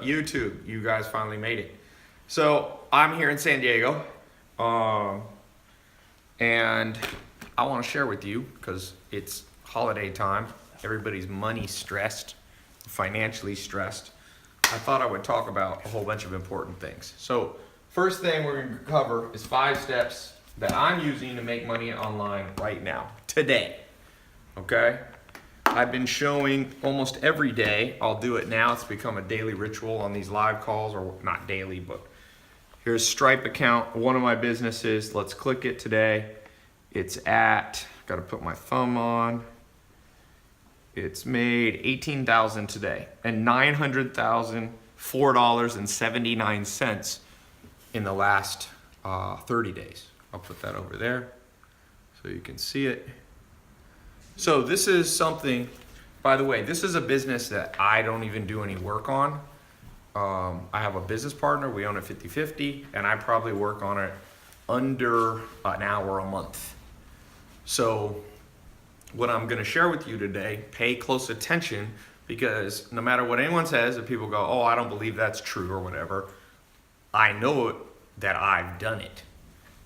YouTube? You guys finally made it. So I'm here in San Diego, and I want to share with you because it's holiday time. Everybody's money stressed, financially stressed. I thought I would talk about a whole bunch of important things. So first thing we're going to cover is 5 steps that I'm using to make money online right now, today. Okay? I've been showing almost every day. I'll do it now. It's become a daily ritual on these live calls, or not daily, but here's Stripe account, one of my businesses. Let's click it today. It's at, got to put my thumb on. It's made $18,000 today and $900,004.79 in the last 30 days. I'll put that over there so you can see it. So this is something, by the way, this is a business that I don't even do any work on. I have a business partner, we own it 50-50, and I probably work on it under an hour a month. So what I'm gonna share with you today, pay close attention, because no matter what anyone says, if people go, oh, I don't believe that's true or whatever, I know that I've done it,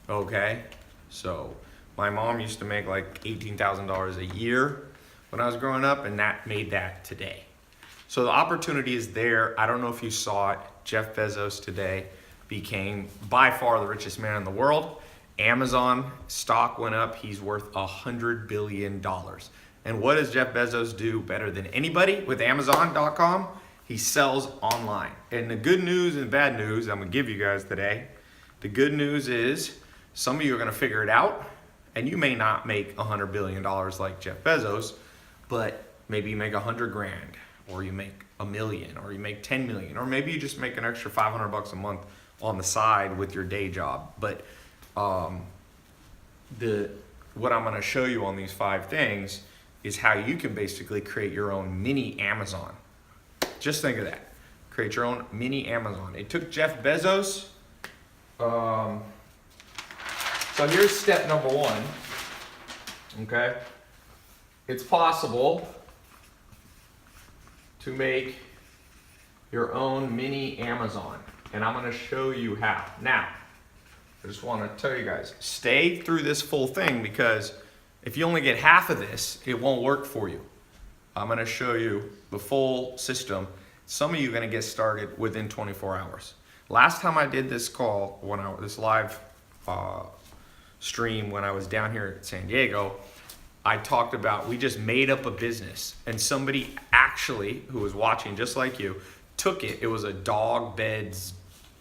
okay? So my mom used to make like $18,000 a year when I was growing up, and that made that today. So the opportunity is there. I don't know if you saw it. Jeff Bezos today became by far the richest man in the world. Amazon stock went up. He's worth $100 billion. And what does Jeff Bezos do better than anybody with Amazon.com? He sells online. And the good news and bad news I'm gonna give you guys today. The good news is some of you are gonna figure it out, and you may not make $100 billion like Jeff Bezos, but maybe you make 100 grand, or you make $1 million, or you make 10 million, or maybe you just make an extra 500 bucks a month on the side with your day job. But what I'm gonna show you on these 5 things is how you can basically create your own mini Amazon. Just think of that. Create your own mini Amazon. It took Jeff Bezos, so here's step number 1, okay? It's possible to make your own mini Amazon, and I'm gonna show you how. Now, I just wanna tell you guys, stay through this full thing, because if you only get half of this, it won't work for you. I'm gonna show you the full system. Some of you are gonna get started within 24 hours. Last time I did this call, this live stream when I was down here at San Diego, I talked about, we just made up a business, and somebody actually, who was watching just like you, took it. It was a dog beds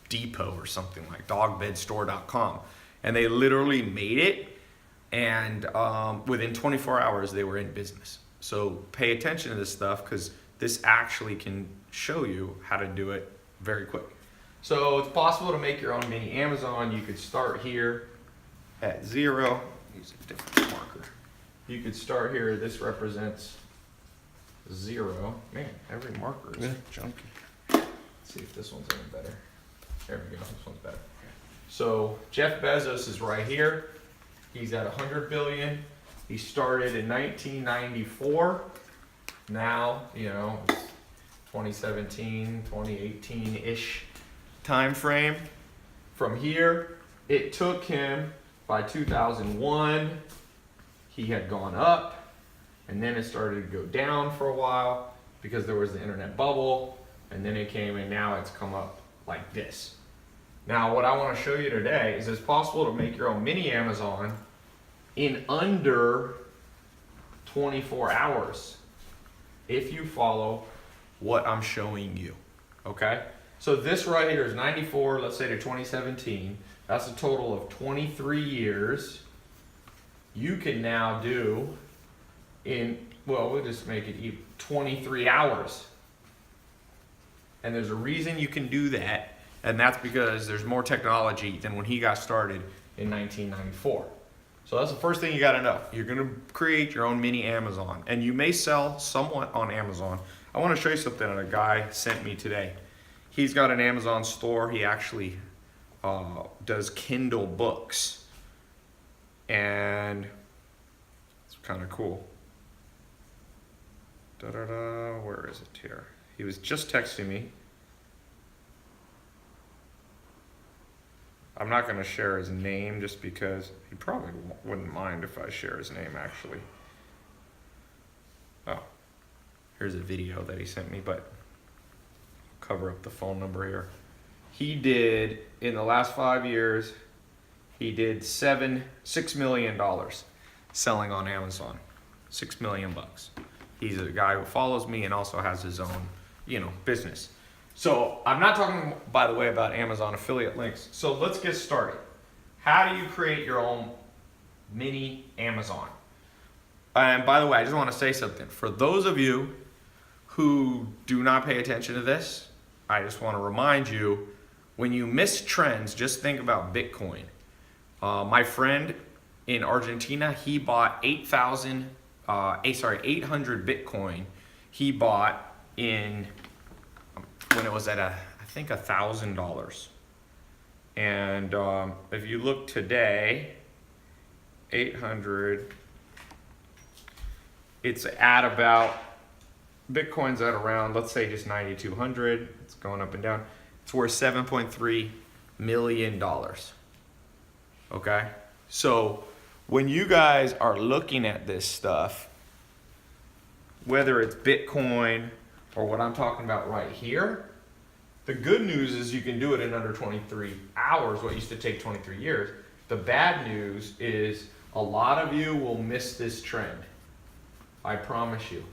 depot or something, like dogbedstore.com, and they literally made it, and within 24 hours they were in business. So pay attention to this stuff, because this actually can show you how to do it very quick. So it's possible to make your own mini Amazon. You could start here at 0. Use a different marker. You could start here. This represents 0. Man, every marker is junky. Let's see if this one's any better. There we go. This one's better. So Jeff Bezos is right here. He's at 100 billion. He started in 1994. Now, it's 2017, 2018-ish time frame. From here, it took him, by 2001, he had gone up, and then it started to go down for a while because there was the internet bubble, and then it came, and now it's come up like this. Now, what I want to show you today is it's possible to make your own mini Amazon in under 24 hours if you follow what I'm showing you, okay? So this right here is 94, let's say, to 2017. That's a total of 23 years. You can now do we'll just make it 23 hours. And there's a reason you can do that, and that's because there's more technology than when he got started in 1994. So that's the first thing you gotta know. You're gonna create your own mini Amazon, and you may sell somewhat on Amazon. I wanna show you something that a guy sent me today. He's got an Amazon store. He actually does Kindle books, and it's kind of cool. Where is it here? He was just texting me. I'm not going to share his name just because he probably wouldn't mind if I share his name, actually. Oh, here's a video that he sent me, but I'll cover up the phone number here. He did, in the last 5 years, he did $6 million selling on Amazon. $6 million bucks. He's a guy who follows me and also has his own, business. So I'm not talking, by the way, about Amazon affiliate links. So let's get started. How do you create your own mini Amazon? And by the way, I just want to say something. For those of you who do not pay attention to this, I just want to remind you, when you miss trends, just think about Bitcoin. My friend in Argentina, he bought 800 Bitcoin. He bought in when it was at I think $1,000. And if you look today, 800, it's at about, Bitcoin's at around, let's say just 9,200. It's going up and down. It's worth $7.3 million. Okay? So when you guys are looking at this stuff, whether it's Bitcoin or what I'm talking about right here, the good news is you can do it in under 23 hours, what used to take 23 years. The bad news is a lot of you will miss this trend. I promise you.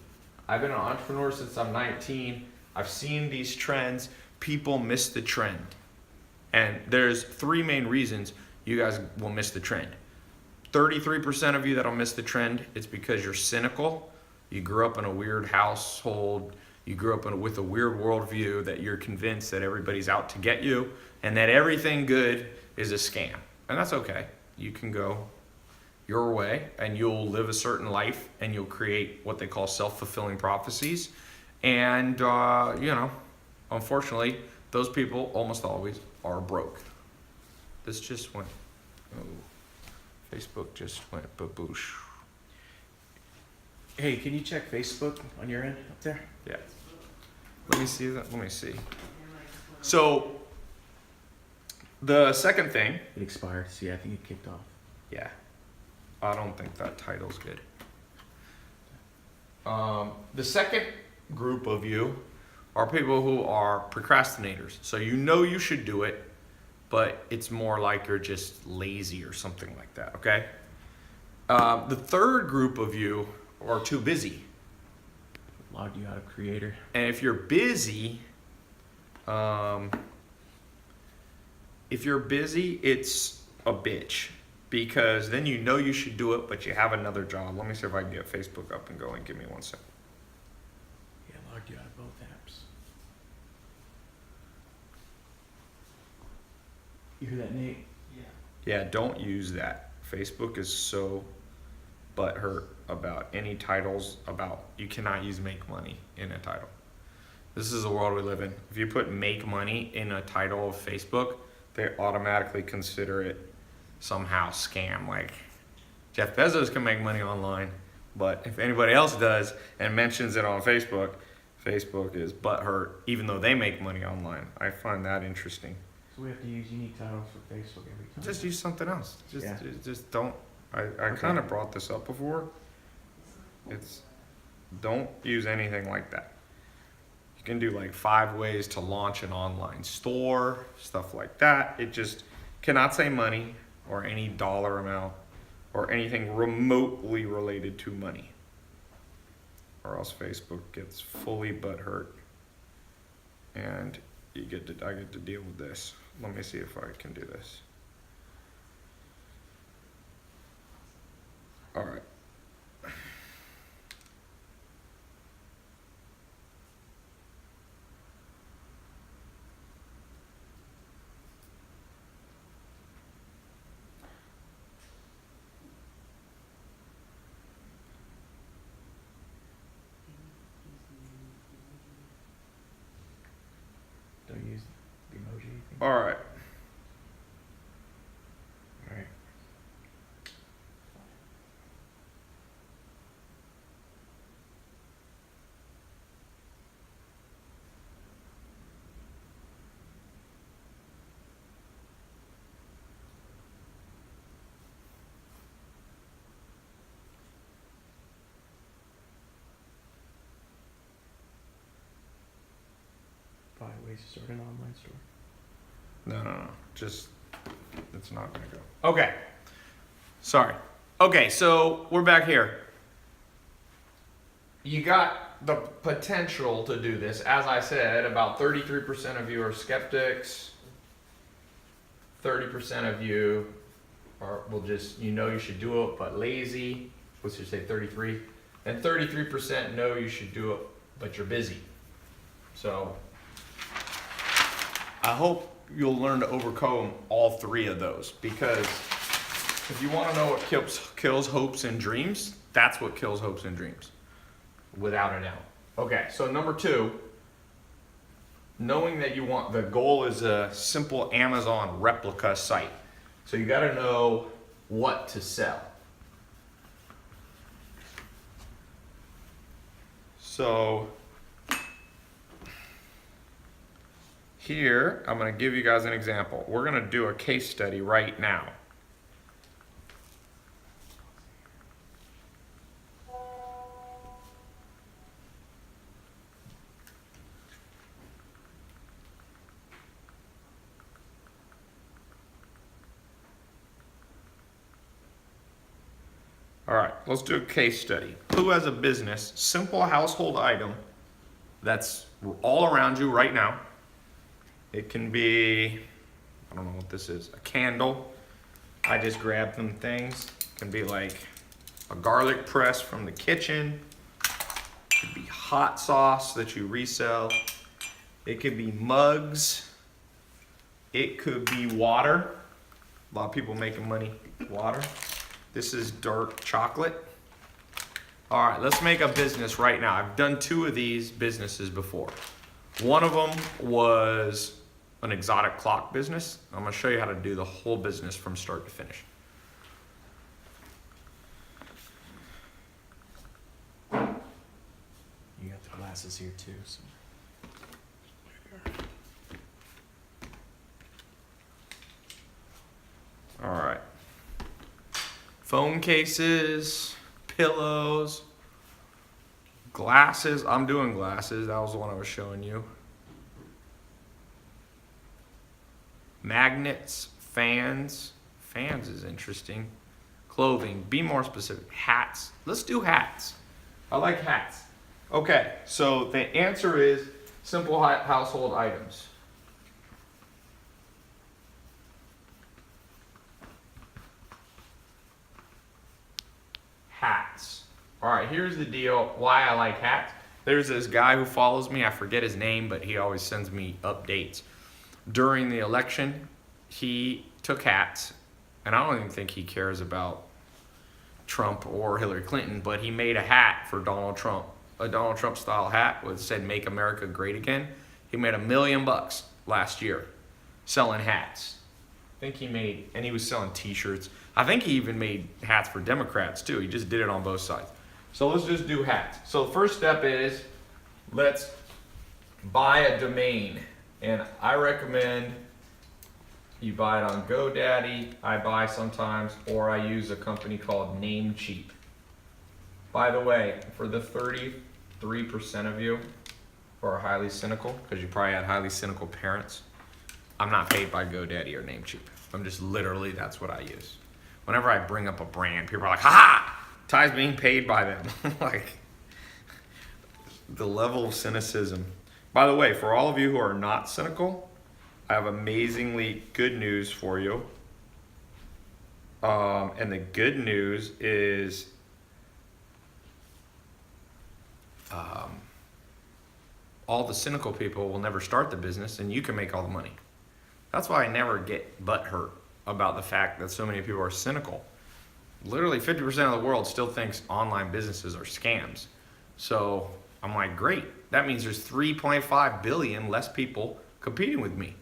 I've been an entrepreneur since I'm 19. I've seen these trends. People miss the trend. And there's 3 main reasons you guys will miss the trend. 33% of you that'll miss the trend, it's because you're cynical. You grew up in a weird household. You grew up with a weird worldview that you're convinced that everybody's out to get you and that everything good is a scam. And that's okay. You can go your way and you'll live a certain life and you'll create what they call self-fulfilling prophecies. And, unfortunately, those people almost always are broke. This just went, Facebook just went baboosh. Hey, can you check Facebook on your end up there? Yeah. Let me see that. Let me see. So, the second thing. It expired. See, I think it kicked off. Yeah. I don't think that title's good. The second group of you are people who are procrastinators. So you know you should do it, but it's more like you're just lazy or something like that, okay? The third group of you are too busy. Logged you out of Creator. And if you're busy, it's a bitch. Because then you know you should do it, but you have another job. Let me see if I can get Facebook up and going. Give me 1 second. Yeah, logged you out of both apps. You hear that, Nate? Yeah, don't use that. Facebook is so butthurt about any titles about you cannot use make money in a title. This is the world we live in. If you put make money in a title of Facebook, they automatically consider it somehow scam. Like Jeff Bezos can make money online, but if anybody else does and mentions it on Facebook, Facebook is butthurt even though they make money online. I find that interesting. So we have to use unique titles for Facebook every time. Just use something else. Just don't. I Okay. kind of brought this up before. Don't use anything like that. You can do like 5 ways to launch an online store, stuff like that. It just cannot say money or any dollar amount or anything remotely related to money, or else Facebook gets fully butthurt and I get to deal with this. Let me see if I can do this. All right. Don't use the emoji thing. All right. All right. ways to start an online store. No. Just, it's not gonna go. Okay. Sorry. Okay, so we're back here. You got the potential to do this. As I said, about 33% of you are skeptics. 30% of you will just, you should do it, but lazy. Let's just say 33. And 33% know you should do it, but you're busy. So I hope you'll learn to overcome all three of those, because if you want to know what kills hopes and dreams, that's what kills hopes and dreams, without a doubt. Okay, so number 2, knowing that the goal is a simple Amazon replica site. So you got to know what to sell. So here, I'm going to give you guys an example. We're going to do a case study right now. All right, let's do a case study. Who has a business, simple household item that's all around you right now? It can be, I don't know what this is, a candle. I just grabbed some things. It can be like a garlic press from the kitchen. It could be hot sauce that you resell. It could be mugs. It could be water. A lot of people making money with water. This is dark chocolate. All right, let's make a business right now. I've done 2 of these businesses before. One of them was an exotic clock business. I'm gonna show you how to do the whole business from start to finish. You got the glasses here too, so. All right. Phone cases, pillows, glasses. I'm doing glasses. That was the one I was showing you. Magnets, fans. Fans is interesting. Clothing. Be more specific. Hats. Let's do hats. I like hats. Okay, so the answer is simple household items. Hats. All right, here's the deal why I like hats. There's this guy who follows me. I forget his name, but he always sends me updates. During the election, he took hats, and I don't even think he cares about Trump or Hillary Clinton, but he made a hat for Donald Trump, a Donald Trump style hat that said "Make America Great Again." He made $1 million last year selling hats. I think he made, and he was selling t-shirts. I think he even made hats for Democrats too. He just did it on both sides. So let's just do hats. So the first step is, let's buy a domain. And I recommend you buy it on GoDaddy. I buy sometimes, or I use a company called Namecheap. By the way, for the 33% of you who are highly cynical, because you probably had highly cynical parents, I'm not paid by GoDaddy or Namecheap. I'm just literally, that's what I use. Whenever I bring up a brand, people are like, ha! Ty's being paid by them. Like, the level of cynicism. By the way, for all of you who are not cynical, I have amazingly good news for you. And the good news is all the cynical people will never start the business, and you can make all the money. That's why I never get butthurt about the fact that so many people are cynical. Literally 50% of the world still thinks online businesses are scams. So I'm like, great. That means there's 3.5 billion less people competing with me.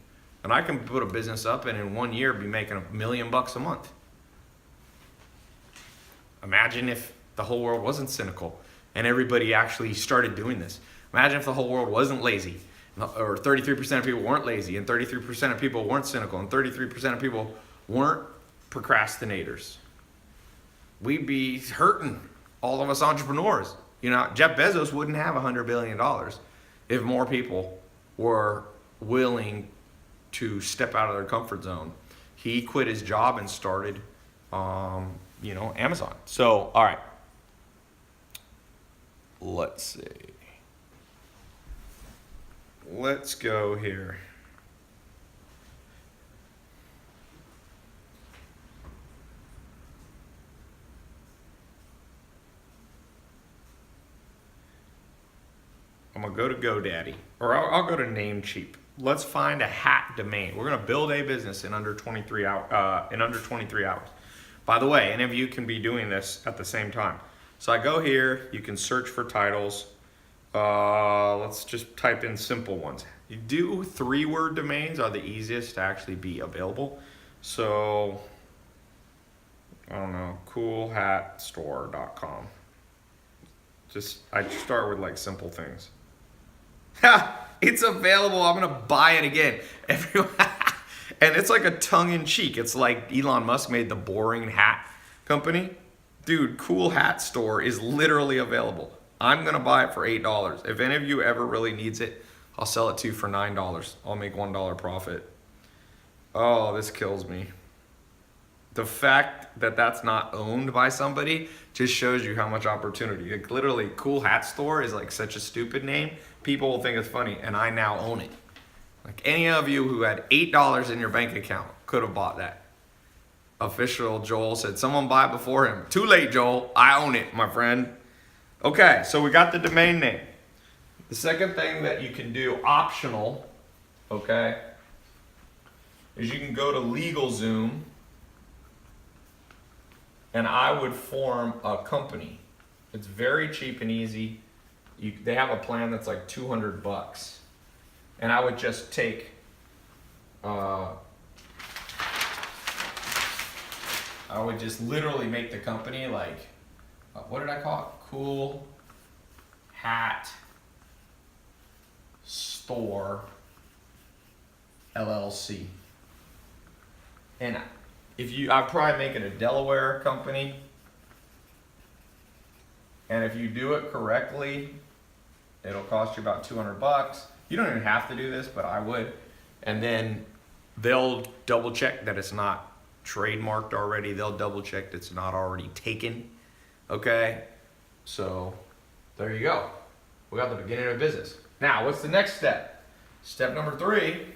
And I can put a business up and in 1 year be making $1 million a month. Imagine if the whole world wasn't cynical and everybody actually started doing this. Imagine if the whole world wasn't lazy, or 33% of people weren't lazy, and 33% of people weren't cynical, and 33% of people weren't procrastinators. We'd be hurting, all of us entrepreneurs. You know, Jeff Bezos wouldn't have $100 billion if more people were willing to step out of their comfort zone. He quit his job and started, Amazon. So, all right. Let's see. Let's go here. I'm gonna go to GoDaddy, or I'll go to Namecheap. Let's find a hat domain. We're gonna build a business in under 23 hours. By the way, any of you can be doing this at the same time. So I go here. You can search for titles. Let's just type in simple ones. You do 3-word domains are the easiest to actually be available. So I don't know, coolhatstore.com. I start with like simple things. Ha! It's available. I'm gonna buy it again. Everyone, and it's like a tongue-in-cheek. It's like Elon Musk made the boring hat company. Dude, Cool Hat Store is literally available. I'm gonna buy it for $8. If any of you ever really needs it, I'll sell it to you for $9. I'll make $1 profit. Oh, this kills me. The fact that that's not owned by somebody just shows you how much opportunity. Like literally, Cool Hat Store is like such a stupid name. People will think it's funny, and I now own it. Like any of you who had $8 in your bank account could have bought that. Official Joel said, someone buy it before him. Too late, Joel. I own it, my friend. Okay, so we got the domain name. The second thing that you can do, optional, okay, is you can go to LegalZoom, and I would form a company. It's very cheap and easy. They have a plan that's like $200, and I would just take, I would just literally make the company like, what did I call it? Cool Hat Store LLC. And I'd probably make it a Delaware company. And if you do it correctly, it'll cost you about $200. You don't even have to do this, but I would. And then they'll double check that it's not trademarked already. They'll double check that it's not already taken. Okay? So there you go. We got the beginning of business. Now, what's the next step? Step number 3.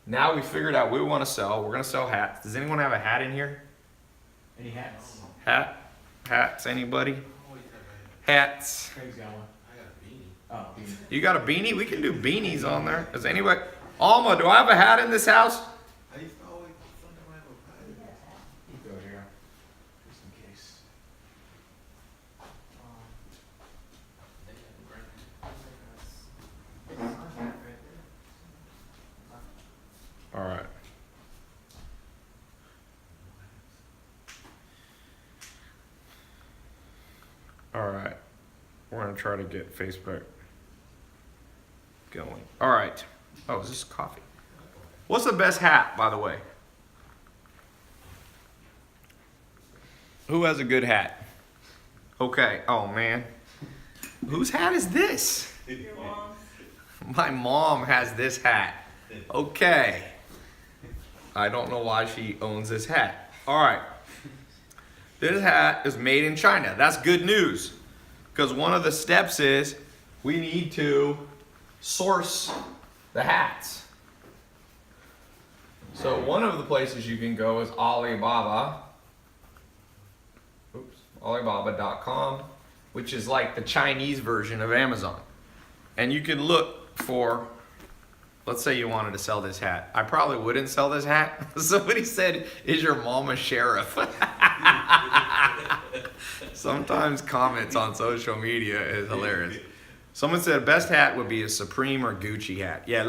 Now we figured out we want to sell. We're going to sell hats. Does anyone have a hat in here? Any hats? Hats, anybody? Hats. Craig's got one. I got a beanie. Oh, beanie. You got a beanie? We can do beanies on there. Does anybody? Alma, do I have a hat in this house? I used to always sometimes have a pie. You go here, just in case. All right. All right. We're going to try to get Facebook going. All right. Oh, is this coffee? What's the best hat, by the way? Who has a good hat? Okay. Oh, man. Whose hat is this? Your mom. My mom has this hat. Okay. I don't know why she owns this hat. All right. This hat is made in China. That's good news. Because one of the steps is we need to source the hats. So one of the places you can go is Alibaba. Alibaba.com, which is like the Chinese version of Amazon. And you can look for, let's say you wanted to sell this hat. I probably wouldn't sell this hat. Somebody said, is your mom a sheriff? Sometimes comments on social media is hilarious. Someone said best hat would be a Supreme or Gucci hat. Yeah,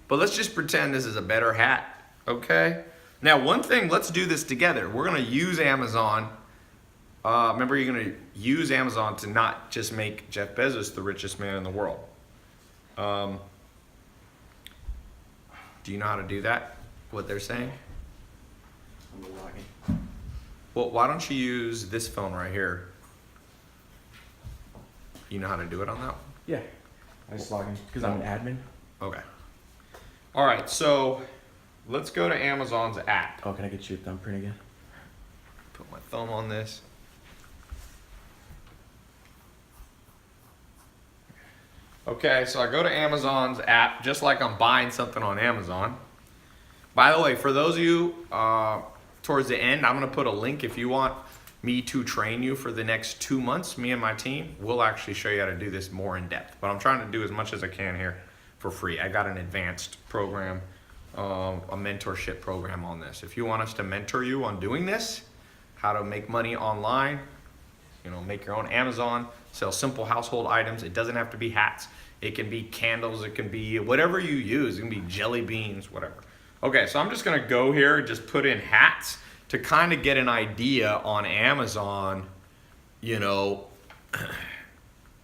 but let's just pretend this is a better hat, okay? Now, one thing, let's do this together. We're gonna use Amazon. Remember, you're gonna use Amazon to not just make Jeff Bezos the richest man in the world. Do you know how to do that? What they're saying? I'm the login. Well, why don't you use this phone right here? You know how to do it on that one? Yeah. I just log in because I'm an admin. Okay. All right, so let's go to Amazon's app. Oh, can I get you a thumbprint again? Put my thumb on this. Okay, so I go to Amazon's app just like I'm buying something on Amazon. By the way, for those of you towards the end, I'm going to put a link if you want me to train you for the next 2 months. Me and my team will actually show you how to do this more in depth. But I'm trying to do as much as I can here for free. I got an advanced program, a mentorship program on this. If you want us to mentor you on doing this, how to make money online, you know, make your own Amazon, sell simple household items. It doesn't have to be hats. It can be candles. It can be whatever you use. It can be jelly beans, whatever. Okay, so I'm just gonna go here and just put in hats to kind of get an idea on Amazon, you know,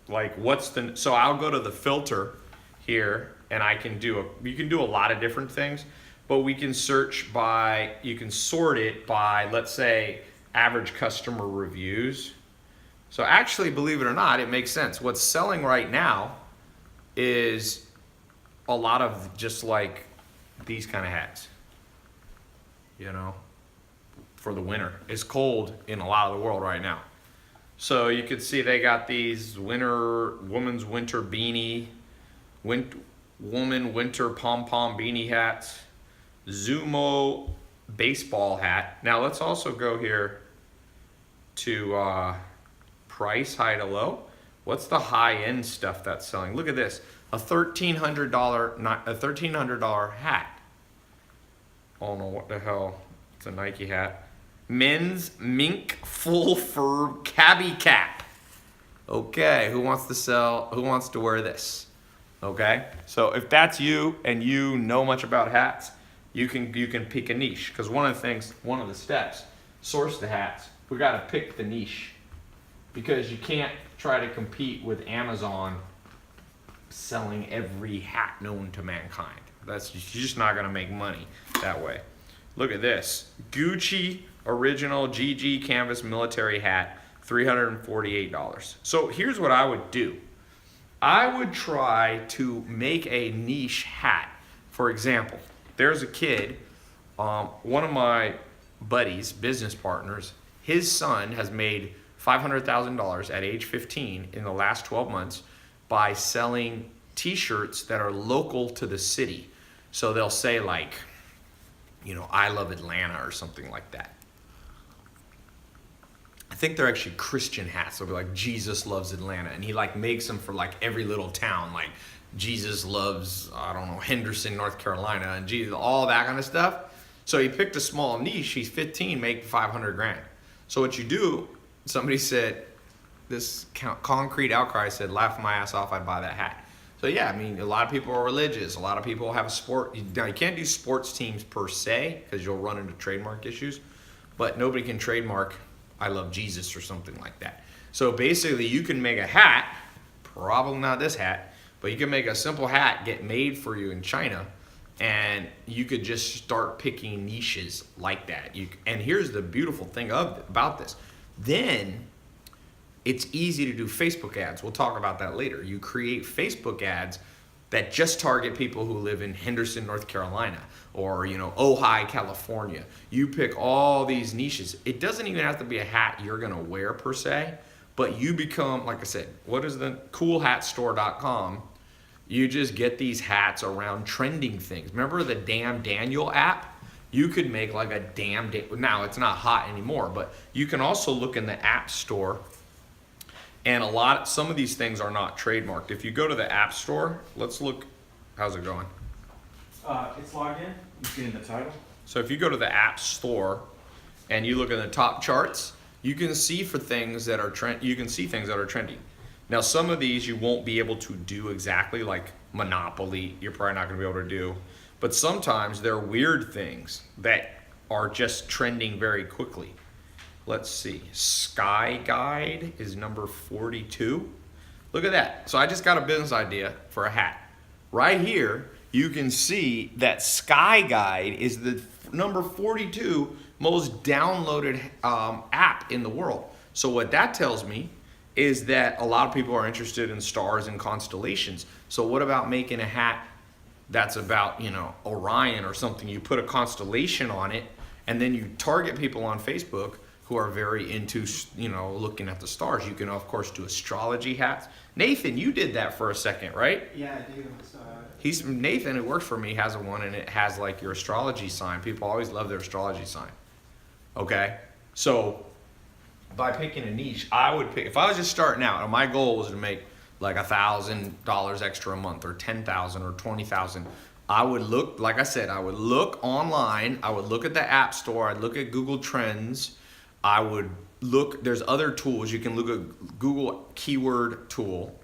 like what's the, so I'll go to the filter here and I can do you can do a lot of different things, but we can search by, you can sort it by, let's say, average customer reviews. So actually, believe it or not, it makes sense. What's selling right now is a lot of just like these kind of hats, you know, for the winter. It's cold in a lot of the world right now. So you could see they got these woman's winter beanie, woman winter pom-pom beanie hats, Zumo baseball hat. Now let's also go here to price, high to low. What's the high-end stuff that's selling? Look at this, a $1,300 hat. I don't know what the hell. It's a Nike hat. Men's mink full fur cabbie cap. Okay, who wants to wear this? Okay, so if that's you and you know much about hats, you can pick a niche, because one of the steps, source the hats. We got to pick the niche, because you can't try to compete with Amazon selling every hat known to mankind. You're just not gonna make money that way. Look at this, Gucci original GG canvas military hat, $348. So here's what I would do. I would try to make a niche hat. For example, there's a kid, one of my buddies, business partners, his son has made $500,000 at age 15 in the last 12 months by selling t-shirts that are local to the city. So they'll say like, you know, I love Atlanta or something like that. I think they're actually Christian hats. They'll be like, Jesus loves Atlanta. And he like makes them for like every little town. Like Jesus loves, I don't know, Henderson, North Carolina, and Jesus, all that kind of stuff. So he picked a small niche. He's 15, make 500 grand. So what you do, somebody said, this Concrete Outcry said, laugh my ass off, I'd buy that hat. So yeah, I mean, a lot of people are religious. A lot of people have a sport. Now you can't do sports teams per se, because you'll run into trademark issues, but nobody can trademark I love Jesus or something like that. So basically you can make a hat, probably not this hat, but you can make a simple hat, get made for you in China, and you could just start picking niches like that. And here's the beautiful thing about this. Then it's easy to do Facebook ads. We'll talk about that later. You create Facebook ads that just target people who live in Henderson, North Carolina, or, you know, Ojai, California. You pick all these niches. It doesn't even have to be a hat you're gonna wear per se, but you become, like I said, what is the coolhatstore.com? You just get these hats around trending things. Remember the Damn Daniel app? You could make like a now it's not hot anymore, but you can also look in the app store, and some of these things are not trademarked. If you go to the app store, let's look, how's it going? It's logged in. You see in the title. So if you go to the app store and you look at the top charts, you can see things that are trending. Now some of these you won't be able to do exactly, like Monopoly, you're probably not gonna be able to do. But sometimes there are weird things that are just trending very quickly. Let's see, Sky Guide is number 42. Look at that. So I just got a business idea for a hat. Right here, you can see that Sky Guide is the number 42 most downloaded app in the world. So what that tells me is that a lot of people are interested in stars and constellations. So what about making a hat that's about, you know, Orion or something. You put a constellation on it, and then you target people on Facebook who are very into, you know, looking at the stars. You can, of course, do astrology hats. Nathan, you did that for a second, right? Yeah, I do. So, Nathan, who works for me, has one, and it has like your astrology sign. People always love their astrology sign. Okay, so by picking a niche, I would pick, if I was just starting out and my goal was to make like $1,000 extra a month, or 10,000 or 20,000, I would look, like I said, I would look online, I would look at the App Store, I'd look at Google Trends, I would look, there's other tools. You can look at Google keyword tool.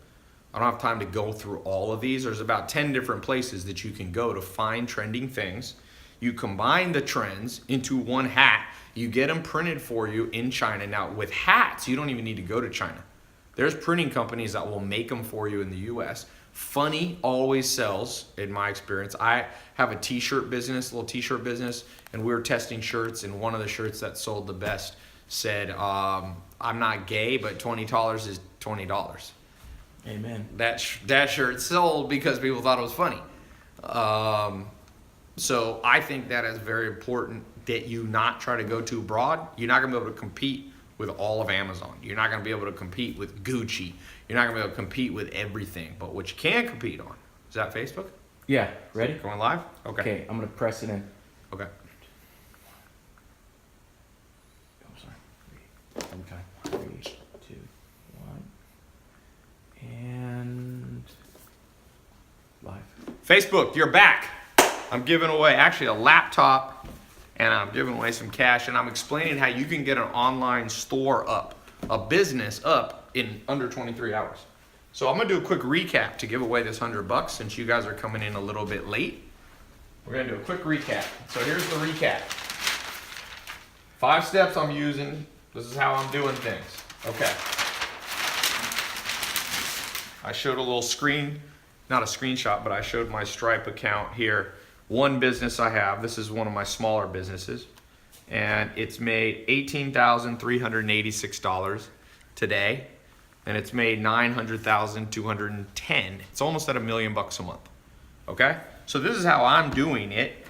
I don't have time to go through all of these. There's about 10 different places that you can go to find trending things. You combine the trends into one hat. You get them printed for you in China. Now with hats, you don't even need to go to China. There's printing companies that will make them for you in the US. Funny always sells, in my experience. I have a t-shirt business, little t-shirt business, and we were testing shirts, and one of the shirts that sold the best said, I'm not gay, but $20 is $20. Amen. That shirt sold because people thought it was funny. So I think that is very important that you not try to go too broad. You're not going to be able to compete with all of Amazon. You're not going to be able to compete with Gucci. You're not going to be able to compete with everything. But what you can compete on, is that Facebook? Yeah, ready? Going live? Okay. Okay, I'm gonna press it in. Okay. I'm sorry. Okay. 3, 2, 1. And live. Facebook, you're back. I'm giving away actually a laptop, and I'm giving away some cash, and I'm explaining how you can get an online store up, a business up in under 23 hours. So I'm gonna do a quick recap to give away this $100 since you guys are coming in a little bit late. We're gonna do a quick recap. So here's the recap. 5 steps I'm using. This is how I'm doing things. Okay. I showed a little screen, not a screenshot, but I showed my Stripe account here. One business I have, this is one of my smaller businesses, and it's made $18,386 today, and it's made $900,210. It's almost at $1 million a month. Okay? So this is how I'm doing it.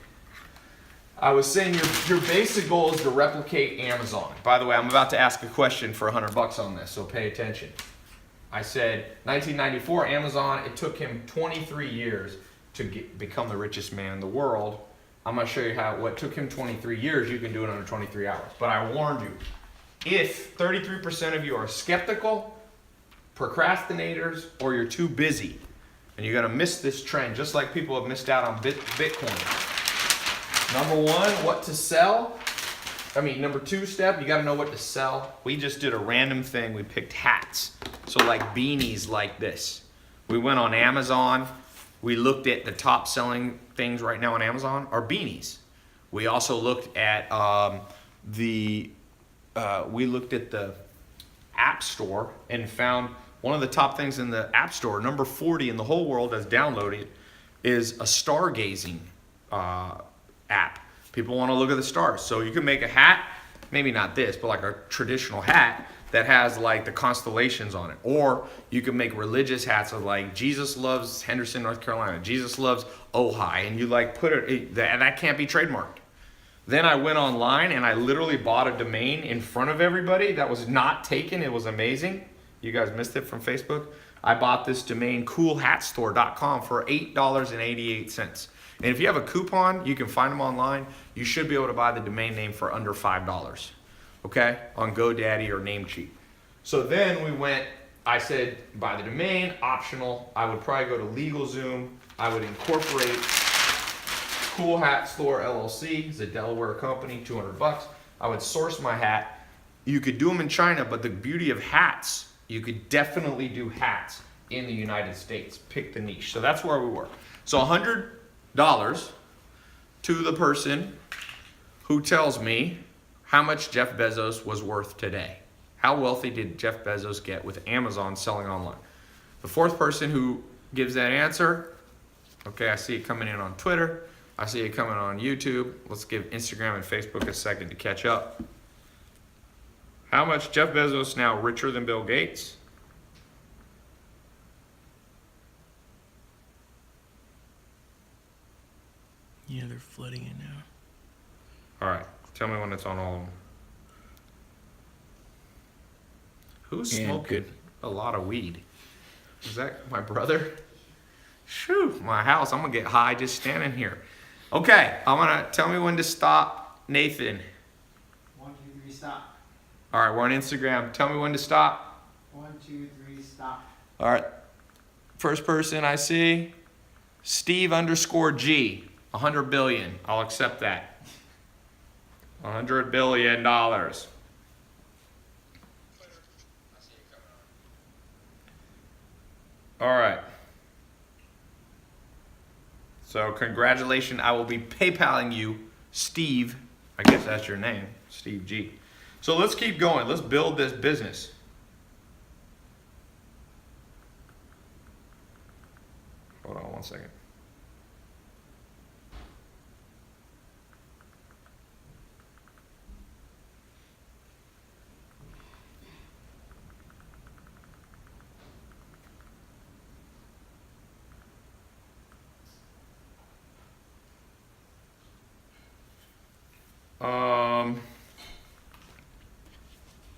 I was saying your basic goal is to replicate Amazon. By the way, I'm about to ask a question for $100 on this, so pay attention. I said 1994 Amazon, it took him 23 years to become the richest man in the world. I'm gonna show you how what took him 23 years, you can do it under 23 hours. But I warned you, if 33% of you are skeptical, procrastinators, or you're too busy, and you're gonna miss this trend, just like people have missed out on Bitcoin. Number 1, what to sell. Number 2 step, you gotta know what to sell. We just did a random thing, we picked hats. So like beanies like this. We went on Amazon, we looked at the top selling things right now on Amazon are beanies. We also looked at the App Store and found one of the top things in the App Store, number 40 in the whole world that's downloaded, is a stargazing app. People want to look at the stars. So you can make a hat, maybe not this, but like a traditional hat that has like the constellations on it. Or you can make religious hats of like Jesus loves Henderson, North Carolina. Jesus loves Ojai. And you like put it, that can't be trademarked. Then I went online and I literally bought a domain in front of everybody that was not taken. It was amazing. You guys missed it from Facebook. I bought this domain, coolhatstore.com, for $8.88. And if you have a coupon, you can find them online. You should be able to buy the domain name for under $5, okay, on GoDaddy or Namecheap. So then I said, buy the domain, optional. I would probably go to LegalZoom. I would incorporate Cool Hat Store LLC. It's a Delaware company, $200. I would source my hat. You could do them in China, but the beauty of hats, you could definitely do hats in the United States. Pick the niche. So that's where we were. So $100 to the person who tells me how much Jeff Bezos was worth today. How wealthy did Jeff Bezos get with Amazon selling online? The 4th person who gives that answer, okay, I see it coming in on Twitter. I see it coming on YouTube. Let's give Instagram and Facebook a second to catch up. How much Jeff Bezos now richer than Bill Gates? Yeah, they're flooding it now. All right. Tell me when it's on all of them. Who's And smoking good. a lot of weed? Is that my brother? Shoo, my house. I'm gonna get high just standing here. Okay, I'm gonna tell me when to stop, Nathan. 1, 2, 3, stop. All right, we're on Instagram. Tell me when to stop. 1, 2, 3, stop. All right. First person I see, Steve_G. 100 billion. I'll accept that. $100 billion. All right. So congratulations. I will be PayPaling you, Steve. I guess that's your name, Steve G. So let's keep going. Let's build this business. Hold on one second.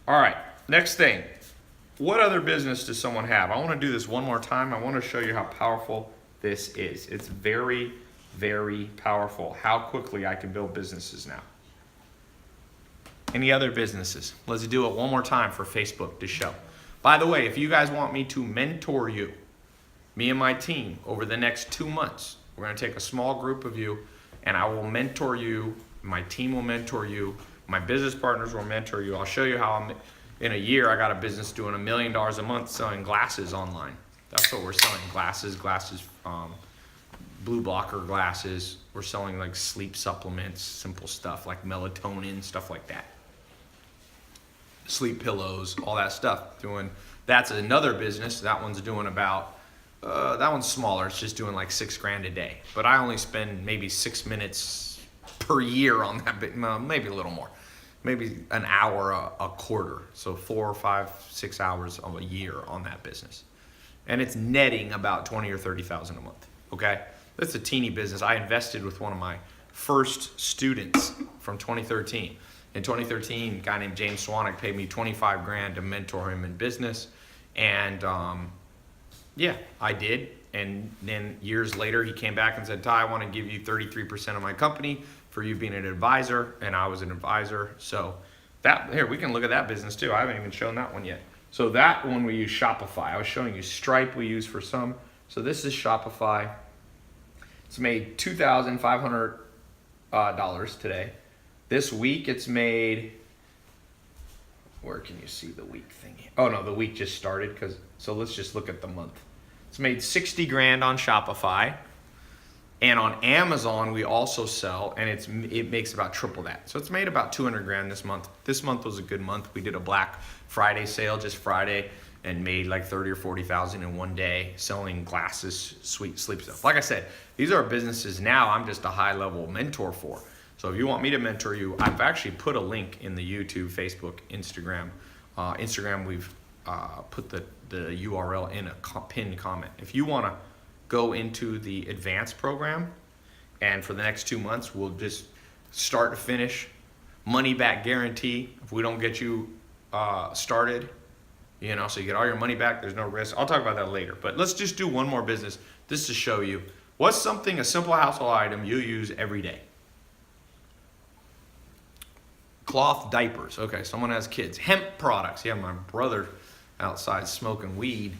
All right, next thing. What other business does someone have? I want to do this one more time. I want to show you how powerful this is. It's very, very powerful how quickly I can build businesses now. Any other businesses? Let's do it one more time for Facebook to show. By the way, if you guys want me to mentor you, me and my team, over the next 2 months, we're going to take a small group of you and I will mentor you. My team will mentor you. My business partners will mentor you. I'll show you how in a year I got a business doing $1 million a month selling glasses online. That's what we're selling, glasses, blue blocker glasses. We're selling like sleep supplements, simple stuff like melatonin, stuff like that. Sleep pillows, all that stuff. That's another business. That one's doing about, that one's smaller. It's just doing like $6,000 a day. But I only spend maybe 6 minutes per year on that bit, maybe a little more. Maybe an hour a quarter. So 4 or 5, 6 hours of a year on that business. And it's netting about 20 or 30,000 a month. Okay? That's a teeny business. I invested with one of my first students from 2013. In 2013, a guy named James Swanwick paid me $25,000 to mentor him in business. And yeah, I did. And then years later, he came back and said, Ty, I want to give you 33% of my company for you being an advisor. And I was an advisor. So that, here, we can look at that business too. I haven't even shown that one yet. So that one we use Shopify. I was showing you Stripe we use for some. So this is Shopify. It's made $2,500 today. This week it's made, where can you see the week thing? Oh no, the week just started, so let's just look at the month. It's made $60,000 on Shopify, and on Amazon we also sell, and it makes about triple that. So it's made about $200,000 this month. This month was a good month. We did a Black Friday sale just Friday, and made like 30 or 40,000 in one day selling glasses, sweet sleep stuff. Like I said, these are businesses now I'm just a high level mentor for. So if you want me to mentor you, I've actually put a link in the YouTube, Facebook, Instagram. Instagram, we've put the URL in a pinned comment. If you want to go into the advanced program, and for the next 2 months, we'll just start to finish, money back guarantee. If we don't get you started, so you get all your money back, there's no risk. I'll talk about that later. But let's just do one more business just to show you what's something, a simple household item you use every day. Cloth diapers. Okay, someone has kids. Hemp products. Yeah, my brother outside smoking weed.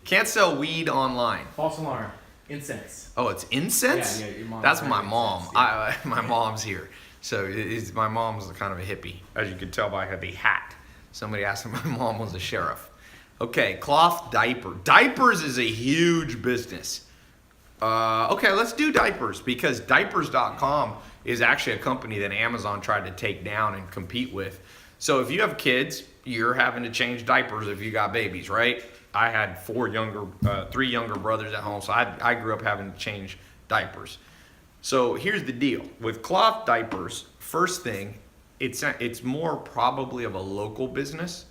Can't sell weed online. False alarm. Incense. Oh, it's incense? Yeah, your mom. That's my mom. Incense, yeah. My mom's here. So my mom's kind of a hippie, as you can tell by the hat. Somebody asked if my mom was a sheriff. Okay, cloth diaper. Diapers is a huge business. Okay, let's do diapers, because diapers.com is actually a company that Amazon tried to take down and compete with. So if you have kids, you're having to change diapers if you got babies, right? I had 3 younger brothers at home, so I grew up having to change diapers. So here's the deal. With cloth diapers, first thing, it's more probably of a local business,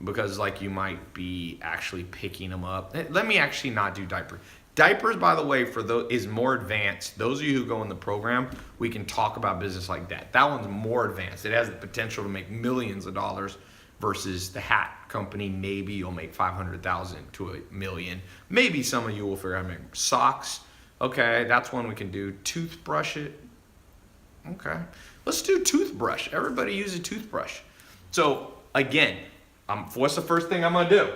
because like you might be actually picking them up. Let me actually not do diapers. Diapers, by the way, for those is more advanced. Those of you who go in the program, we can talk about business like that. That one's more advanced. It has the potential to make millions of dollars versus the hat company. Maybe you'll make 500,000 to a million. Maybe some of you will figure out how to make socks. Okay, that's one we can do. Toothbrush it. Okay, let's do toothbrush. Everybody use a toothbrush. So again, what's the first thing I'm gonna do?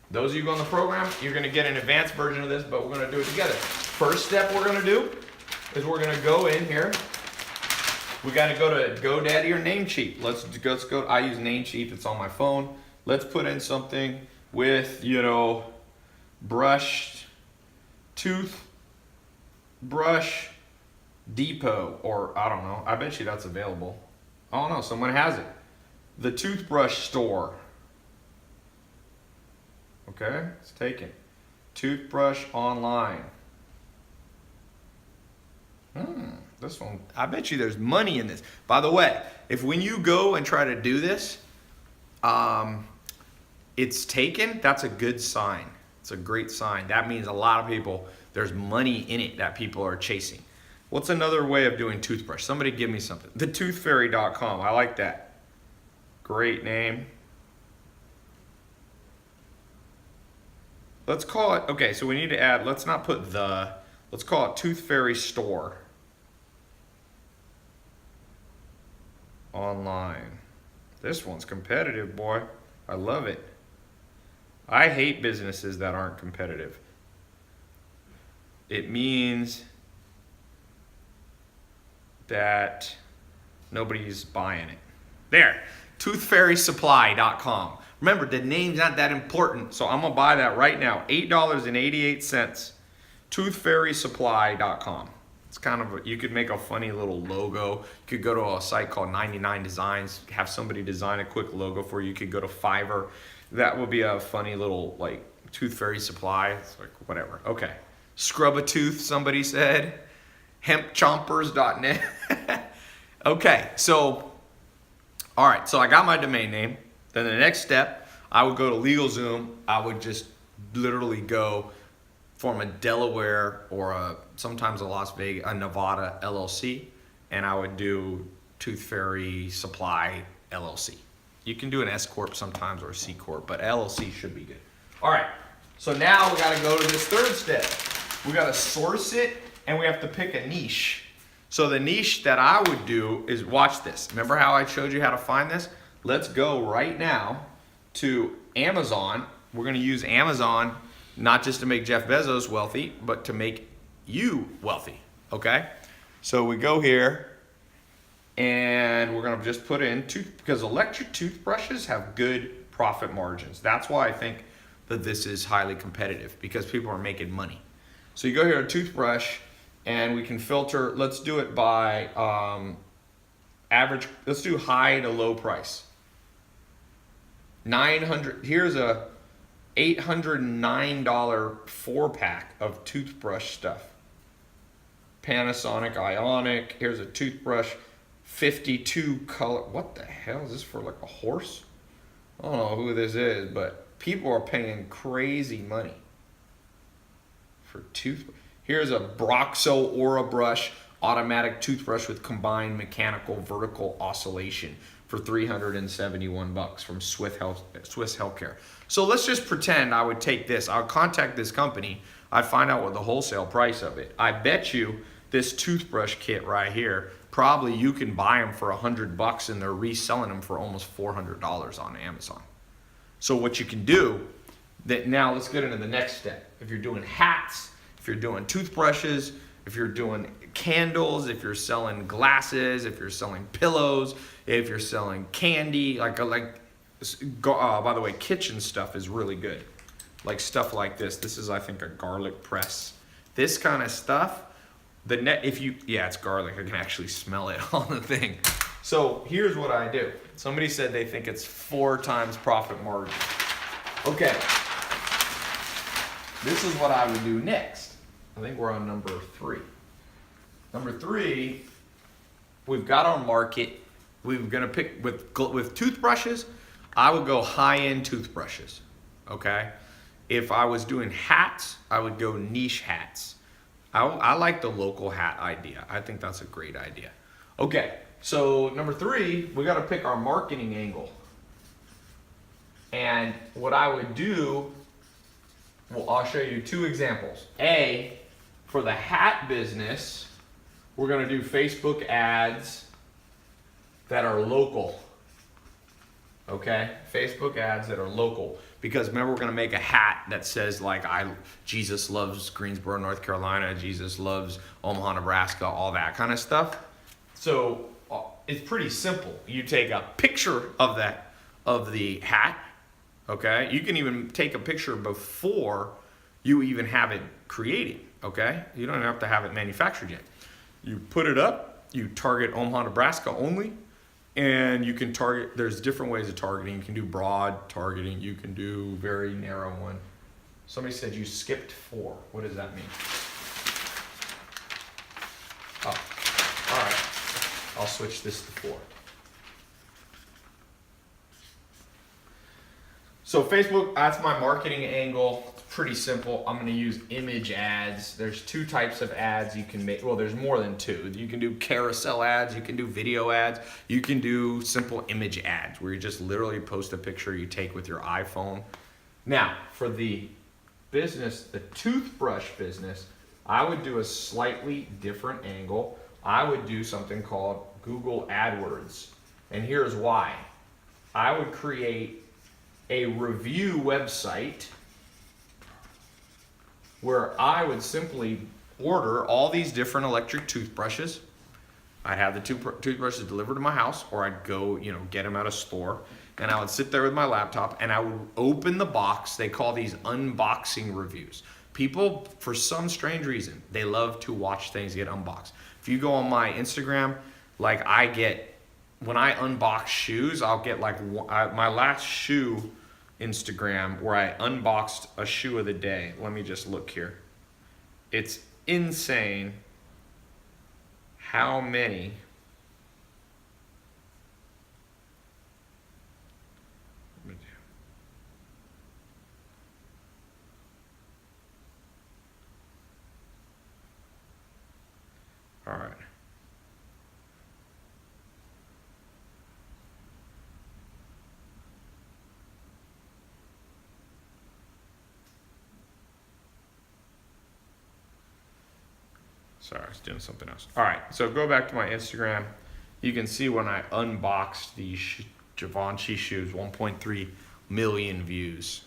Those of you who go in the program, you're gonna get an advanced version of this, but we're gonna do it together. First step we're gonna do is we're gonna go in here. We gotta go to GoDaddy or Namecheap. Let's go. I use Namecheap. It's on my phone. Let's put in something with, brushed toothbrush depot, or I don't know. I bet you that's available. Oh no, someone has it. The toothbrush store. Okay, it's taken. Toothbrush online. This one, I bet you there's money in this. By the way, if when you go and try to do this, it's taken, that's a good sign. It's a great sign. That means a lot of people, there's money in it that people are chasing. What's another way of doing toothbrush? Somebody give me something. TheToothFairy.com. I like that. Great name. Let's call it, okay, so we need to add, let's not put let's call it Tooth Fairy Store. Online. This one's competitive, boy. I love it. I hate businesses that aren't competitive. It means that nobody's buying it. There, toothfairysupply.com. Remember, the name's not that important, so I'm gonna buy that right now. $8.88. Toothfairysupply.com. It's kind of, you could make a funny little logo. You could go to a site called 99 Designs, have somebody design a quick logo for you. You could go to Fiverr. That would be a funny little, like, Tooth Fairy Supply. It's like, whatever. Okay. Scrub a tooth, somebody said. Hempchompers.net. Okay, so, all right, so I got my domain name. Then the next step, I would go to LegalZoom. I would just literally go form a Delaware or sometimes a Las Vegas, a Nevada LLC, and I would do Tooth Fairy Supply LLC. You can do an S Corp sometimes or a C Corp, but LLC should be good. All right, so now we gotta go to this third step. We gotta source it, and we have to pick a niche. So the niche that I would do is, watch this. Remember how I showed you how to find this? Let's go right now to Amazon. We're gonna use Amazon not just to make Jeff Bezos wealthy, but to make you wealthy, okay? So we go here and we're gonna just put in because electric toothbrushes have good profit margins. That's why I think that this is highly competitive, because people are making money. So you go here to toothbrush and we can filter, let's do it by average, let's do high to low price. 900, here's a $809 4-pack of toothbrush stuff. Panasonic Ionic, here's a toothbrush, 52 color, what the hell is this for, like a horse? I don't know who this is, but people are paying crazy money for toothbrush. Here's a Broxo Aura Brush, automatic toothbrush with combined mechanical vertical oscillation for $371 from Swiss Healthcare. So let's just pretend I would take this. I'll contact this company. I'd find out what the wholesale price of it. I bet you this toothbrush kit right here, probably you can buy them for $100 and they're reselling them for almost $400 on Amazon. So what you can do, now let's get into the next step. If you're doing hats, if you're doing toothbrushes, if you're doing candles, if you're selling glasses, if you're selling pillows, if you're selling candy, by the way, kitchen stuff is really good. Like stuff like this. This is, I think, a garlic press. This kind of stuff, it's garlic. I can actually smell it on the thing. So here's what I do. Somebody said they think it's 4 times profit margin. Okay. This is what I would do next. I think we're on number 3. Number 3, we've got our market. We're gonna pick with toothbrushes. I would go high-end toothbrushes. Okay, If I was doing hats, I would go niche hats. I like the local hat idea. I think that's a great idea. Okay, so number 3, we got to pick our marketing angle. And what I would do, well, I'll show you 2 examples. A, for the hat business, we're going to do Facebook ads that are local. Okay, Facebook ads that are local. Because remember, we're going to make a hat that says like, Jesus loves Greensboro, North Carolina, Jesus loves Omaha, Nebraska, all that kind of stuff. So it's pretty simple. You take a picture of the hat. Okay, you can even take a picture before you even have it created. Okay, you don't have to have it manufactured yet. You put it up, you target Omaha, Nebraska only, and you can target, there's different ways of targeting. You can do broad targeting, you can do very narrow one. Somebody said you skipped 4. What does that mean? Oh, all right. I'll switch this to 4. So Facebook, that's my marketing angle. It's pretty simple. I'm going to use image ads. There's 2 types of ads you can make. Well, there's more than 2. You can do carousel ads. You can do video ads. You can do simple image ads where you just literally post a picture you take with your iPhone. Now, for the business, the toothbrush business, I would do a slightly different angle. I would do something called Google AdWords. And here's why. I would create a review website where I would simply order all these different electric toothbrushes. I'd have the toothbrushes delivered to my house, or I'd go, get them at a store, and I would sit there with my laptop and I would open the box. They call these unboxing reviews. People, for some strange reason, they love to watch things get unboxed. If you go on my Instagram, like when I unbox shoes, I'll get my last shoe Instagram where I unboxed a shoe of the day. Let me just look here. It's insane how many all right. Sorry, I was doing something else. All right, so go back to my Instagram. You can see when I unboxed these Givenchy shoes, 1.3 million views.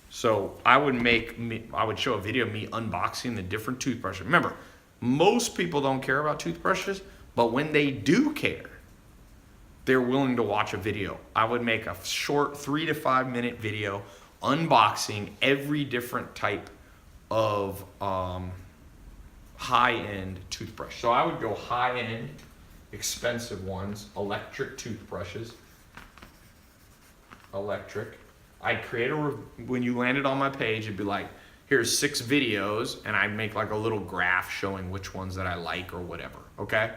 So I would show a video of me unboxing the different toothbrushes. Remember, most people don't care about toothbrushes, but when they do care, they're willing to watch a video. I would make a short 3 to 5 minute video unboxing every different type of high-end toothbrush. So I would go high-end, expensive ones, electric toothbrushes. Electric. I'd create when you landed on my page, it'd be like, here's 6 videos, and I'd make like a little graph showing which ones that I like or whatever, okay?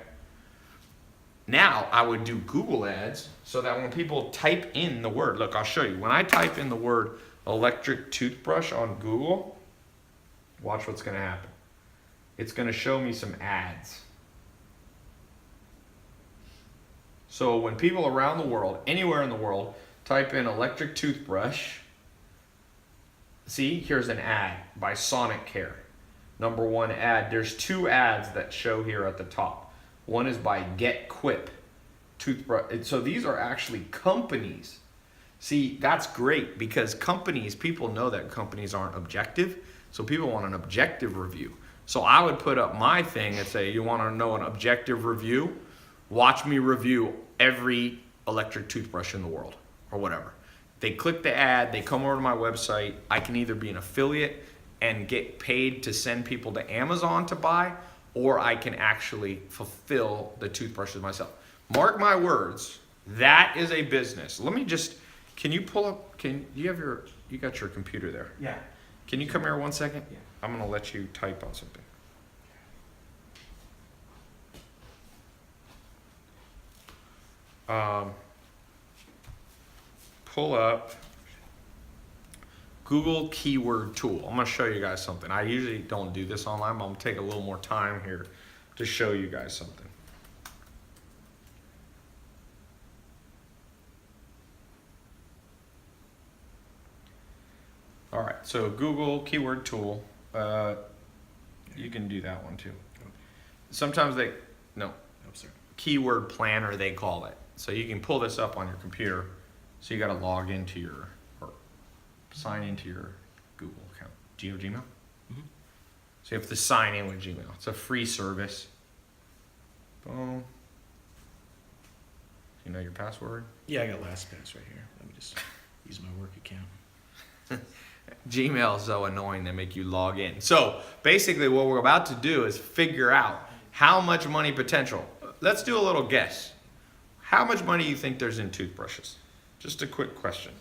Now I would do Google ads so that when people type in the word, look, I'll show you. When I type in the word electric toothbrush on Google, watch what's gonna happen. It's going to show me some ads. So when people around the world, anywhere in the world, type in electric toothbrush, see, here's an ad by Sonicare. Number 1 ad. There's 2 ads that show here at the top. One is by Get Quip toothbrush. So these are actually companies. See, that's great because people know that companies aren't objective. So people want an objective review. So I would put up my thing and say, you want to know an objective review? Watch me review every electric toothbrush in the world or whatever. They click the ad, they come over to my website. I can either be an affiliate and get paid to send people to Amazon to buy, or I can actually fulfill the toothbrushes myself. Mark my words, that is a business. Let me just, can you pull up, you got your computer there. Yeah. Can you come here 1 second? Yeah. I'm going to let you type on something. Pull up Google keyword tool. I'm gonna show you guys something. I usually don't do this online, but I'm gonna take a little more time here to show you guys something. All right, so Google keyword tool. You can do that one too. Sometimes keyword planner they call it. So you can pull this up on your computer. So you got to log into or sign into your Google account. Do you have Gmail? Mhm. So you have to sign in with Gmail. It's a free service. Boom. You know your password? Yeah, I got LastPass right here. Let me just use my work account. Gmail is so annoying they make you log in. So basically what we're about to do is figure out how much money potential. Let's do a little guess. How much money do you think there's in toothbrushes? Just a quick question.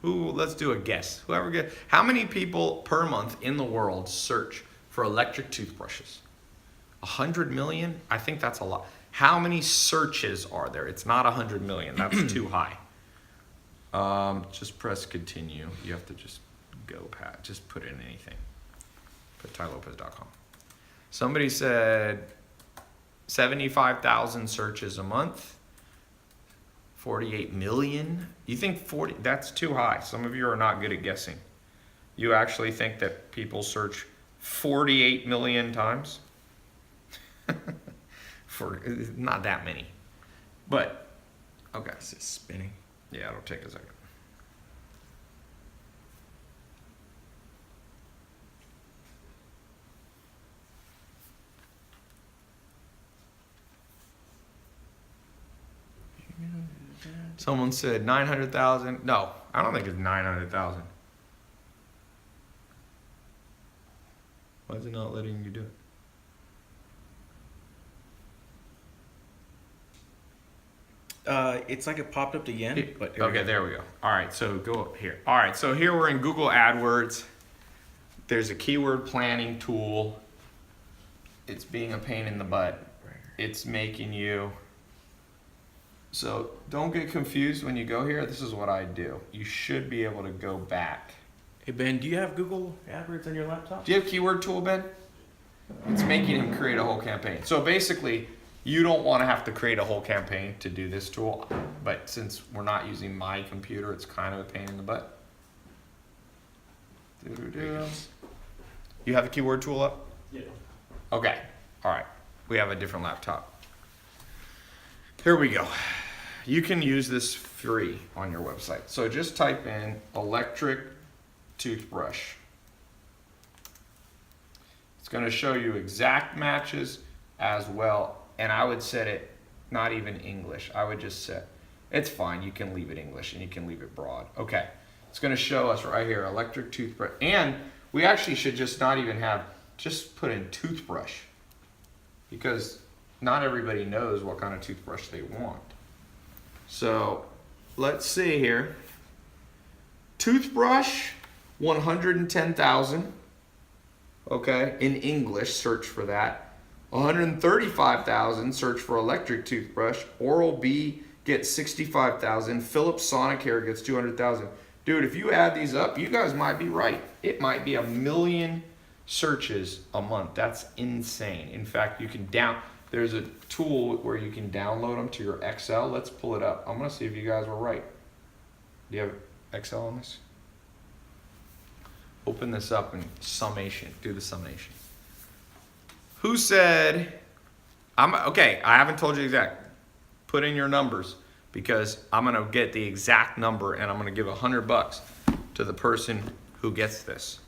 Let's do a guess. Whoever gets, how many people per month in the world search for electric toothbrushes? 100 million? I think that's a lot. How many searches are there? It's not 100 million. That's too high. Just press continue. You have to just go past. Just put in anything. Put tylopez.com. Somebody said 75,000 searches a month. 48 million? You think 40? That's too high. Some of you are not good at guessing. You actually think that people search 48 million times? For not that many, but okay. This is spinning. Yeah, it'll take a second. Someone said 900,000. No, I don't think it's 900,000. Why is it not letting you do it? It's like it popped up again, but Okay, there we go. All right, so go up here. All right, so here we're in Google AdWords. There's a keyword planning tool. It's being a pain in the butt. It's making you. So don't get confused when you go here. This is what I do. You should be able to go back. Hey Ben, do you have Google AdWords on your laptop? Do you have keyword tool, Ben? It's making him create a whole campaign. So basically, you don't want to have to create a whole campaign to do this tool, but since we're not using my computer, it's kind of a pain in the butt. You have the keyword tool up? Yeah. Okay, all right. We have a different laptop. Here we go. You can use this free on your website. So just type in electric toothbrush. It's going to show you exact matches as well. And I would set it not even English. I would just set, it's fine. You can leave it English and you can leave it broad. Okay. It's going to show us right here, electric toothbrush. And we actually should just not even have, just put in toothbrush. Because not everybody knows what kind of toothbrush they want. So let's see here. Toothbrush, 110,000. Okay, in English, search for that. 135,000, search for electric toothbrush. Oral-B gets 65,000. Philips Sonicare gets 200,000. Dude, if you add these up, you guys might be right. It might be 1 million searches a month. That's insane. In fact, you can there's a tool where you can download them to your Excel. Let's pull it up. I'm gonna see if you guys were right. Do you have Excel on this? Open this up and summation. Do the summation. Who said, okay, I haven't told you exact. Put in your numbers because I'm going to get the exact number and I'm going to give $100 to the person who gets this.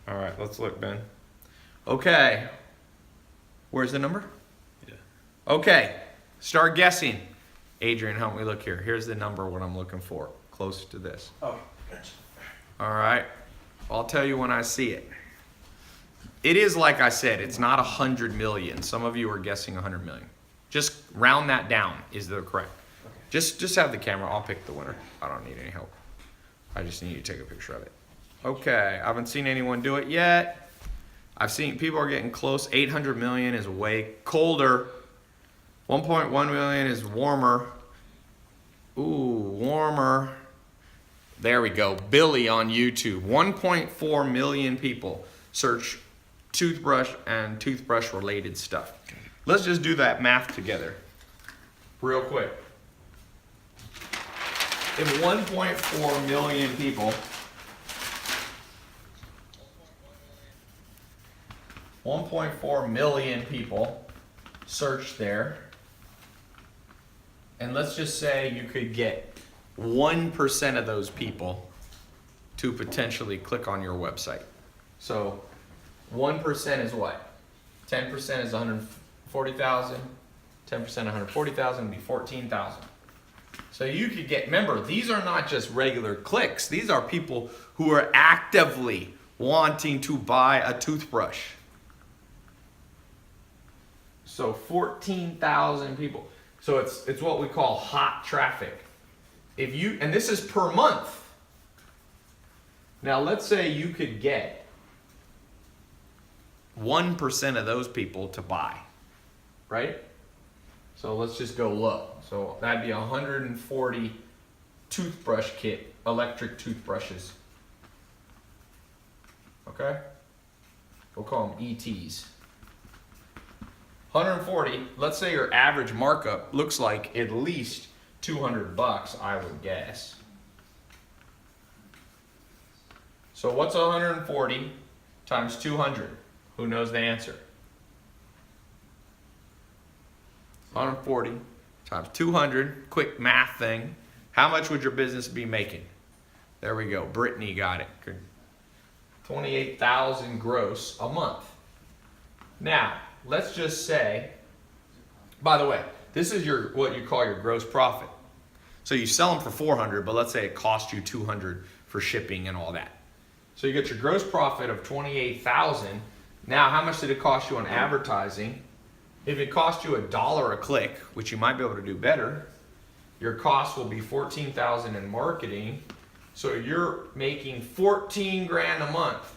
All right, let's look, Ben. Okay. Where's the number? Yeah. Okay, start guessing. Adrian, help me look here. Here's the number, what I'm looking for. Close to this. Oh, gotcha. All right. I'll tell you when I see it. It is like I said, it's not 100 million. Some of you are guessing 100 million. Just round that down is the correct. Okay. Just have the camera. I'll pick the winner. I don't need any help. I just need you to take a picture of it. Okay, I haven't seen anyone do it yet. I've seen people are getting close. 800 million is way colder. 1.1 million is warmer. Ooh, warmer. There we go. Billy on YouTube. 1.4 million people search toothbrush and toothbrush related stuff. Let's just do that math together real quick. If 1.4 million people 1.4 million people search there, and let's just say you could get 1% of those people to potentially click on your website. So 1% is what? 10% is 140,000. 10% 140,000 would be 14,000. So you could get, remember, these are not just regular clicks. These are people who are actively wanting to buy a toothbrush. So 14,000 people. So it's what we call hot traffic. If you, and this is per month. Now let's say you could get 1% of those people to buy, right? So let's just go low. So that'd be 140 toothbrush kit, electric toothbrushes. Okay? We'll call them ETs. 140, let's say your average markup looks like at least $200, I would guess. So what's 140 times 200? Who knows the answer? 140 times 200, quick math thing. How much would your business be making? There we go, Brittany got it. 28,000 gross a month. Now, let's just say, by the way, this is your what you call your gross profit. So you sell them for 400, but let's say it cost you 200 for shipping and all that. So you get your gross profit of 28,000. Now, how much did it cost you on advertising? If it cost you $1 a click, which you might be able to do better, your cost will be 14,000 in marketing. So you're making 14 grand a month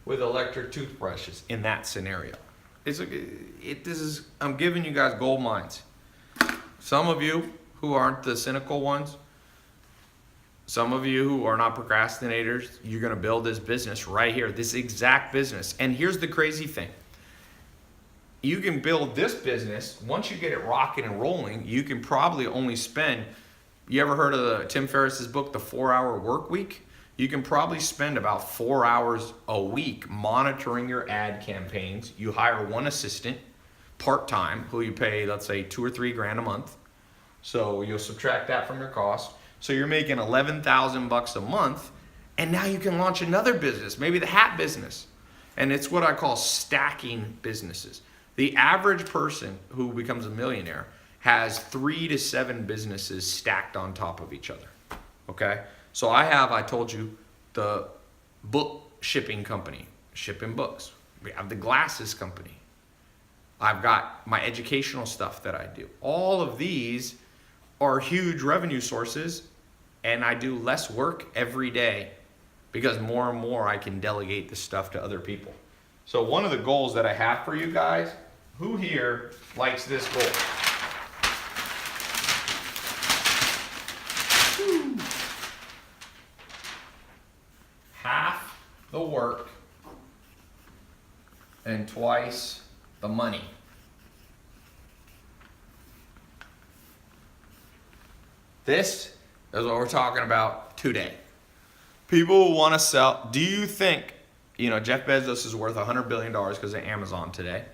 with electric toothbrushes in that scenario. I'm giving you guys gold mines. Some of you who aren't the cynical ones, some of you who are not procrastinators, you're gonna build this business right here, this exact business. And here's the crazy thing. You can build this business, once you get it rocking and rolling, you can probably only spend, you ever heard of Tim Ferriss's book, The 4-Hour Work Week? You can probably spend about 4 hours a week monitoring your ad campaigns. You hire one assistant, part-time, who you pay, let's say, 2 or 3 grand a month. So you'll subtract that from your cost. So you're making 11,000 bucks a month, and now you can launch another business, maybe the hat business. And it's what I call stacking businesses. The average person who becomes a millionaire has 3 to 7 businesses stacked on top of each other. Okay? So I told you, the book shipping company, shipping books. We have the glasses company. I've got my educational stuff that I do. All of these are huge revenue sources, and I do less work every day because more and more I can delegate this stuff to other people. So one of the goals that I have for you guys, who here likes this goal? Woo. Half the work and twice the money. This is what we're talking about today. People want to sell. Do you think, Jeff Bezos is worth $100 billion because of Amazon today?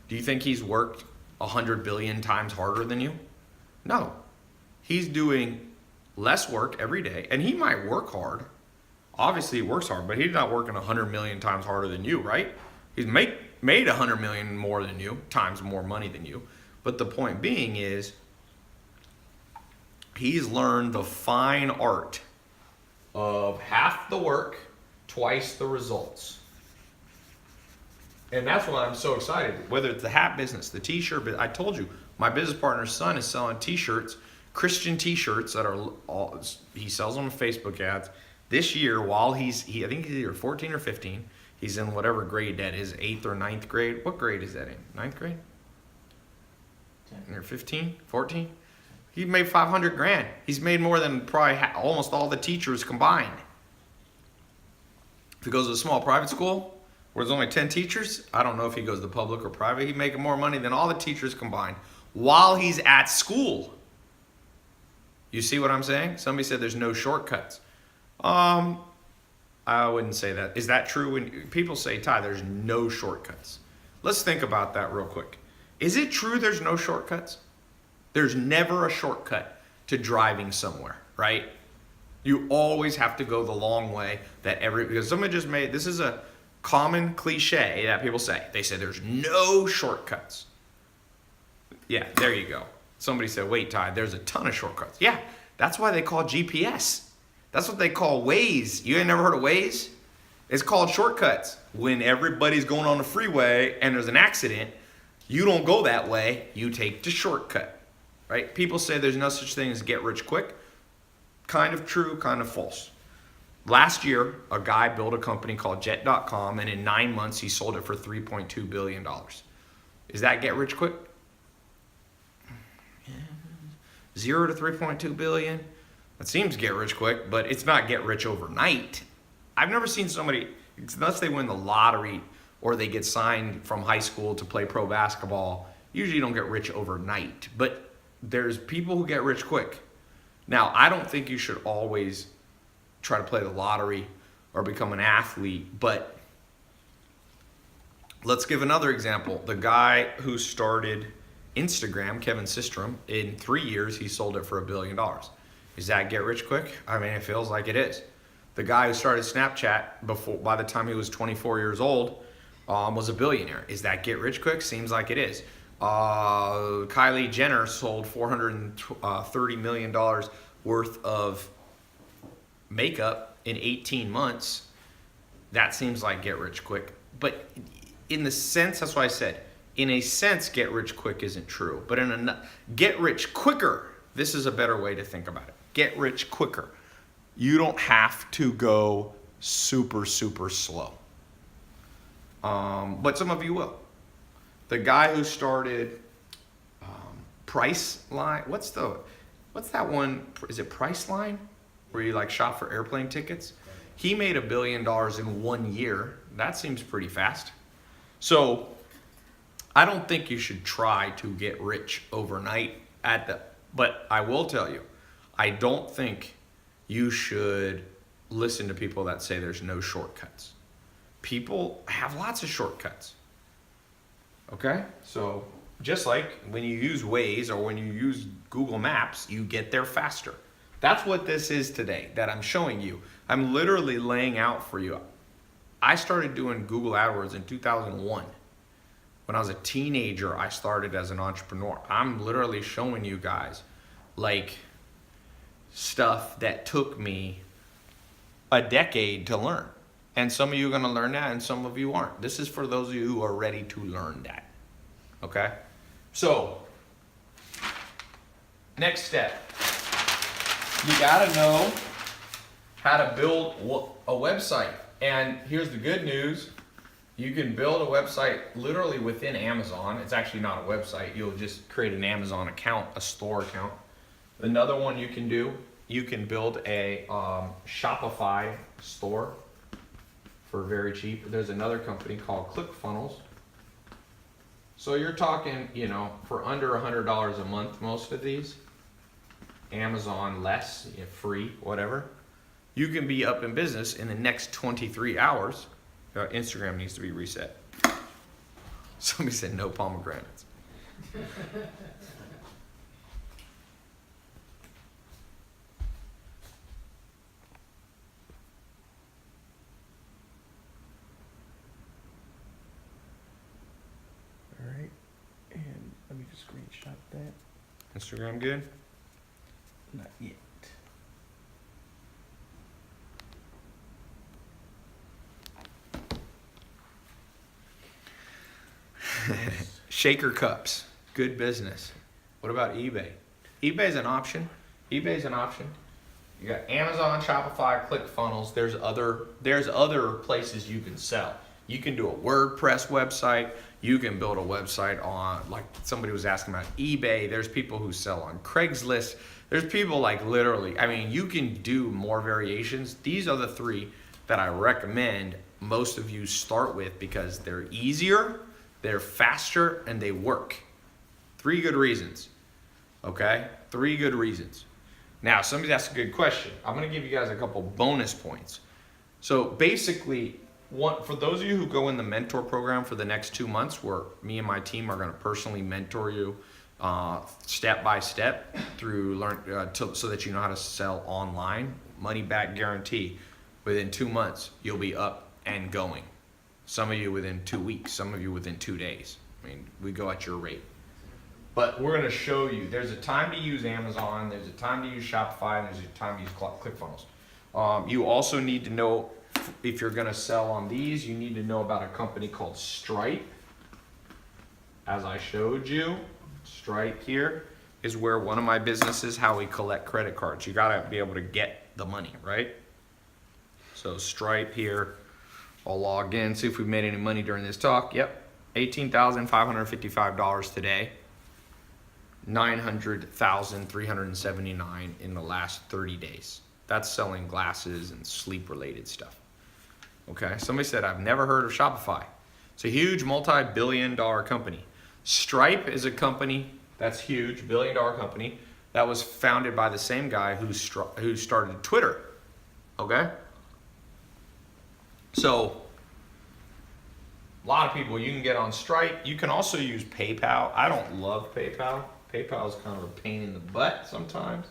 Do you think he's worked 100 billion times harder than you? No. He's doing less work every day, and he might work hard. Obviously, he works hard, but he's not working 100 million times harder than you, right? He's made 100 million more than you, times more money than you. But the point being is, he's learned the fine art of half the work, twice the results. And that's why I'm so excited. Whether it's the hat business, the t-shirt business. I told you, my business partner's son is selling t-shirts, Christian t-shirts that are all, he sells them on Facebook ads. This year, while I think he's either 14 or 15. He's in whatever grade that is, 8th or 9th grade. What grade is that in? 9th grade? 10. Or 15, 14? He made 500 grand. He's made more than probably almost all the teachers combined. If he goes to a small private school where there's only 10 teachers, I don't know if he goes to public or private. He's making more money than all the teachers combined while he's at school. You see what I'm saying? Somebody said there's no shortcuts. I wouldn't say that. Is that true? When people say, Ty, there's no shortcuts. Let's think about that real quick. Is it true there's no shortcuts? There's never a shortcut to driving somewhere, right? You always have to go the long way because someone just made, this is a common cliche that people say. They say there's no shortcuts. Yeah, there you go. Somebody said, wait, Ty, there's a ton of shortcuts. Yeah, that's why they call GPS. That's what they call Waze. You ain't never heard of Waze? It's called shortcuts. When everybody's going on the freeway and there's an accident, you don't go that way. You take the shortcut, right? People say there's no such thing as get rich quick. Kind of true, kind of false. Last year, a guy built a company called Jet.com, and in 9 months, he sold it for $3.2 billion. Is that get rich quick? 0 to 3.2 billion. That seems get rich quick, but it's not get rich overnight. I've never seen somebody, unless they win the lottery or they get signed from high school to play pro basketball, usually you don't get rich overnight. But there's people who get rich quick. Now, I don't think you should always try to play the lottery or become an athlete, but let's give another example. The guy who started Instagram, Kevin Systrom, in 3 years, he sold it for $1 billion. Is that get rich quick? I mean, it feels like it is. The guy who started Snapchat by the time he was 24 years old, was a billionaire. Is that get rich quick? Seems like it is. Kylie Jenner sold $430 million worth of makeup in 18 months. That seems like get rich quick. But in the sense, that's why I said, in a sense, get rich quick isn't true. But in a get rich quicker, this is a better way to think about it. Get rich quicker. You don't have to go super, super slow. But some of you will. The guy who started Priceline, what's that one? Is it Priceline? Where you like shop for airplane tickets? He made $1 billion in 1 year. That seems pretty fast. So I don't think you should try to get rich overnight but I will tell you, I don't think you should listen to people that say there's no shortcuts. People have lots of shortcuts. Okay? So just like when you use Waze or when you use Google Maps, you get there faster. That's what this is today that I'm showing you. I'm literally laying out for you. I started doing Google AdWords in 2001. When I was a teenager, I started as an entrepreneur. I'm literally showing you guys like stuff that took me a decade to learn. And some of you are going to learn that and some of you aren't. This is for those of you who are ready to learn that. Okay? So, next step. You got to know how to build a website. And here's the good news. You can build a website literally within Amazon. It's actually not a website. You'll just create an Amazon account, a store account. Another one you can do, you can build a Shopify store for very cheap. There's another company called ClickFunnels. So you're talking, for under $100 a month, most of these. Amazon less, free, whatever. You can be up in business in the next 23 hours. Instagram needs to be reset. Somebody said no pomegranates. All right, and let me just screenshot that. Instagram good? Not yet. Shaker cups, good business. What about eBay? eBay's an option. You got Amazon, Shopify, ClickFunnels. There's other places you can sell. You can do a WordPress website. You can build a website on, like somebody was asking about eBay. There's people who sell on Craigslist. There's people like literally, I mean, you can do more variations. These are the 3 that I recommend most of you start with because they're easier, they're faster, and they work. 3 good reasons. Okay? 3 good reasons. Now, somebody asked a good question. I'm going to give you guys a couple bonus points. So basically, for those of you who go in the mentor program for the next 2 months, where me and my team are going to personally mentor you step by step through so that you know how to sell online, money back guarantee. Within 2 months, you'll be up and going. Some of you within 2 weeks, some of you within 2 days. I mean, we go at your rate. But we're going to show you, there's a time to use Amazon, there's a time to use Shopify, and there's a time to use ClickFunnels. You also need to know, if you're going to sell on these, you need to know about a company called Stripe. As I showed you, Stripe here is where one of my businesses, how we collect credit cards. You got to be able to get the money, right? So Stripe here, I'll log in, see if we've made any money during this talk. Yep, $18,555 today. $900,379 in the last 30 days. That's selling glasses and sleep related stuff. Okay, somebody said, I've never heard of Shopify. It's a huge multi-billion-dollar company. Stripe is a company that's huge, billion-dollar company that was founded by the same guy who started Twitter. Okay? So, a lot of people, you can get on Stripe. You can also use PayPal. I don't love PayPal. PayPal is kind of a pain in the butt sometimes.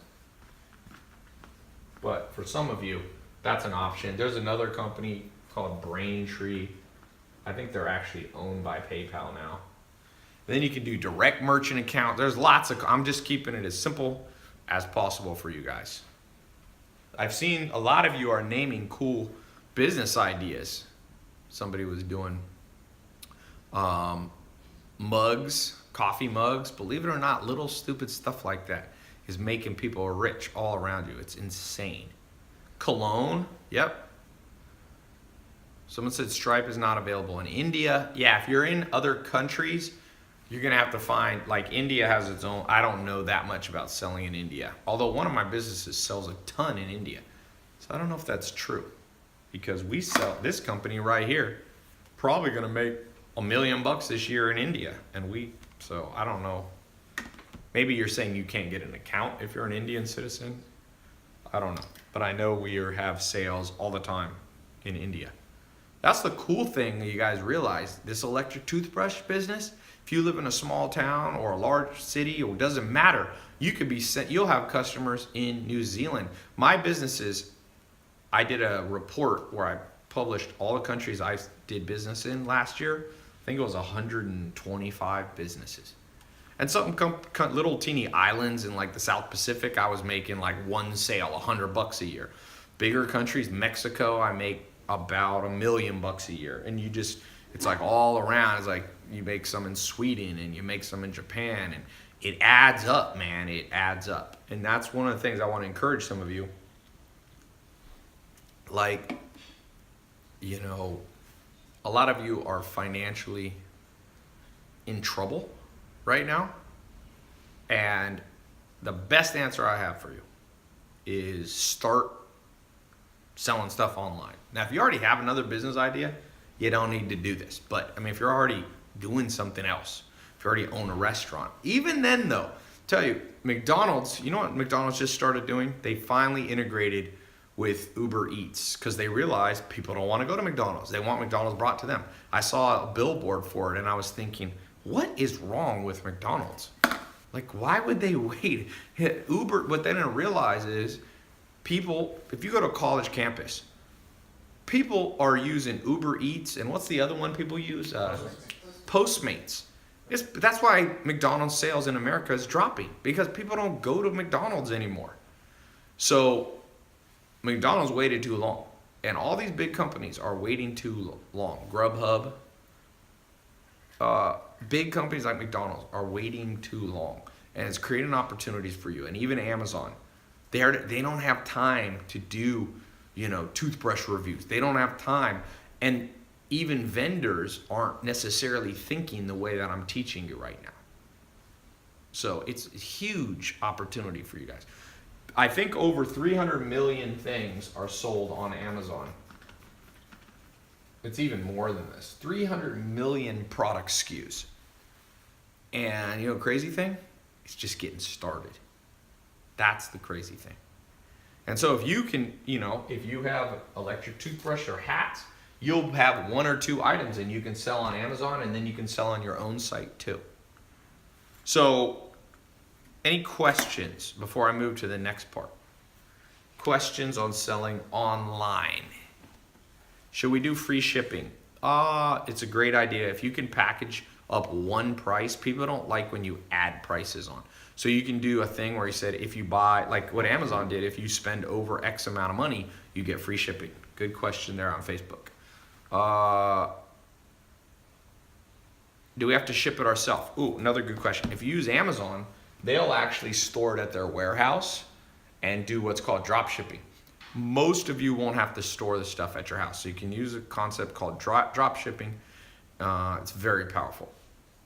But for some of you, that's an option. There's another company called Braintree. I think they're actually owned by PayPal now. Then you can do direct merchant account. There's lots of, I'm just keeping it as simple as possible for you guys. I've seen a lot of you are naming cool business ideas. Somebody was doing mugs, coffee mugs. Believe it or not, little stupid stuff like that is making people rich all around you. It's insane. Cologne, yep. Someone said Stripe is not available in India. Yeah, if you're in other countries, you're gonna have to find, like India has its own, I don't know that much about selling in India. Although one of my businesses sells a ton in India. So I don't know if that's true. Because we sell, this company right here, probably gonna make $1 million this year in India. So I don't know. Maybe you're saying you can't get an account if you're an Indian citizen. I don't know. But I know we have sales all the time in India. That's the cool thing that you guys realize. This electric toothbrush business, if you live in a small town or a large city, or it doesn't matter, you could be sent, you'll have customers in New Zealand. My businesses, I did a report where I published all the countries I did business in last year. I think it was 125 businesses. And some little teeny islands in like the South Pacific, I was making like one sale, $100 a year. Bigger countries, Mexico, I make about $1 million a year. And you just, it's like all around. It's like you make some in Sweden and you make some in Japan, and it adds up, man. It adds up. And that's one of the things I want to encourage some of you. Like, you know, a lot of you are financially in trouble right now. And the best answer I have for you is start selling stuff online. Now, if you already have another business idea, you don't need to do this. But I mean, if you're already doing something else, if you already own a restaurant, even then though, tell you, McDonald's, you know what McDonald's just started doing? They finally integrated with Uber Eats because they realized people don't want to go to McDonald's. They want McDonald's brought to them. I saw a billboard for it and I was thinking, what is wrong with McDonald's? Like, why would they wait? Uber, what they didn't realize is people, if you go to a college campus, people are using Uber Eats, and what's the other one people use? Postmates. That's why McDonald's sales in America is dropping, because people don't go to McDonald's anymore. So McDonald's waited too long, and all these big companies are waiting too long. Grubhub, big companies like McDonald's are waiting too long, and it's creating opportunities for you. And even Amazon, They don't have time to do, toothbrush reviews. They don't have time. And even vendors aren't necessarily thinking the way that I'm teaching you right now. So it's a huge opportunity for you guys. I think over 300 million things are sold on Amazon. It's even more than this. 300 million product SKUs. And crazy thing? It's just getting started. That's the crazy thing. And so if you can, if you have electric toothbrush or hats, you'll have 1 or 2 items and you can sell on Amazon, and then you can sell on your own site too. So, any questions before I move to the next part? Questions on selling online. Should we do free shipping? It's a great idea. If you can package up one price, people don't like when you add prices on. So you can do a thing where you said, if you buy, like what Amazon did, if you spend over X amount of money, you get free shipping. Good question there on Facebook. Do we have to ship it ourselves? Ooh, another good question. If you use Amazon, they'll actually store it at their warehouse and do what's called drop shipping. Most of you won't have to store the stuff at your house. So you can use a concept called drop shipping. It's very powerful.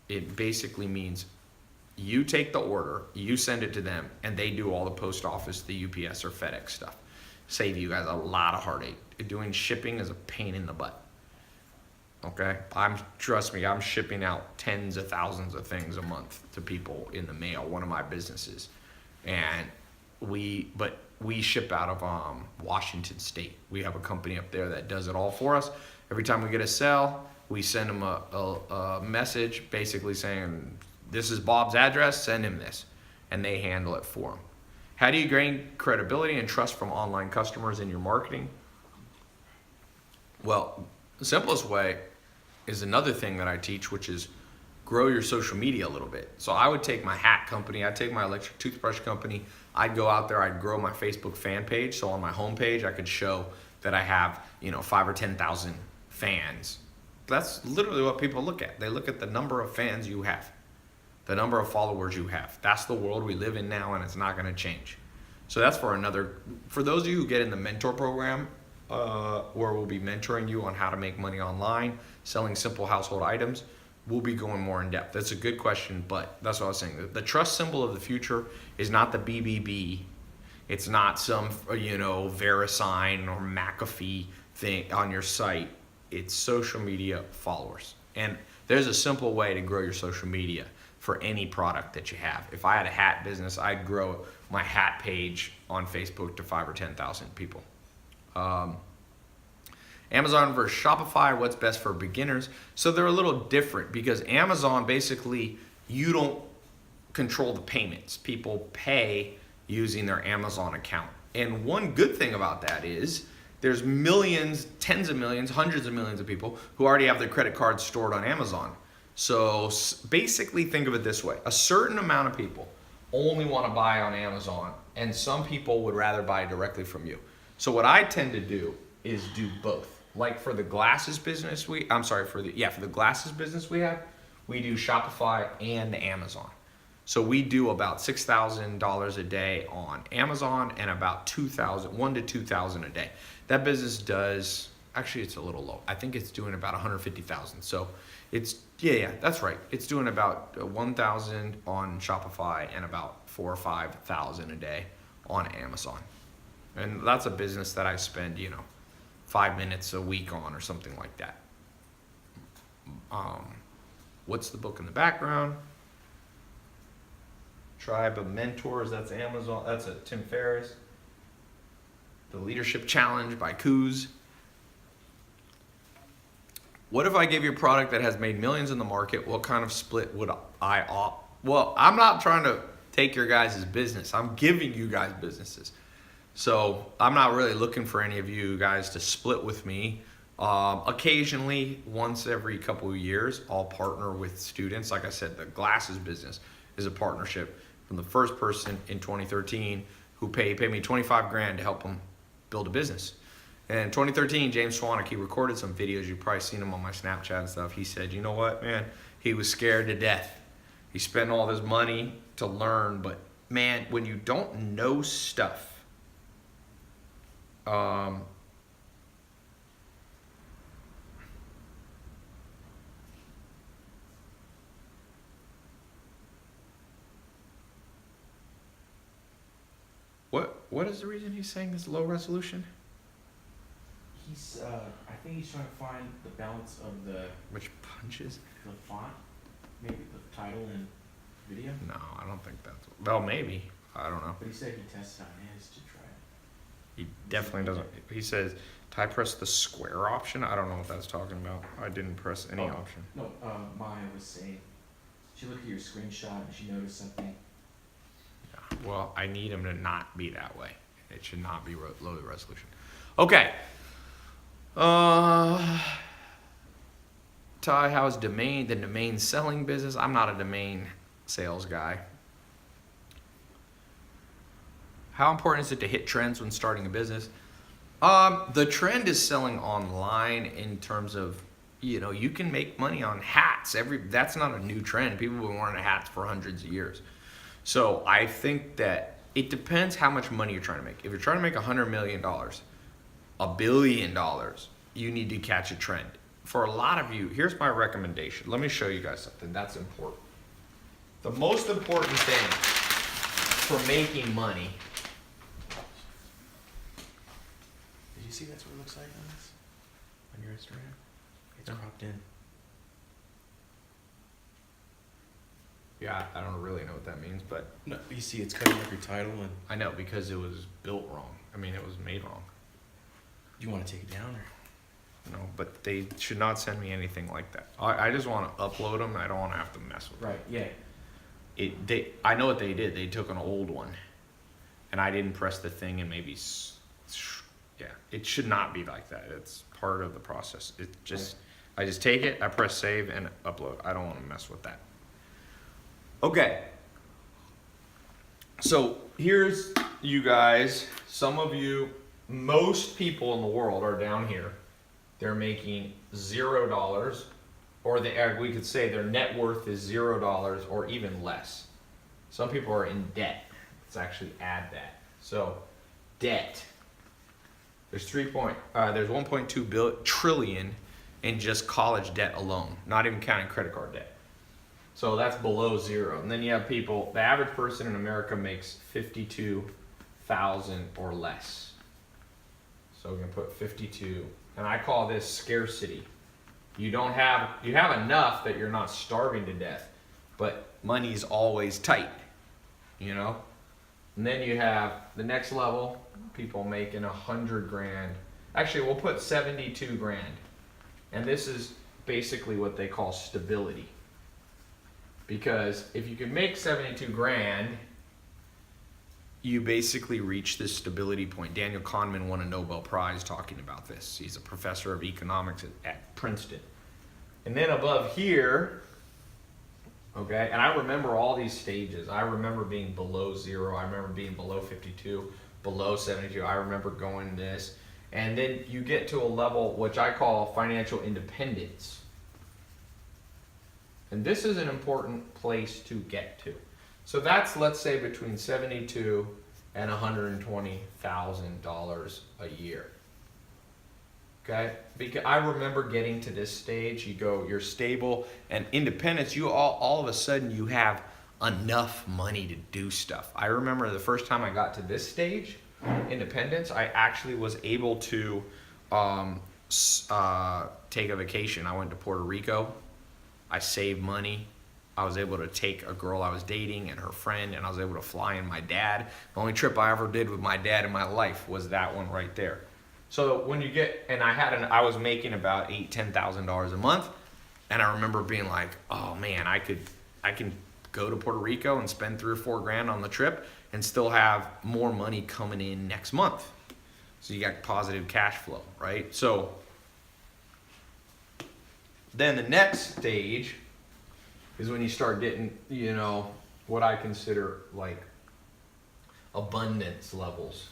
It basically means you take the order, you send it to them, and they do all the post office, the UPS or FedEx stuff. Save you guys a lot of heartache. Doing shipping is a pain in the butt. Okay? Trust me, I'm shipping out tens of thousands of things a month to people in the mail, one of my businesses. And we ship out of Washington State. We have a company up there that does it all for us. Every time we get a sale, we send them a message basically saying, this is Bob's address, send him this. And they handle it for him. How do you gain credibility and trust from online customers in your marketing? Well, the simplest way is another thing that I teach, which is grow your social media a little bit. So I would take my hat company, I'd take my electric toothbrush company, I'd go out there, I'd grow my Facebook fan page. So on my homepage, I could show that I have, 5 or 10,000 fans. That's literally what people look at. They look at the number of fans you have, the number of followers you have. That's the world we live in now, and it's not going to change. So that's for those of you who get in the mentor program, where we'll be mentoring you on how to make money online, selling simple household items, we'll be going more in depth. That's a good question, but that's what I was saying. The trust symbol of the future is not the BBB. It's not some, VeriSign or McAfee thing on your site. It's social media followers. And there's a simple way to grow your social media for any product that you have. If I had a hat business, I'd grow my hat page on Facebook to 5 or 10,000 people. Amazon versus Shopify, what's best for beginners? So they're a little different because Amazon, basically, you don't control the payments. People pay using their Amazon account. And one good thing about that is there's millions, tens of millions, hundreds of millions of people who already have their credit cards stored on Amazon. So basically think of it this way. A certain amount of people only want to buy on Amazon, and some people would rather buy directly from you. So what I tend to do is do both. Like for the glasses business for the glasses business we have, we do Shopify and Amazon. So we do about $6,000 a day on Amazon and about $1,000 to $2,000 a day. That business does, actually it's a little low. I think it's doing about $150,000. So it's, that's right. It's doing about $1,000 on Shopify and about $4,000 or $5,000 a day on Amazon. And that's a business that I spend, 5 minutes a week on or something like that. What's the book in the background? Tribe of Mentors, that's Amazon, that's a Tim Ferriss. The Leadership Challenge by Coos. What if I gave you a product that has made millions in the market? What kind of split would I opt? Well, I'm not trying to take your guys' business. I'm giving you guys businesses. So I'm not really looking for any of you guys to split with me. Occasionally, once every couple of years, I'll partner with students. Like I said, the glasses business is a partnership from the first person in 2013 who paid me $25,000 to help him build a business. And in 2013, James Swanwick, he recorded some videos. You've probably seen him on my Snapchat and stuff. He said, you know what, man? He was scared to death. He spent all this money to learn, but man, when you don't know stuff, Um, what is the reason he's saying this low resolution? He's, I think he's trying to find the balance of the Which punches? font, maybe the title and video. No, I don't think that's. Well, maybe. I don't know. But he said he tested on his to try it. He definitely doesn't. He says, "I press the square option." I don't know what that's talking about. I didn't press any Oh. option. No, Maya was saying, she looked at your screenshot and she noticed something. Yeah. Well, I need him to not be that way. It should not be low resolution. Okay. Ty, how's the domain selling business? I'm not a domain sales guy. How important is it to hit trends when starting a business? The trend is selling online in terms of, you can make money on hats. That's not a new trend. People have been wearing hats for hundreds of years. So I think that it depends how much money you're trying to make. If you're trying to make $100 million, $1 billion, you need to catch a trend. For a lot of you, here's my recommendation. Let me show you guys something that's important. The most important thing for making money. Did you see that's what it looks like on this? On your Instagram? It's No. cropped in. Yeah, I don't really know what that means, but No, you see it's cutting up your title and I know because it was built wrong. I mean, it was made wrong. you want to take it down or? No, but they should not send me anything like that. I just want to upload them. I don't want to have to mess with them. Right, yeah. I know what they did. They took an old one, and I didn't press the thing, and maybe, yeah, it should not be like that. It's part of the process. I just take it, I press save, and upload. I don't want to mess with that. Okay. So here's you guys. Some of you, most people in the world are down here. They're making $0, or we could say their net worth is $0 or even less. Some people are in debt. Let's actually add that. So, debt. There's 1.2 trillion in just college debt alone, not even counting credit card debt. So that's below zero. And then you have people. The average person in America makes 52,000 or less. So we're gonna put 52. And I call this scarcity. You have enough that you're not starving to death, but money's always tight, And then you have the next level, people making 100 grand. Actually, we'll put 72 grand. And this is basically what they call stability. Because if you can make 72 grand, you basically reach this stability point. Daniel Kahneman won a Nobel Prize talking about this. He's a professor of economics at Princeton. And then above here, okay, and I remember all these stages. I remember being below zero. I remember being below 52, below 72. I remember going this. And then you get to a level which I call financial independence. And this is an important place to get to. So that's, let's say, between $72,000 and $120,000 a year. Okay? Because I remember getting to this stage, you're stable, and independence, you all of a sudden you have enough money to do stuff. I remember the first time I got to this stage, independence, I actually was able to take a vacation. I went to Puerto Rico. I saved money. I was able to take a girl I was dating and her friend, and I was able to fly in my dad. The only trip I ever did with my dad in my life was that one right there. So when you get, and I was making about $10,000 a month, and I remember being like, oh man, I can go to Puerto Rico and spend $3 or $4 grand on the trip and still have more money coming in next month. So you got positive cash flow, right? So then the next stage is when you start getting, what I consider like abundance levels.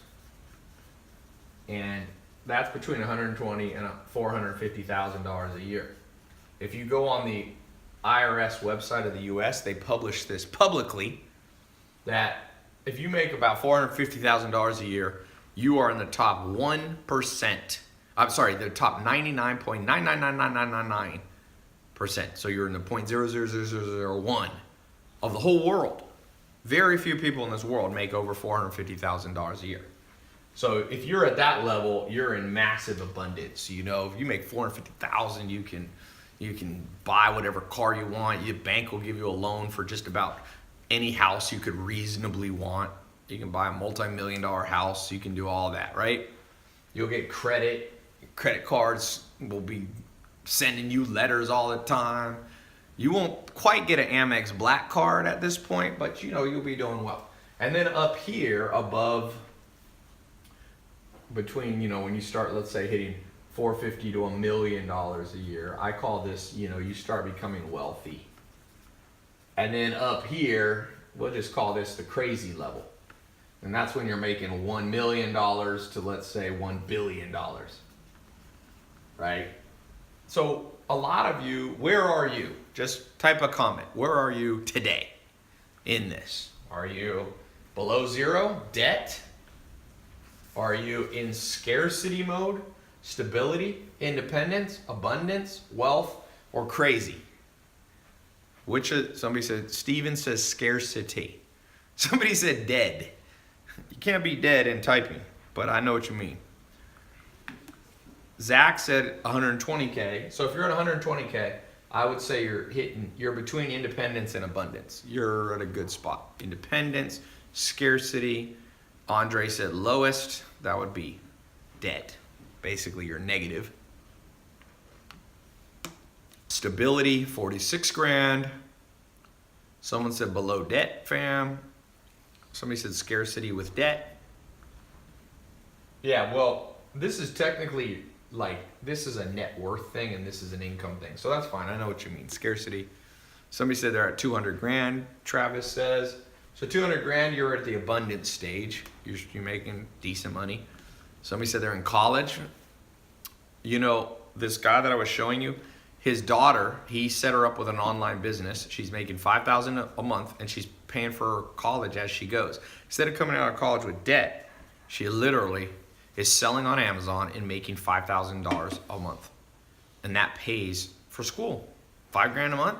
And that's between $120,000 and $450,000 a year. If you go on the IRS website of the US, they publish this publicly that if you make about $450,000 a year, you are in the top 1%. I'm sorry, the top 99.9999999%. So you're in the 0.000001 of the whole world. Very few people in this world make over $450,000 a year. So if you're at that level, you're in massive abundance. You know, if you make $450,000, you can buy whatever car you want. Your bank will give you a loan for just about any house you could reasonably want. You can buy a multi-million-dollar house. You can do all that, right? You'll get credit. Credit cards will be sending you letters all the time. You won't quite get an Amex Black card at this point, but you know, you'll be doing well. And then up here above, between, you know, when you start, let's say, hitting $450 to $1 million a year, I call this, you know, you start becoming wealthy. And then up here, we'll just call this the crazy level. And that's when you're making $1 million to, let's say, $1 billion. Right? So a lot of you, where are you? Just type a comment. Where are you today in this? Are you below zero? Debt? Are you in scarcity mode? Stability? Independence? Abundance? Wealth? Or crazy? Which somebody said, Steven says scarcity. Somebody said dead. You can't be dead in typing, but I know what you mean. Zach said 120K. So if you're at 120K, I would say you're between independence and abundance. You're at a good spot. Independence, scarcity. Andre said lowest, that would be dead. Basically, you're negative. Stability, 46 grand. Someone said below debt, fam. Somebody said scarcity with debt. Yeah, well, this is technically like, this is a net worth thing and this is an income thing. So that's fine. I know what you mean. Scarcity. Somebody said they're at 200 grand, Travis says. So 200 grand, you're at the abundance stage. You're making decent money. Somebody said they're in college. You know, this guy that I was showing you, his daughter, he set her up with an online business. She's making $5,000 a month and she's paying for her college as she goes. Instead of coming out of college with debt, she literally is selling on Amazon and making $5,000 a month. And that pays for school. $5 grand a month.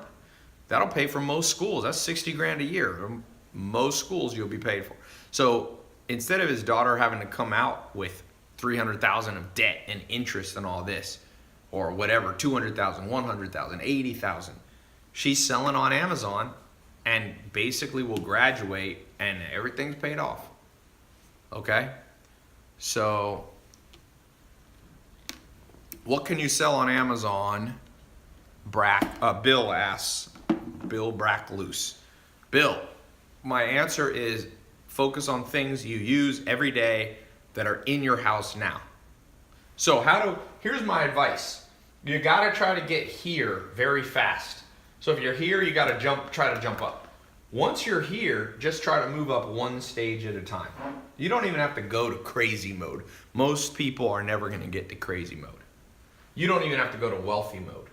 That'll pay for most schools. That's 60 grand a year. Most schools you'll be paid for. So instead of his daughter having to come out with 300,000 of debt and interest and all this, or whatever, 200,000, 100,000, 80,000, she's selling on Amazon and basically will graduate and everything's paid off. Okay? So what can you sell on Amazon? Bill asks. Bill Brackloose. Bill, my answer is focus on things you use every day that are in your house now. So here's my advice. You gotta try to get here very fast. So if you're here, you gotta try to jump up. Once you're here, just try to move up one stage at a time. You don't even have to go to crazy mode. Most people are never gonna get to crazy mode. You don't even have to go to wealthy mode.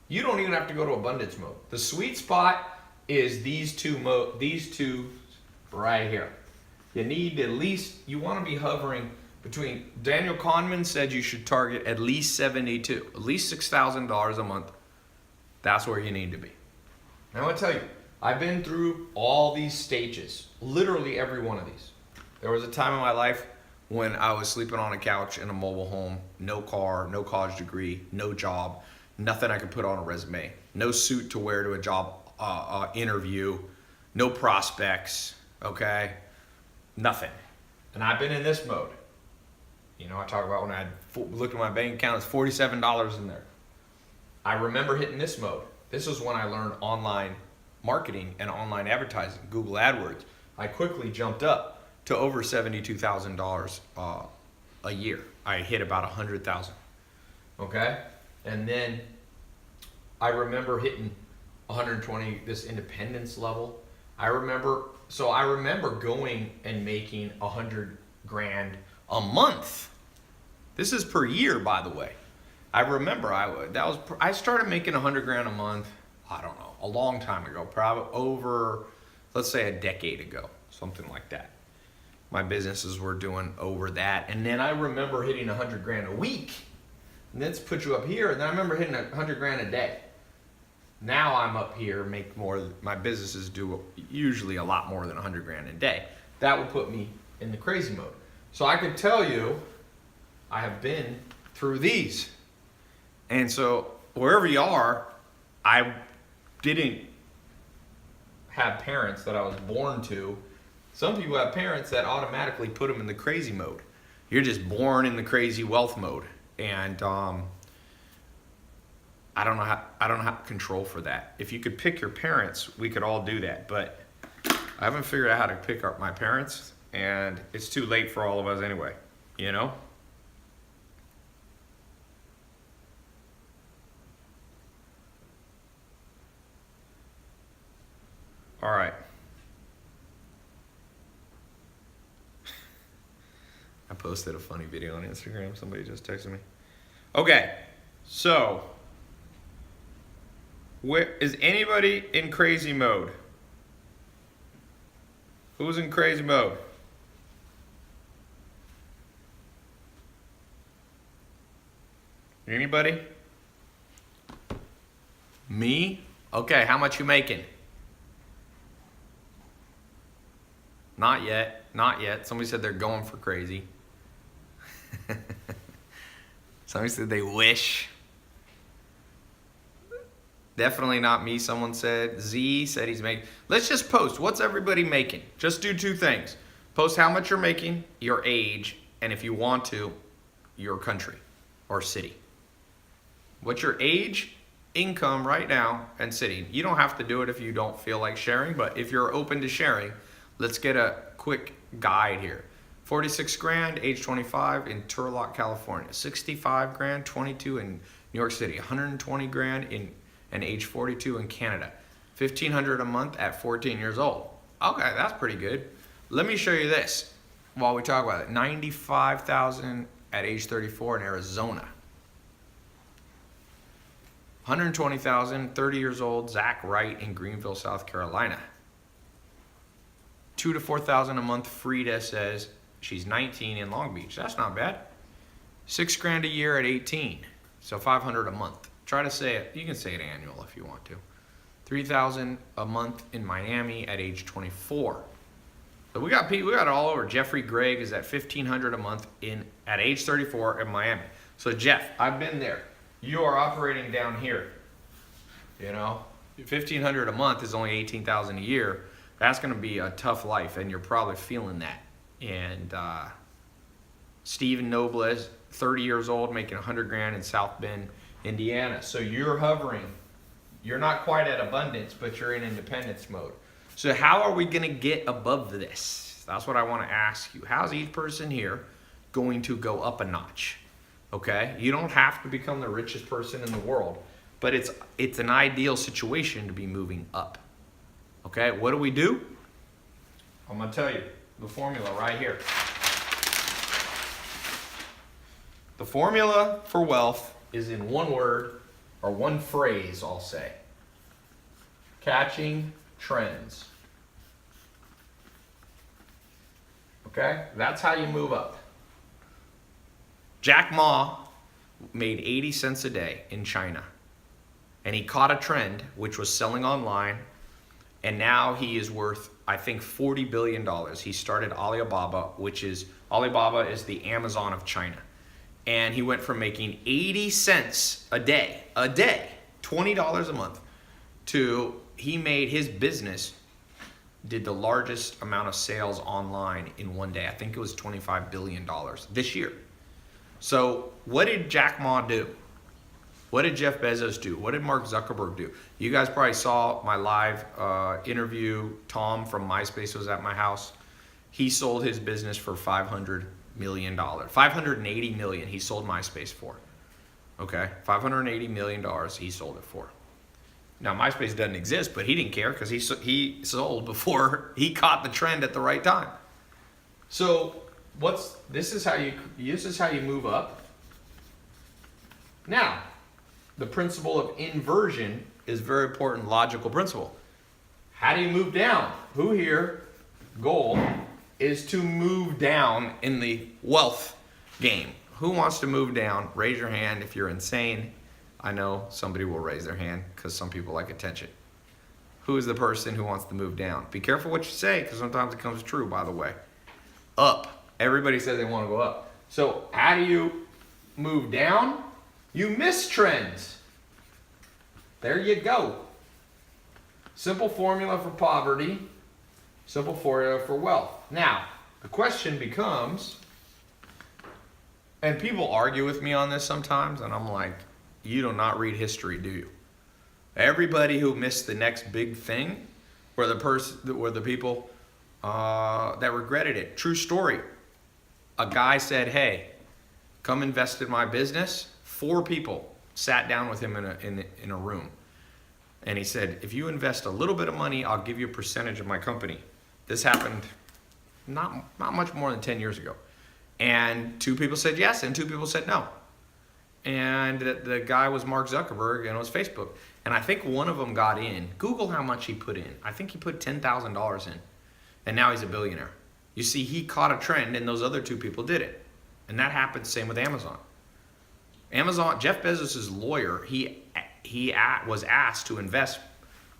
You don't even have to go to abundance mode. The sweet spot is these two right here. You need at least, you want to be hovering between, Daniel Kahneman said you should target at least 72, at least $6,000 a month. That's where you need to be. Now I want to tell you, I've been through all these stages, literally every one of these. There was a time in my life when I was sleeping on a couch in a mobile home, no car, no college degree, no job, nothing I could put on a resume, no suit to wear to a job interview, no prospects, okay? Nothing. And I've been in this mode. You know, I talk about when I looked at my bank account, it's $47 in there. I remember hitting this mode. This is when I learned online marketing and online advertising, Google AdWords. I quickly jumped up to over $72,000 a year. I hit about 100,000. Okay? And then I remember hitting 120, this independence level. I remember going and making 100 grand a month. This is per year, by the way. I remember I started making 100 grand a month, I don't know, a long time ago, probably over, let's say a decade ago, something like that. my businesses were doing over that. And then I remember hitting 100 grand a week. And that's put you up here. And then I remember hitting 100 grand a day. Now I'm up here, make more. My businesses do usually a lot more than 100 grand a day. That would put me in the crazy mode. So I could tell you, I have been through these. And so wherever you are, I didn't have parents that I was born to. Some people have parents that automatically put them in the crazy mode. You're just born in the crazy wealth mode. And I don't know how to control for that. If you could pick your parents, we could all do that. But I haven't figured out how to pick up my parents, and it's too late for all of us anyway, you know? All right. I posted a funny video on Instagram. Somebody just texted me. Okay, so where is anybody in crazy mode? Who's in crazy mode? Anybody? Me? Okay, how much you making? Not yet. Not yet. Somebody said they're going for crazy. Somebody said they wish. Definitely not me, someone said. Z said he's making. Let's just post. What's everybody making? Just do two things. Post how much you're making, your age, and if you want to, your country or city. What's your age, income right now, and city? You don't have to do it if you don't feel like sharing, but if you're open to sharing, let's get a quick guide here. 46 grand, age 25 in Turlock, California. 65 grand, 22 in New York City. 120 grand in and age 42 in Canada. 1,500 a month at 14 years old. Okay, that's pretty good. Let me show you this while we talk about it. 95,000 at age 34 in Arizona. 120,000, 30 years old, Zach Wright in Greenville, South Carolina. 2,000 to 4,000 a month, Frida says she's 19 in Long Beach. That's not bad. 6 grand a year at 18, so 500 a month. Try to say it. You can say it annual if you want to. 3,000 a month in Miami at age 24. So we got it all over. Jeffrey Gregg is at 1,500 a month at age 34 in Miami. So Jeff, I've been there. You are operating down here. You know, 1,500 a month is only 18,000 a year. That's going to be a tough life, and you're probably feeling that. And Stephen Nobles, 30 years old, making 100 grand in South Bend, Indiana. So you're hovering. You're not quite at abundance, but you're in independence mode. So how are we going to get above this? That's what I want to ask you. How's each person here going to go up a notch? Okay? You don't have to become the richest person in the world, but it's an ideal situation to be moving up. Okay? What do? I'm going to tell you the formula right here. The formula for wealth is in one word, or one phrase, I'll say. Catching trends. Okay? That's how you move up. Jack Ma made 80 cents a day in China. And he caught a trend, which was selling online. And now he is worth, I think, $40 billion. He started Alibaba, Alibaba is the Amazon of China. And he went from making 80 cents a day, $20 a month, to he made his business, did the largest amount of sales online in one day. I think it was $25 billion this year. So what did Jack Ma do? What did Jeff Bezos do? What did Mark Zuckerberg do? You guys probably saw my live interview. Tom from MySpace was at my house. He sold his business for $500 million. $580 million he sold MySpace for. Okay, $580 million he sold it for. Now MySpace doesn't exist, but he didn't care because he sold before he caught the trend at the right time. So this is how you move up. Now, the principle of inversion is a very important logical principle. How do you move down? Who here, goal, is to move down in the wealth game. Who wants to move down? Raise your hand if you're insane. I know somebody will raise their hand because some people like attention. Who is the person who wants to move down? Be careful what you say because sometimes it comes true, by the way. Up. Everybody says they want to go up. So how do you move down? You miss trends. There you go. Simple formula for poverty. Simple formula for wealth. Now, the question becomes, and people argue with me on this sometimes, and I'm like, you do not read history, do you? Everybody who missed the next big thing were the people that regretted it. True story. A guy said, hey, come invest in my business. 4 people sat down with him in a room. And he said, if you invest a little bit of money, I'll give you a percentage of my company. This happened not much more than 10 years ago. And 2 people said yes, and 2 people said no. And the guy was Mark Zuckerberg, and it was Facebook. And I think one of them got in. Google how much he put in. I think he put $10,000 in. And now he's a billionaire. You see, he caught a trend, and those other 2 people did it. And that happened same with Amazon. Jeff Bezos' lawyer, he was asked to invest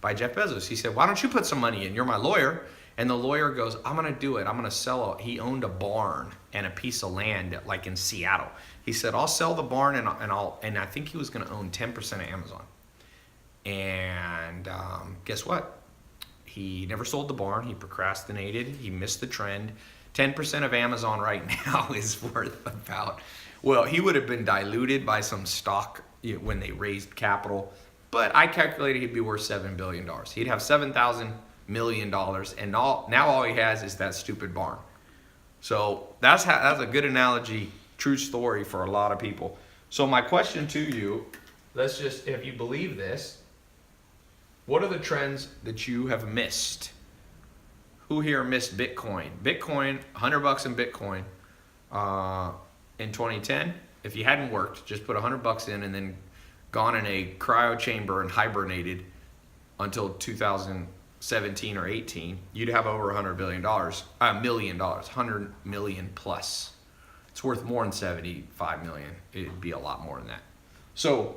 by Jeff Bezos. He said, why don't you put some money in? You're my lawyer. And the lawyer goes, I'm going to do it. I'm going to sell it. He owned a barn and a piece of land like in Seattle. He said, I'll sell the barn and I think he was going to own 10% of Amazon. And guess what? He never sold the barn. He procrastinated. He missed the trend. 10% of Amazon right now is worth about, well, he would have been diluted by some stock when they raised capital. But I calculated he'd be worth $7 billion. He'd have $7,000 million, and now all he has is that stupid barn. So that's a good analogy, true story for a lot of people. So my question to you, if you believe this, what are the trends that you have missed? Who here missed Bitcoin? Bitcoin, $100 in Bitcoin in 2010. If you hadn't worked, just put $100 in and then gone in a cryo chamber and hibernated until 2017 or 18, you'd have over $100 million, $100 million plus. It's worth more than 75 million. It'd be a lot more than that. So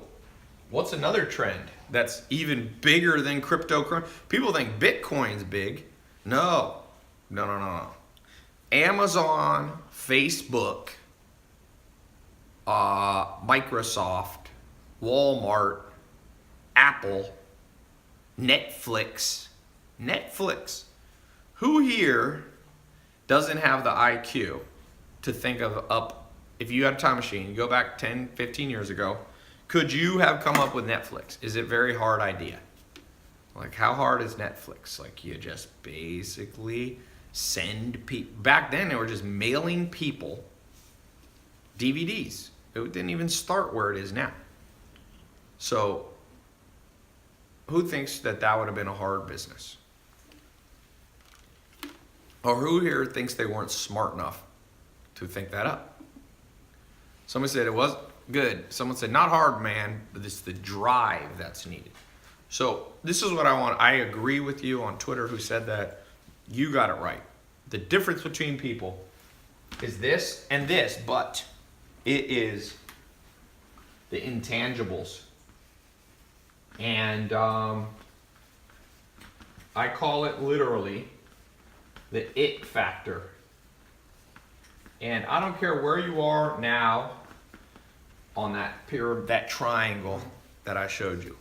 what's another trend that's even bigger than cryptocurrency? People think Bitcoin's big. No. Amazon, Facebook, Microsoft, Walmart, Apple, Netflix. Who here doesn't have the IQ to think of if you had a time machine, you go back 10, 15 years ago, could you have come up with Netflix? Is it a very hard idea? Like, how hard is Netflix? Like, you just basically send people. Back then, they were just mailing people DVDs. It didn't even start where it is now. So, who thinks that would have been a hard business? Or who here thinks they weren't smart enough to think that up? Someone said it was good. Someone said not hard, man, but it's the drive that's needed. So this is what I want. I agree with you on Twitter who said that. You got it right. The difference between people is this and this, but it is the intangibles. And I call it literally the it factor. And I don't care where you are now on that triangle that I showed you.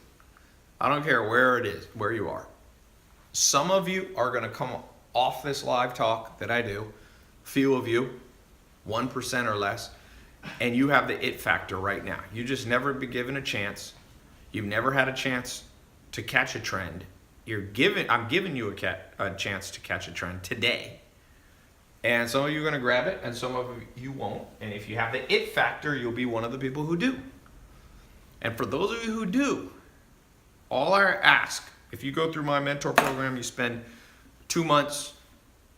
I don't care where it is, where you are. Some of you are going to come off this live talk that I do, few of you, 1% or less, and you have the it factor right now. You just never been given a chance. You've never had a chance to catch a trend. I'm giving you a chance to catch a trend today. And some of you are going to grab it, and some of you won't. And if you have the it factor, you'll be one of the people who do. And for those of you who do, all I ask, if you go through my mentor program, you spend 2 months,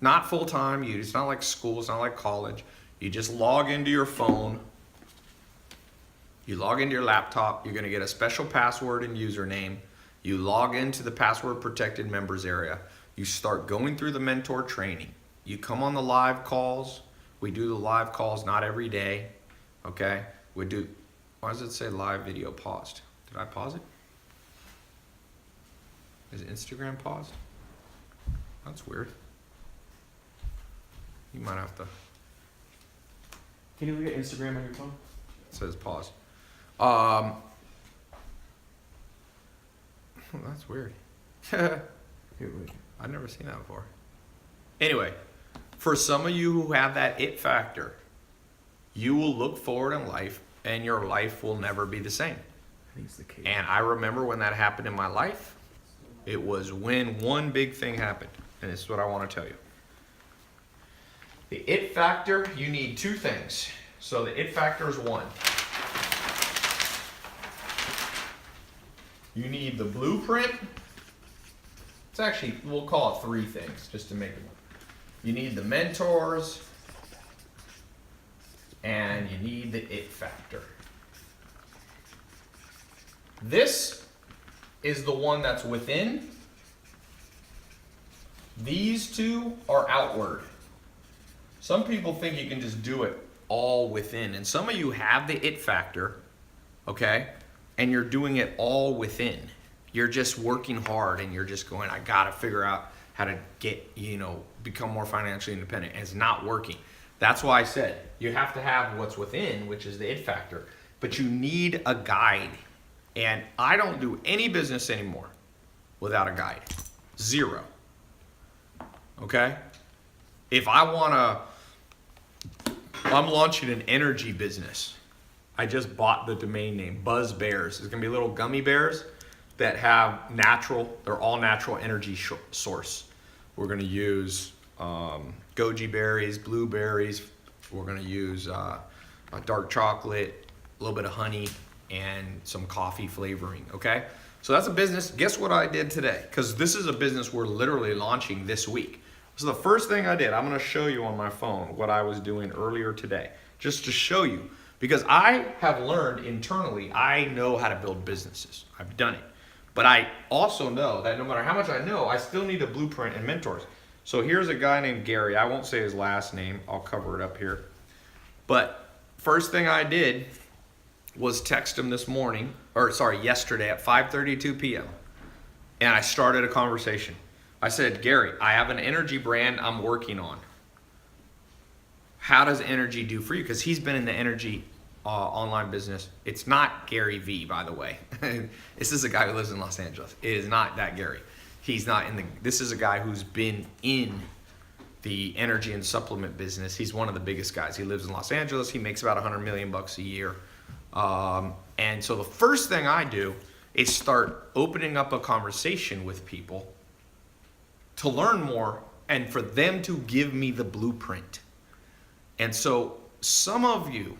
not full time. It's not like school. It's not like college. You just log into your phone. You log into your laptop. You're going to get a special password and username. You log into the password protected members area. You start going through the mentor training. You come on the live calls. We do the live calls not every day. Okay? We do. Why does it say live video paused? Did I pause it? Is Instagram paused? That's weird. You might have to. Can you look at Instagram on your phone? It says pause. That's weird. Here, wait. I've never seen that before. Anyway, for some of you who have that it factor, you will look forward in life and your life will never be the same. I think it's the case. And I remember when that happened in my life. It was when one big thing happened. And this is what I want to tell you. The it factor, you need two things. So the it factor is one. You need the blueprint. It's actually, we'll call it three things just to make it. You need the mentors, and you need the it factor. This is the one that's within. These two are outward. Some people think you can just do it all within, and some of you have the it factor, okay? And you're doing it all within. You're just working hard and you're just going, I gotta figure out how to get, become more financially independent. And it's not working. That's why I said you have to have what's within, which is the it factor. But you need a guide. And I don't do any business anymore without a guide. Zero. Okay? If I I'm launching an energy business. I just bought the domain name, Buzz Bears. It's gonna be little gummy bears that have they're all natural energy source. We're gonna use goji berries, blueberries. We're gonna use dark chocolate, a little bit of honey, and some coffee flavoring, okay? So that's a business. Guess what I did today? Because this is a business we're literally launching this week. So the first thing I did, I'm gonna show you on my phone what I was doing earlier today, just to show you. Because I have learned internally, I know how to build businesses. I've done it. But I also know that no matter how much I know, I still need a blueprint and mentors. So here's a guy named Gary. I won't say his last name. I'll cover it up here. But first thing I did was text him yesterday at 5:32 p.m. And I started a conversation. I said, Gary, I have an energy brand I'm working on. How does energy do for you? Because he's been in the energy online business. It's not Gary V, by the way. This is a guy who lives in Los Angeles. It is not that Gary. He's not this is a guy who's been in the energy and supplement business. He's one of the biggest guys. He lives in Los Angeles. He makes about $100 million a year. And so the first thing I do is start opening up a conversation with people to learn more and for them to give me the blueprint. And so some of you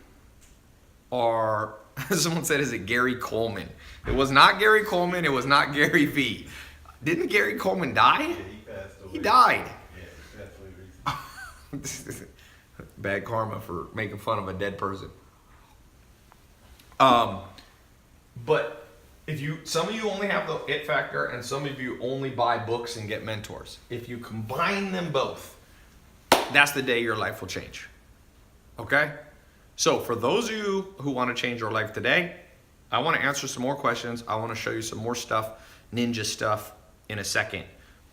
are, someone said, is it Gary Coleman? It was not Gary Coleman. It was not Gary V. Didn't Gary Coleman die? Yeah, he passed away. He died. Yeah, he passed away recently. Bad karma for making fun of a dead person. But some of you only have the it factor and some of you only buy books and get mentors. If you combine them both, that's the day your life will change. Okay? So for those of you who want to change your life today, I want to answer some more questions. I want to show you some more stuff, ninja stuff in a second.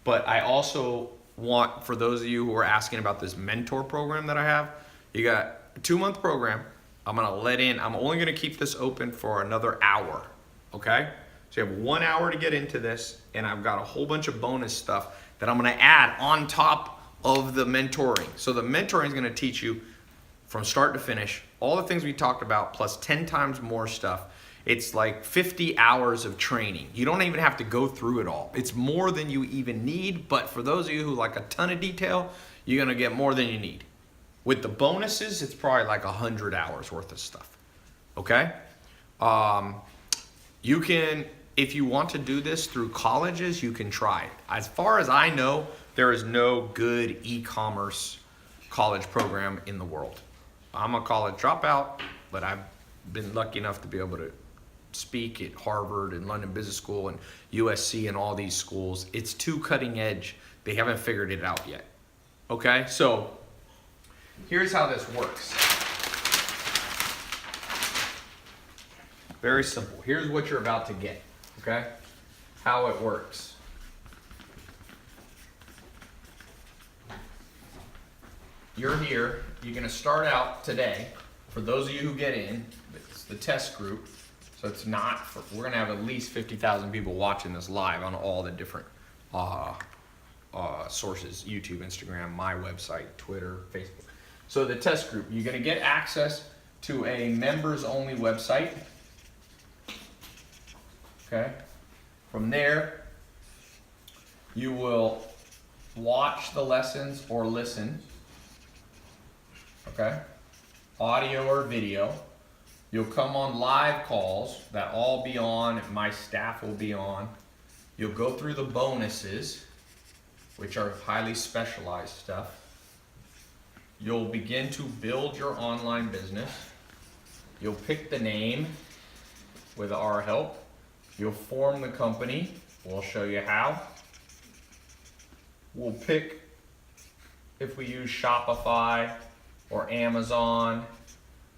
But I also want, for those of you who are asking about this mentor program that I have, you got a 2-month program. I'm only going to keep this open for another hour. Okay? So you have 1 hour to get into this, and I've got a whole bunch of bonus stuff that I'm going to add on top of the mentoring. So the mentoring is going to teach you from start to finish all the things we talked about plus 10 times more stuff. It's like 50 hours of training. You don't even have to go through it all. It's more than you even need, but for those of you who like a ton of detail, you're going to get more than you need. With the bonuses, it's probably like 100 hours worth of stuff. Okay? You can, if you want to do this through colleges, you can try it. As far as I know, there is no good e-commerce college program in the world. I'm a college dropout, but I've been lucky enough to be able to speak at Harvard and London Business School and USC and all these schools. It's too cutting edge. They haven't figured it out yet. Okay, so here's how this works. Very simple. Here's what you're about to get, okay? How it works. You're here. You're going to start out today. For those of you who get in, it's the test group. So it's not, we're going to have at least 50,000 people watching this live on all the different sources, YouTube, Instagram, my website, Twitter, Facebook. So the test group, you're going to get access to a members only website. Okay. From there, you will watch the lessons or listen. Okay. Audio or video. You'll come on live calls that I'll be on, and my staff will be on. You'll go through the bonuses, which are highly specialized stuff. You'll begin to build your online business. You'll pick the name with our help. You'll form the company. We'll show you how. We'll pick if we use Shopify or Amazon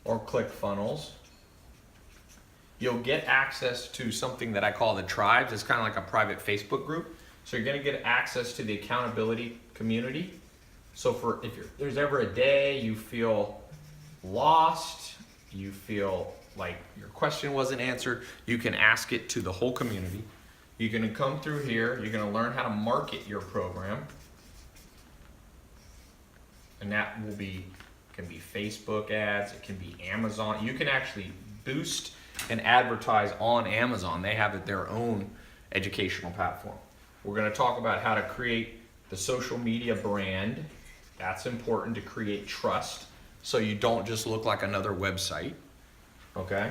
or ClickFunnels. You'll get access to something that I call the tribes. It's kind of like a private Facebook group. So you're going to get access to the accountability community. So if there's ever a day you feel lost, you feel like your question wasn't answered, you can ask it to the whole community. You're going to come through here. You're going to learn how to market your program. And that can be Facebook ads. It can be Amazon. You can actually boost and advertise on Amazon. They have their own educational platform. We're going to talk about how to create the social media brand. That's important to create trust so you don't just look like another website. Okay?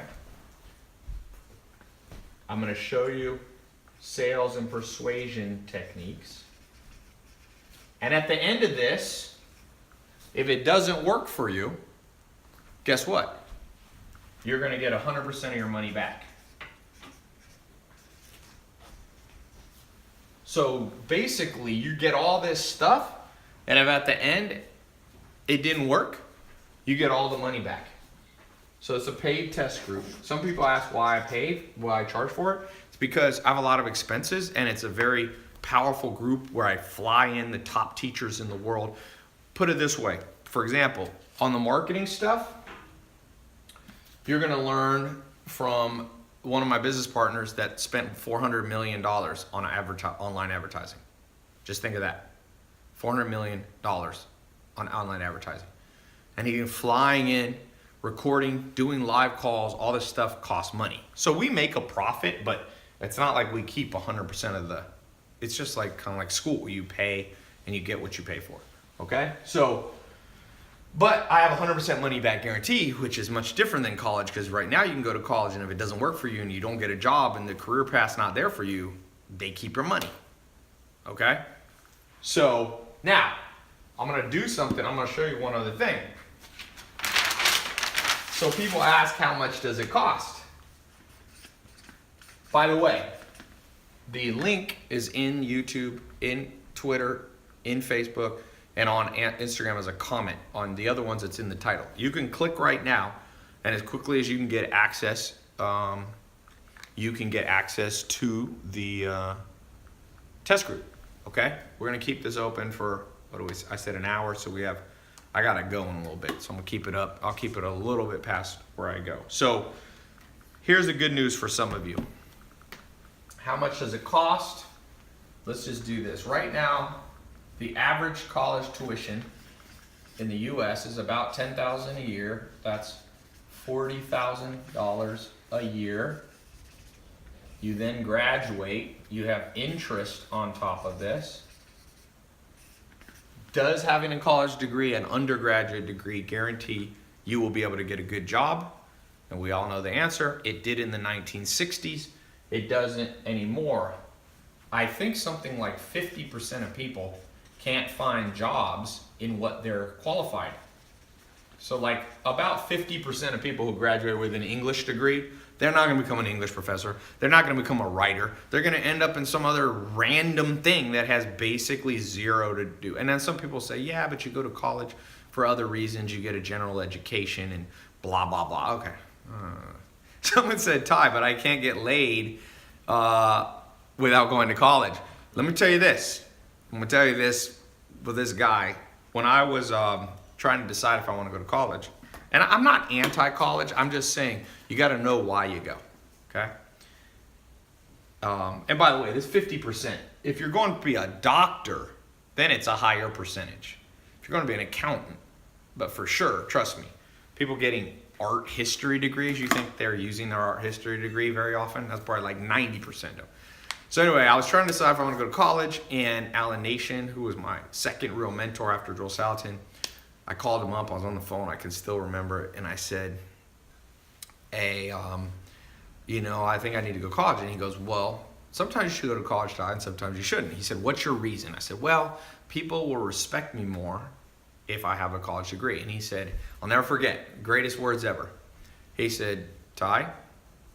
I'm going to show you sales and persuasion techniques. And at the end of this, if it doesn't work for you, guess what? You're going to get 100% of your money back. So basically, you get all this stuff, and if at the end it didn't work, you get all the money back. So it's a paid test group. Some people ask why I charge for it. It's because I have a lot of expenses, and it's a very powerful group where I fly in the top teachers in the world. Put it this way. For example, on the marketing stuff, you're going to learn from one of my business partners that spent $400 million on online advertising. Just think of that. $400 million on online advertising. And he's flying in, recording, doing live calls, all this stuff costs money. So we make a profit, but it's not like we keep 100% of the, it's just like kind of like school. You pay and you get what you pay for. Okay? So, but I have 100% money back guarantee, which is much different than college, because right now you can go to college and if it doesn't work for you and you don't get a job and the career path's not there for you, they keep your money. Okay? So now I'm going to do something. I'm going to show you one other thing. So people ask, how much does it cost? By the way, the link is in YouTube, in Twitter, in Facebook, and on Instagram as a comment. On the other ones, it's in the title. You can click right now, and as quickly as you can get access, to the test group. Okay, we're gonna keep this open for I said an hour, so I gotta go in a little bit, so I'm gonna keep it up. I'll keep it a little bit past where I go. So here's the good news for some of you. How much does it cost? Let's just do this right now. The average college tuition in the U.S. is about $10,000 a year. That's $40,000 a year. You then graduate. You have interest on top of this. Does having a college degree, an undergraduate degree, guarantee you will be able to get a good job? And we all know the answer. It did in the 1960s. It doesn't anymore. I think something like 50% of people can't find jobs in what they're qualified. So like about 50% of people who graduate with an English degree, they're not going to become an English professor. They're not going to become a writer. They're going to end up in some other random thing that has basically zero to do. And then some people say, yeah, but you go to college for other reasons. You get a general education and blah, blah, blah. Okay. Someone said, Ty, but I can't get laid without going to college. Let me tell you this. I'm going to tell you this with this guy. When I was trying to decide if I want to go to college, and I'm not anti-college, I'm just saying you got to know why you go, okay? And by the way, this 50%, if you're going to be a doctor, then it's a higher percentage. If you're going to be an accountant, but for sure, trust me, people getting art history degrees, you think they're using their art history degree very often? That's probably like 90% of them. So anyway, I was trying to decide if I want to go to college, and Alan Nation, who was my second real mentor after Joel Salatin, I called him up. I was on the phone. I can still remember it. And I said, hey, I think I need to go to college. And he goes, well, sometimes you should go to college, Ty, and sometimes you shouldn't. He said, what's your reason? I said, well, people will respect me more if I have a college degree. And he said, I'll never forget, greatest words ever. He said, Ty,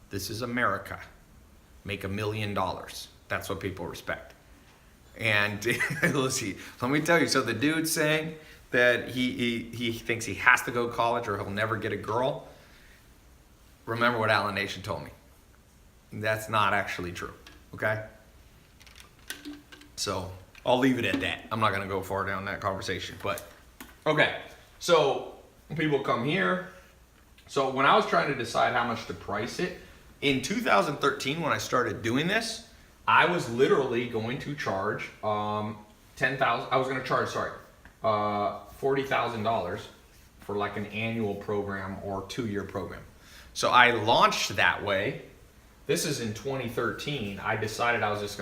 this is America. Make $1 million. That's what people respect. And let's see, let me tell you, so the dude's saying that he thinks he has to go to college or he'll never get a girl. Remember what Alan Nation told me. That's not actually true, okay? So I'll leave it at that. I'm not gonna go far down that conversation, but okay. So people come here. So when I was trying to decide how much to price it, in 2013 when I started doing this, I was literally going to charge $40,000 for like an annual program or 2-year program. So I launched that way. This is in 2013. I decided I was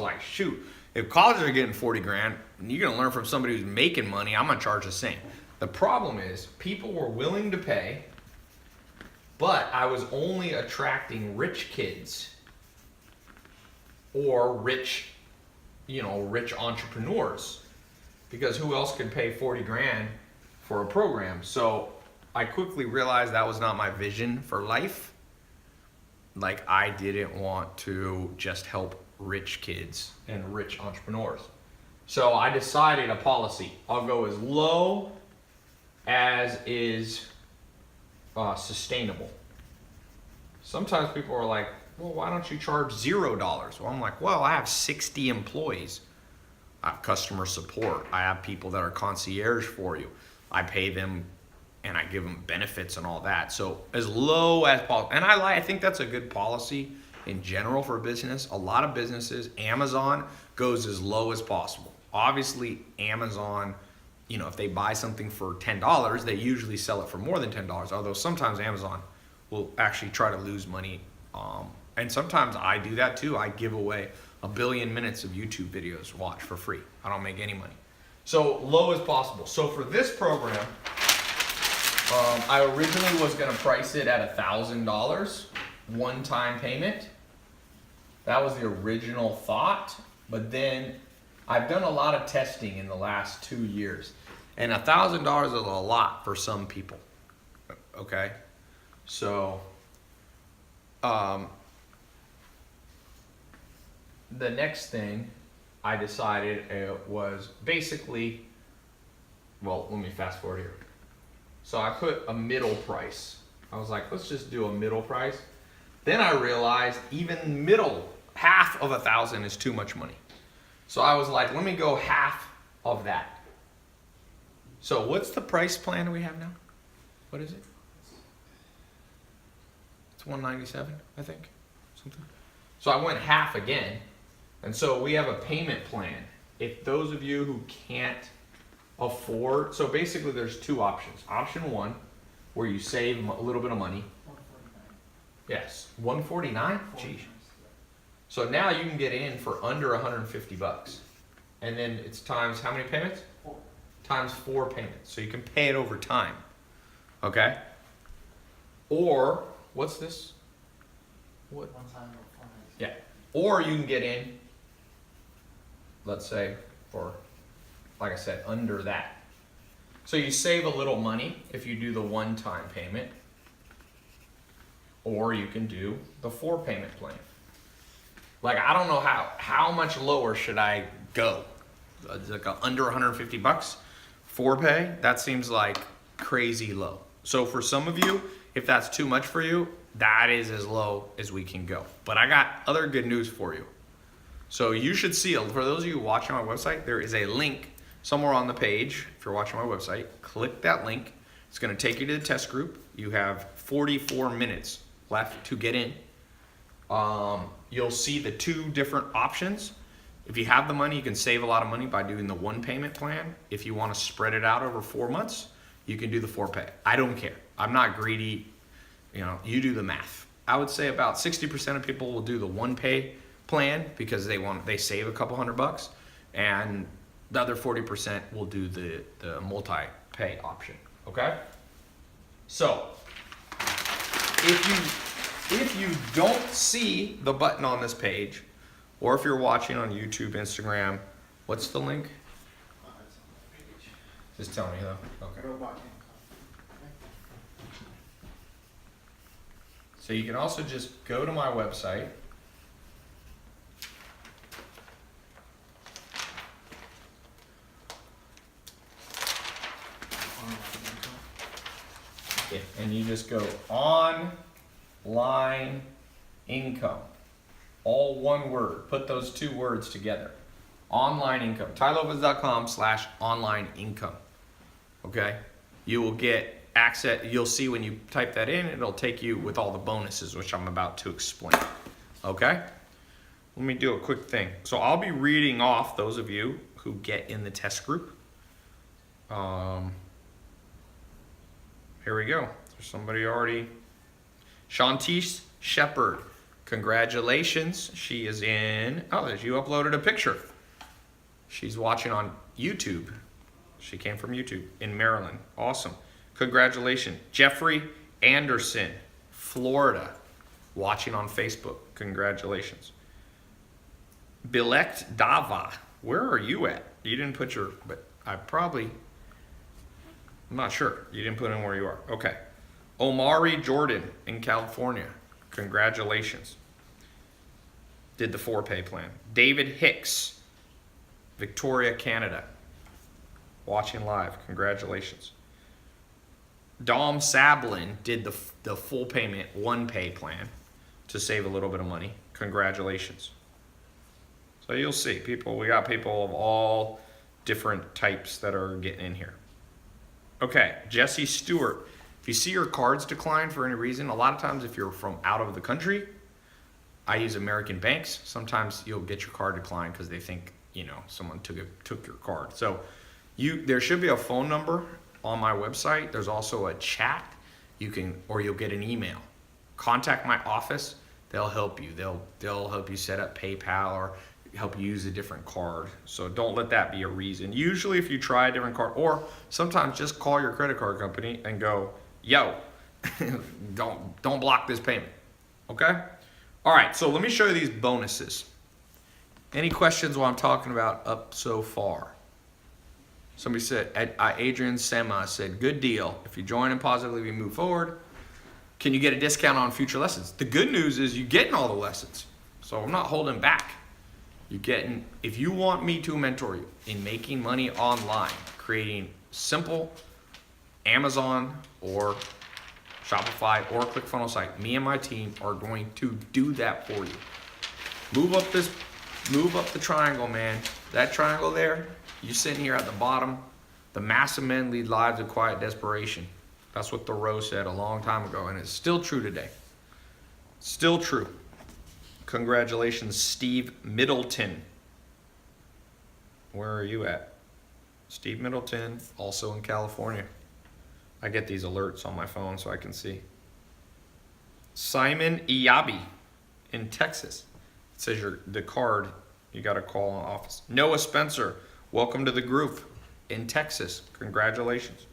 like, shoot, if colleges are getting 40 grand, and you're gonna learn from somebody who's making money, I'm gonna charge the same. The problem is people were willing to pay, but I was only attracting rich kids or rich entrepreneurs, because who else could pay 40 grand for a program? So I quickly realized that was not my vision for life. Like, I didn't want to just help rich kids and rich entrepreneurs. So I decided a policy. I'll go as low as is sustainable. Sometimes people are like, well, why don't you charge $0? Well, I'm like, well, I have 60 employees. I have customer support. I have people that are concierge for you. I pay them and I give them benefits and all that. So as low as possible. And I think that's a good policy in general for a business. A lot of businesses, Amazon goes as low as possible. Obviously, Amazon, if they buy something for $10, they usually sell it for more than $10. Although sometimes Amazon will actually try to lose money. And sometimes I do that too. I give away 1 billion minutes of YouTube videos to watch for free. I don't make any money. So low as possible. So for this program, I originally was going to price it at $1,000, one-time payment. That was the original thought. But then I've done a lot of testing in the last 2 years. And $1,000 is a lot for some people. Okay? So the next thing I decided was basically, well, let me fast forward here. So I put a middle price. I was like, let's just do a middle price. Then I realized even middle, half of 1,000 is too much money. So I was like, let me go half of that. So what's the price plan we have now? What is it? It's $197, I think, something. So I went half again. And so we have a payment plan. If those of you who can't afford, so basically there's 2 options. Option 1, where you save a little bit of money. 149. Yes, $149? Geez. So now you can get in for under $150. And then it's times how many payments? 4. Times 4 payments. So you can pay it over time. Okay? Or, what's this? What? One time or 4 nights. Yeah. Or you can get in, let's say, for, like I said, under that. So you save a little money if you do the one-time payment, or you can do the 4-payment plan. Like, I don't know how much lower should I go? It's like under 150 bucks, 4-pay? That seems like crazy low. So for some of you, if that's too much for you, that is as low as we can go. But I got other good news for you. So you should see, for those of you watching my website, there is a link somewhere on the page. If you're watching my website, click that link. It's going to take you to the test group. You have 44 minutes left to get in. You'll see the 2 different options. If you have the money, you can save a lot of money by doing the 1-payment plan. If you want to spread it out over 4 months, you can do the 4-pay. I don't care. I'm not greedy. You know, you do the math. I would say about 60% of people will do the 1-pay plan because they save a couple $100, and the other 40% will do the multi-pay option. Okay? So if you don't see the button on this page, or if you're watching on YouTube, Instagram, what's the link? It's on the page. Just tell me though. Okay. Robot income. So you can also just go to my website. Yeah, and you just go online income. All one word. Put those 2 words together. Online income. TyLopez.com/online income. Okay? You will get access. You'll see when you type that in, it'll take you with all the bonuses, which I'm about to explain. Okay? Let me do a quick thing. So I'll be reading off those of you who get in the test group. Here we go. There's somebody already. Shantice Shepard. Congratulations. She is in. Oh, you uploaded a picture. She's watching on YouTube. She came from YouTube in Maryland. Awesome. Congratulations. Jeffrey Anderson, Florida, watching on Facebook. Congratulations. Bilekt Dava. Where are you at? You didn't put your, but I'm not sure. You didn't put in where you are. Okay. Omari Jordan in California. Congratulations. Did the 4-pay plan. David Hicks, Victoria, Canada. Watching live. Congratulations. Dom Sablin did the full payment 1-pay plan to save a little bit of money. Congratulations. So you'll see we got people of all different types that are getting in here. Okay, Jesse Stewart. If you see your cards decline for any reason, a lot of times if you're from out of the country, I use American banks. Sometimes you'll get your card declined because they think, someone took your card. So there should be a phone number on my website. There's also a chat. Or you'll get an email. Contact my office. They'll help you. They'll help you set up PayPal or help you use a different card. So don't let that be a reason. Usually if you try a different card, or sometimes just call your credit card company and go, yo, don't block this payment. Okay? All right, so let me show you these bonuses. Any questions while I'm talking about up so far? Somebody said, Adrian Sema said, good deal. If you join and positively move forward, can you get a discount on future lessons? The good news is you're getting all the lessons. So I'm not holding back. If you want me to mentor you in making money online, creating simple Amazon or Shopify or ClickFunnels site, me and my team are going to do that for you. Move up the triangle, man. That triangle there, you sitting here at the bottom. The massive men lead lives of quiet desperation. That's what Thoreau said a long time ago, and it's still true today. Still true. Congratulations, Steve Middleton. Where are you at? Steve Middleton, also in California. I get these alerts on my phone so I can see. Simon Iyabi in Texas. It says the card, you got to call an office. Noah Spencer, welcome to the group in Texas. Congratulations.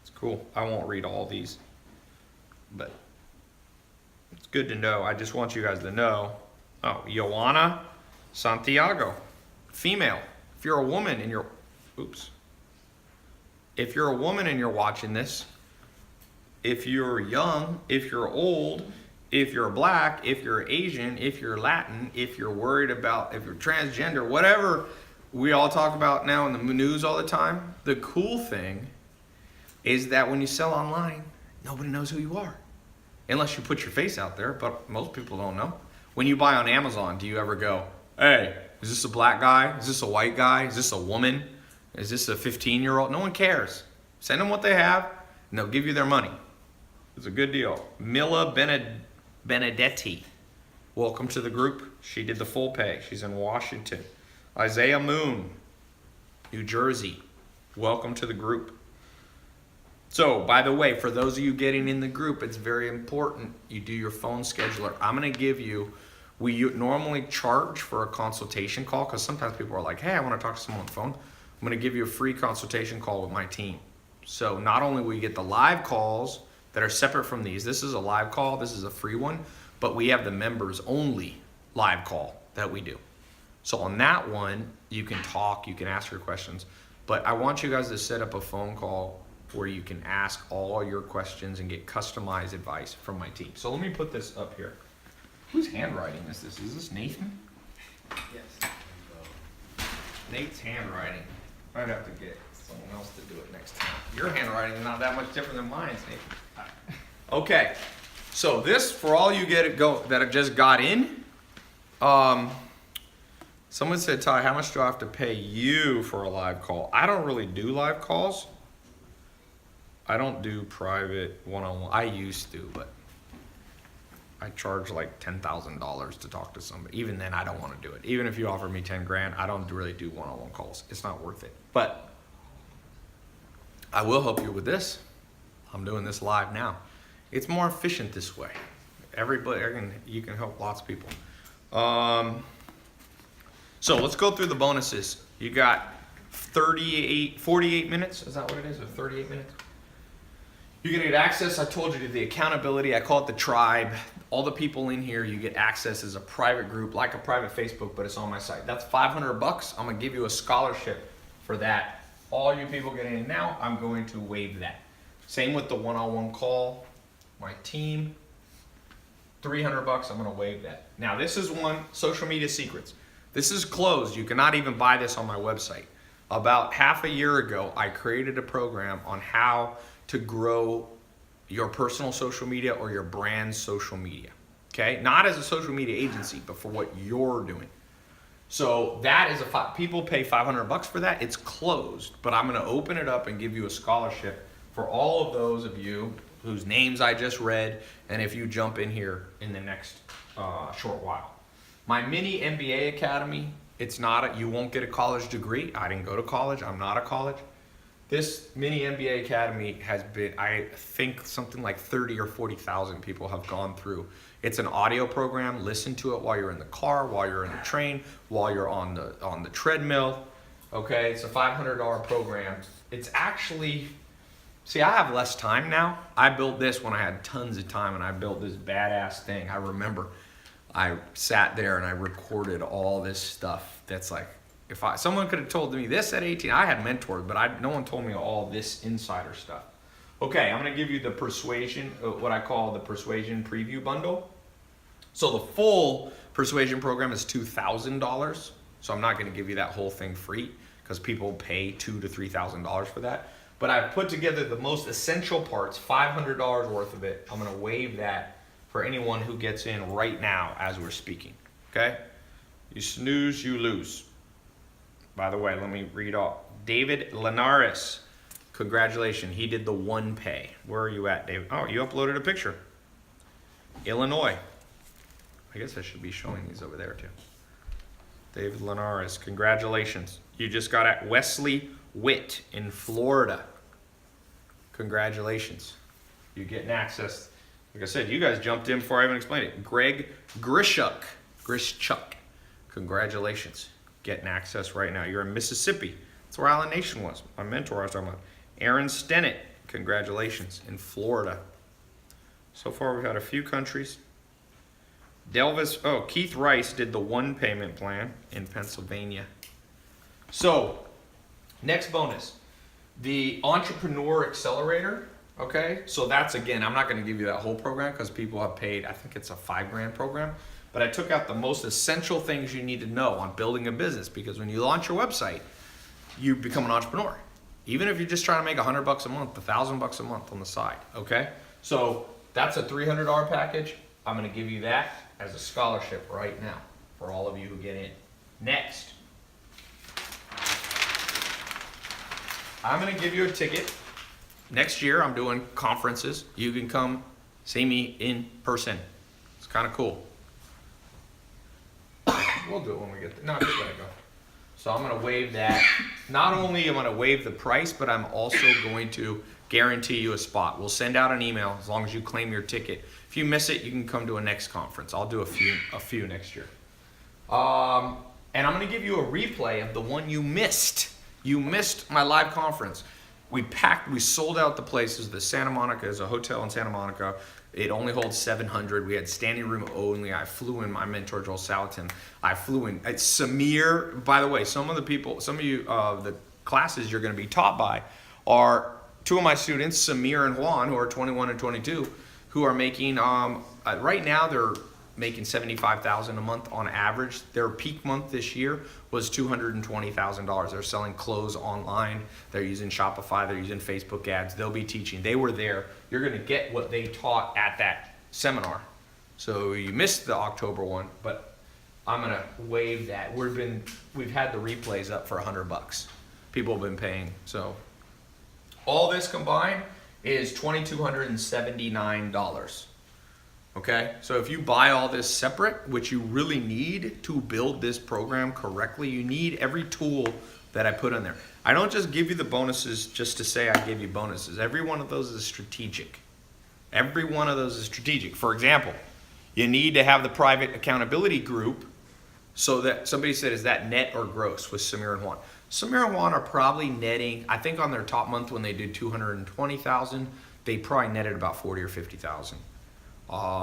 It's cool. I won't read all these, but it's good to know. I just want you guys to know. Oh, Joanna Santiago, female. If you're a woman and you're Oops. If you're a woman and you're watching this, if you're young, if you're old, if you're black, if you're Asian, if you're Latin, if you're worried about, if you're transgender, whatever we all talk about now in the news all the time, the cool thing is that when you sell online, nobody knows who you are. Unless you put your face out there, but most people don't know. When you buy on Amazon, do you ever go, hey, is this a black guy? Is this a white guy? Is this a woman? Is this a 15-year-old? No one cares. Send them what they have, and they'll give you their money. It's a good deal. Mila Benedetti, welcome to the group. She did the full pay. She's in Washington. Isaiah Moon, New Jersey, welcome to the group. So, by the way, for those of you getting in the group, it's very important you do your phone scheduler. I'm going to give you, we normally charge for a consultation call because sometimes people are like, hey, I want to talk to someone on the phone. I'm going to give you a free consultation call with my team. So not only will you get the live calls that are separate from these, this is a live call, this is a free one, but we have the members only live call that we do. So on that one, you can talk, you can ask your questions, but I want you guys to set up a phone call where you can ask all your questions and get customized advice from my team. So let me put this up here. Whose handwriting is this? Is this Nathan? Yes. Nate's handwriting. I'd have to get someone else to do it next time. Your handwriting is not that much different than mine, Nathan. Okay, so this, for all you that have just got in, someone said, Ty, how much do I have to pay you for a live call? I don't really do live calls. I don't do private one-on-one. I used to, but I charge like $10,000 to talk to somebody. Even then, I don't want to do it. Even if you offer me 10 grand, I don't really do one-on-one calls. It's not worth it. But I will help you with this. I'm doing this live now. It's more efficient this way. You can help lots of people. So let's go through the bonuses. You got 48 minutes. Is that what it is? Or 38 minutes? You're gonna get access, I told you, to the accountability. I call it the tribe. All the people in here, you get access as a private group, like a private Facebook, but it's on my site. That's $500. I'm gonna give you a scholarship for that. All you people getting in now, I'm going to waive that. Same with the one-on-one call. My team, $300, I'm gonna waive that. Now this is one, social media secrets. This is closed, you cannot even buy this on my website. About half a year ago, I created a program on how to grow your personal social media or your brand's social media, okay? Not as a social media agency, but for what you're doing. So that is people pay $500 for that. It's closed, but I'm gonna open it up and give you a scholarship for all of those of you whose names I just read, and if you jump in here in the next short while. My mini MBA Academy, you won't get a college degree. I didn't go to college, I'm not a college. This mini MBA Academy has been, I think something like 30 or 40,000 people have gone through. It's an audio program. Listen to it while you're in the car, while you're in the train, while you're on the treadmill. Okay, it's a $500 program. It's actually, see, I have less time now. I built this when I had tons of time, and I built this badass thing. I remember I sat there and I recorded all this stuff that's like, someone could have told me this at 18, I had mentors, but no one told me all this insider stuff. Okay, I'm gonna give you the Persuasion, what I call the Persuasion Preview Bundle. So the full Persuasion program is $2,000. So I'm not gonna give you that whole thing free because people pay $2,000 to $3,000 for that. But I've put together the most essential parts, $500 worth of it. I'm gonna waive that for anyone who gets in right now as we're speaking, okay? You snooze, you lose. By the way, let me read off. David Linares, congratulations. He did the one pay. Where are you at, David? Oh, you uploaded a picture. Illinois. I guess I should be showing these over there too. David Linares, congratulations. You just got at Wesley Witt in Florida. Congratulations. You're getting access. Like I said, you guys jumped in before I even explained it. Greg Grishuk. Congratulations. Getting access right now. You're in Mississippi. That's where Island Nation was. My mentor I was talking about. Aaron Stennett, congratulations, in Florida. So far we've had a few countries. Keith Rice did the one payment plan in Pennsylvania. So Next bonus, the Entrepreneur Accelerator. Okay, so that's, again, I'm not going to give you that whole program because people have paid, I think it's a $5,000 program, but I took out the most essential things you need to know on building a business, because when you launch your website, you become an entrepreneur. Even if you're just trying to make $100 a month, $1,000 a month on the side. Okay, so that's a $300 package. I'm going to give you that as a scholarship right now for all of you who get in. Next, I'm going to give you a ticket. Next year, I'm doing conferences. You can come see me in person. It's kind of cool. We'll do it when we get there. No, just let it go. So I'm going to waive that. Not only am I going to waive the price, but I'm also going to guarantee you a spot. We'll send out an email as long as you claim your ticket. If you miss it, you can come to a next conference. I'll do a few next year. And I'm going to give you a replay of the one you missed. You missed my live conference. We sold out the places. The Santa Monica is a hotel in Santa Monica. It only holds 700. We had standing room only. I flew in my mentor, Joel Salatin. I flew in. Samir, by the way, some of you, the classes you're going to be taught by are two of my students, Samir and Juan, who are 21 and 22, who are making, right now they're making $75,000 a month on average. Their peak month this year was $220,000. They're selling clothes online. They're using Shopify. They're using Facebook ads. They'll be teaching. They were there. You're going to get what they taught at that seminar. So you missed the October one, but I'm going to waive that. We've had the replays up for $100. People have been paying. So all this combined is $2,279. Okay, so if you buy all this separate, which you really need to build this program correctly, you need every tool that I put in there. I don't just give you the bonuses just to say I give you bonuses. Every one of those is strategic. Every one of those is strategic. For example, you need to have the private accountability group so that somebody said, is that net or gross with Samir and Juan? Samir and Juan are probably netting, I think on their top month when they did 220,000, they probably netted about 40 or 50,000.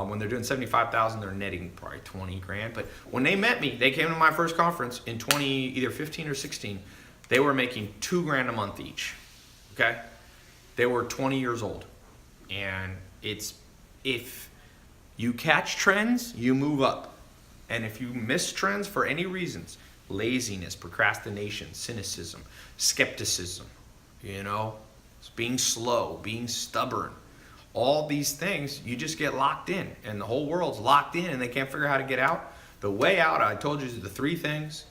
When they're doing 75,000, they're netting probably 20 grand. But when they met me, they came to my first conference in either 15 or 16. They were making $2,000 a month each. Okay, they were 20 years old, and if you catch trends, you move up, and if you miss trends for any reasons, laziness, procrastination, cynicism, skepticism, being slow, being stubborn. All these things, you just get locked in, and the whole world's locked in and they can't figure out how to get out. The way out, I told you, is the three things.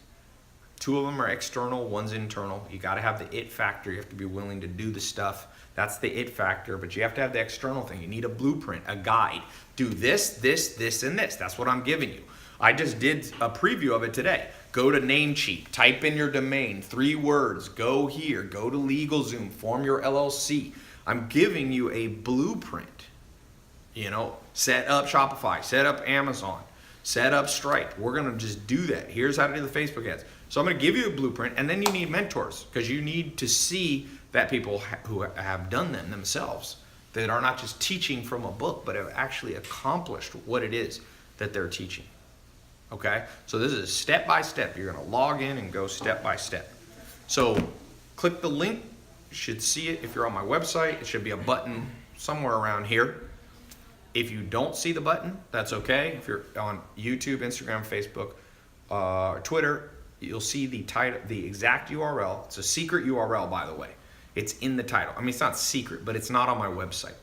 Two of them are external, one's internal. You got to have the it factor. You have to be willing to do the stuff. That's the it factor, but you have to have the external thing. You need a blueprint, a guide. Do this, this, this, and this. That's what I'm giving you. I just did a preview of it today. Go to Namecheap, type in your domain, 3 words, go here, go to LegalZoom, form your LLC. I'm giving you a blueprint. Set up Shopify, set up Amazon, set up Stripe. We're going to just do that. Here's how to do the Facebook ads. So I'm going to give you a blueprint, and then you need mentors because you need to see that people who have done them themselves, that are not just teaching from a book, but have actually accomplished what it is that they're teaching. Okay? So this is step by step. You're going to log in and go step by step. So click the link. You should see it if you're on my website. It should be a button somewhere around here. If you don't see the button, that's okay. If you're on YouTube, Instagram, Facebook, or Twitter, you'll see the title, the exact URL. It's a secret URL, by the way. It's in the title. I mean, it's not secret, but it's not on my website.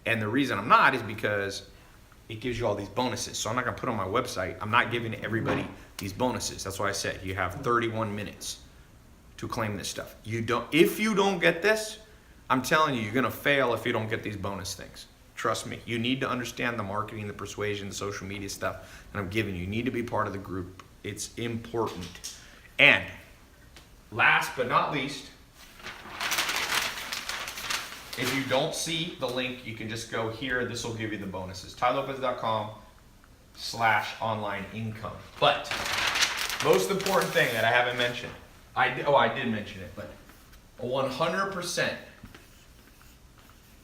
And the reason I'm not is because it gives you all these bonuses. So I'm not going to put it on my website. I'm not giving everybody these bonuses. That's why I said you have 31 minutes to claim this stuff. If you don't get this, I'm telling you, you're going to fail if you don't get these bonus things. Trust me. You need to understand the marketing, the persuasion, the social media stuff that I'm giving you. You need to be part of the group. It's important. And last but not least, if you don't see the link, you can just go here. This will give you the bonuses. TyLopez.com/online income. But most important thing that I haven't mentioned, I did mention it, but a 100%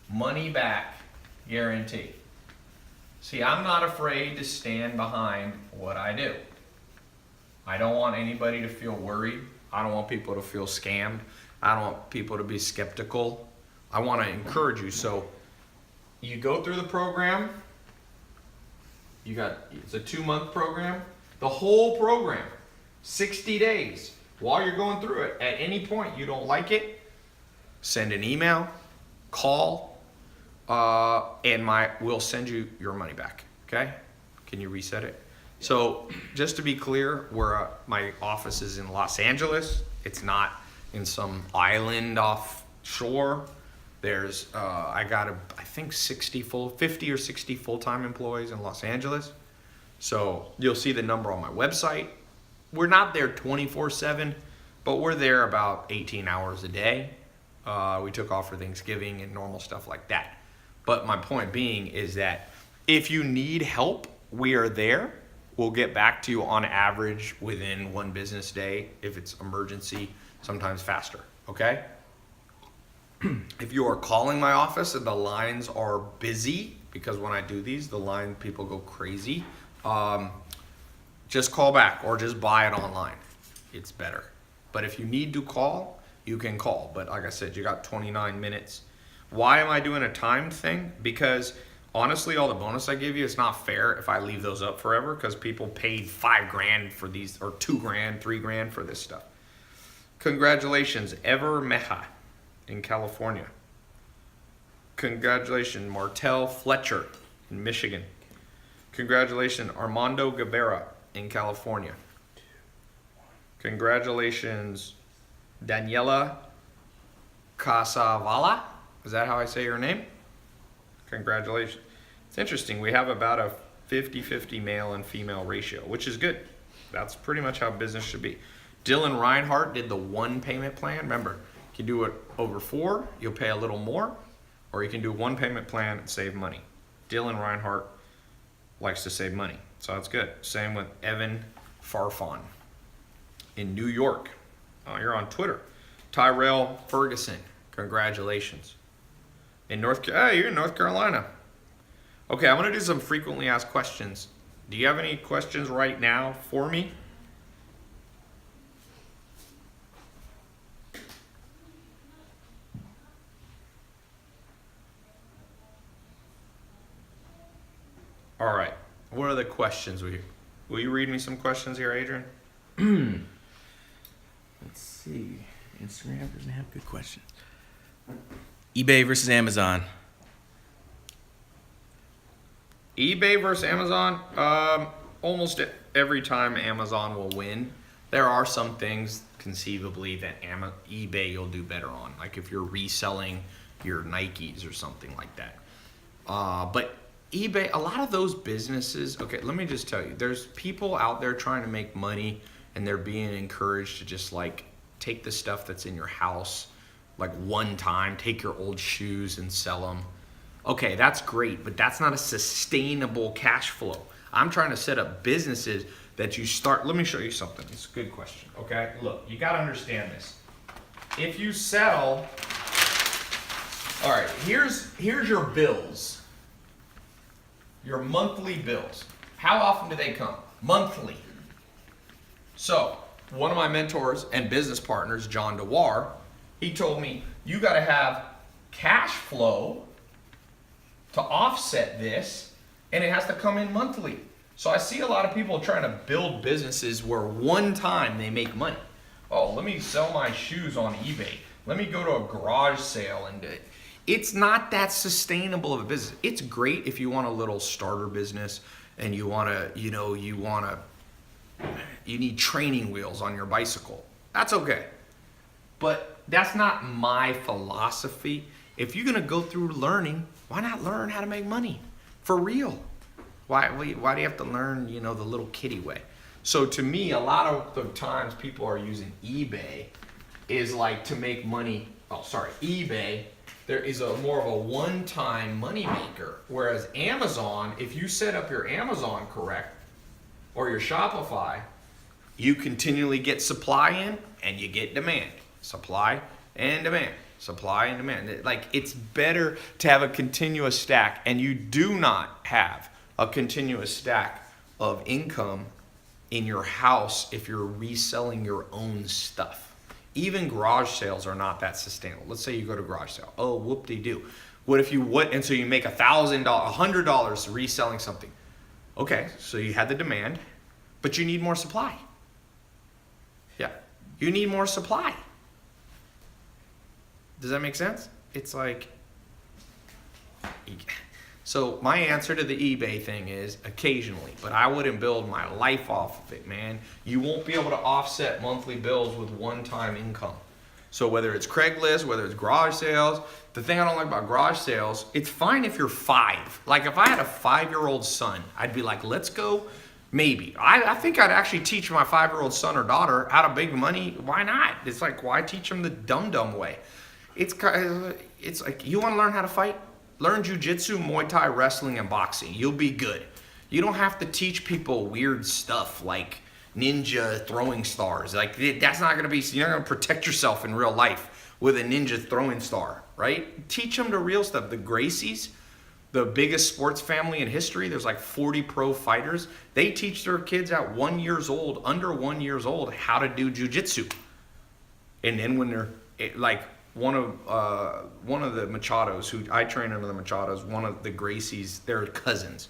money back guarantee. See, I'm not afraid to stand behind what I do. I don't want anybody to feel worried. I don't want people to feel scammed. I don't want people to be skeptical. I want to encourage you. So you go through the program. It's a 2-month program. The whole program, 60 days. While you're going through it, at any point you don't like it, send an email, call, and we'll send you your money back. Okay? Can you reset it? So just to be clear, my office is in Los Angeles. It's not in some island offshore. There's I got I think 50 or 60 full-time employees in Los Angeles. So you'll see the number on my website. We're not there 24/7, but we're there about 18 hours a day. We took off for Thanksgiving and normal stuff like that. But my point being is that if you need help, we are there. We'll get back to you on average within 1 business day. If it's emergency, sometimes faster. Okay? If you are calling my office and the lines are busy, because when I do these, people go crazy, just call back or just buy it online. It's better. But if you need to call, you can call. But like I said, you got 29 minutes. Why am I doing a timed thing? Because honestly, all the bonus I give you, it's not fair if I leave those up forever, because people paid $5,000 for these, or $2,000, $3,000 for this stuff. Congratulations, Ever Meha in California. Congratulations, Martell Fletcher in Michigan. Congratulations, Armando Guevara in California. Congratulations, Daniela Casavala. Is that how I say your name? Congratulations. It's interesting. We have about a 50-50 male and female ratio, which is good. That's pretty much how business should be. Dylan Reinhardt did the 1 payment plan. Remember, you can do it over 4, you'll pay a little more, or you can do 1 payment plan and save money. Dylan Reinhardt likes to save money, so that's good. Same with Evan Farfan in New York. Oh, you're on Twitter. Tyrell Ferguson, congratulations. You're in North Carolina. Okay, I'm gonna do some frequently asked questions. Do you have any questions right now for me? All right. What are the questions? Will you read me some questions here, Adrian? Let's see. Instagram doesn't have good questions. eBay versus Amazon. eBay versus Amazon. Almost every time Amazon will win. There are some things conceivably that eBay you'll do better on, like if you're reselling your Nikes or something like that. But eBay, a lot of those businesses, okay, let me just tell you, there's people out there trying to make money and they're being encouraged to just like take the stuff that's in your house, like one time, take your old shoes and sell them. Okay, that's great, but that's not a sustainable cash flow. I'm trying to set up businesses that you start. Let me show you something. It's a good question, okay? Look, you got to understand this. If you sell, all right, here's your bills. Your monthly bills. How often do they come? Monthly. So, one of my mentors and business partners, John DeWar, he told me, you got to have cash flow to offset this, and it has to come in monthly. So I see a lot of people trying to build businesses where one time they make money. Oh, let me sell my shoes on eBay. Let me go to a garage sale and it's not that sustainable of a business. It's great if you want a little starter business and you want to, you need training wheels on your bicycle. That's okay. But that's not my philosophy. If you're going to go through learning, why not learn how to make money for real? Why do you have to learn, the little kiddie way? So to me, a lot of the times people are using eBay is like to make money. eBay, there is more of a one-time money maker. Whereas Amazon, if you set up your Amazon correct or your Shopify, you continually get supply in and you get demand. Supply and demand. Supply and demand. Like, it's better to have a continuous stack, and you do not have a continuous stack of income in your house if you're reselling your own stuff. Even garage sales are not that sustainable. Let's say you go to garage sale. Oh, whoop-de-doo. What if you would, and so you make $1,000, $100 reselling something. Okay, so you had the demand, but you need more supply. Yeah, you need more supply. Does that make sense? It's like, so my answer to the eBay thing is occasionally, but I wouldn't build my life off of it, man. You won't be able to offset monthly bills with one-time income. So whether it's Craigslist, whether it's garage sales, the thing I don't like about garage sales, it's fine if you're 5. Like if I had a 5-year-old son, I'd be like, let's go. Maybe. I think I'd actually teach my 5-year-old son or daughter how to make money. Why not? It's like, why teach them the dumb way? It's like, you want to learn how to fight? Learn jujitsu, Muay Thai, wrestling, and boxing. You'll be good. You don't have to teach people weird stuff like ninja throwing stars. Like that's not gonna be. You're not gonna protect yourself in real life with a ninja throwing star, right? Teach them the real stuff. The Gracies, the biggest sports family in history. There's like 40 pro fighters. They teach their kids at 1 year old, under 1 year old, how to do jujitsu. And then when they're like. One of the Machados, who I train under the Machados, one of the Gracies, they're cousins.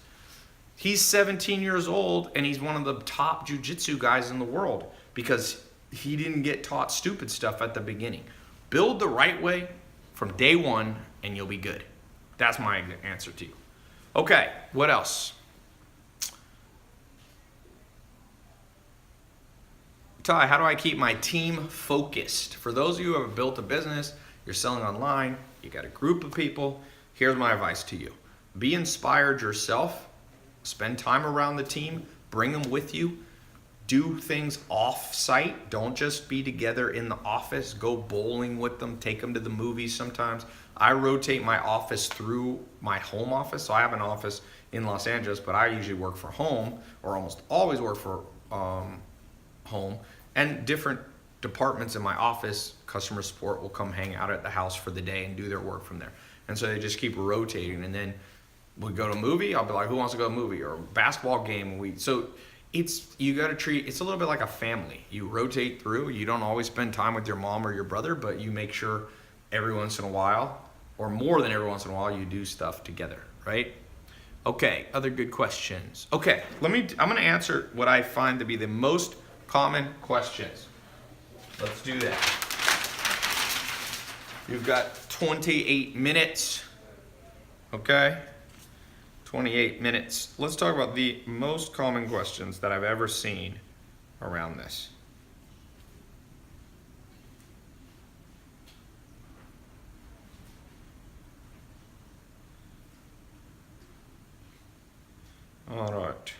He's 17 years old, and he's one of the top jiu-jitsu guys in the world because he didn't get taught stupid stuff at the beginning. Build the right way from day one, and you'll be good. That's my answer to you. Okay, what else? Ty, how do I keep my team focused? For those of you who have built a business, you're selling online, you got a group of people, here's my advice to you. Be inspired yourself, spend time around the team, bring them with you, do things off-site. Don't just be together in the office, go bowling with them, take them to the movies sometimes. I rotate my office through my home office, so I have an office in Los Angeles, but I usually work for home, or almost always work for home. And different departments in my office, customer support will come hang out at the house for the day and do their work from there. And so they just keep rotating. And then we go to a movie, I'll be like, who wants to go to a movie? Or a basketball game. So you got to treat, it's a little bit like a family. You rotate through. You don't always spend time with your mom or your brother, but you make sure every once in a while, or more than every once in a while, you do stuff together, right? Okay, other good questions. Okay, I'm going to answer what I find to be the most common questions. Let's do that. You've got 28 minutes. Okay? 28 minutes. Let's talk about the most common questions that I've ever seen around this. All right.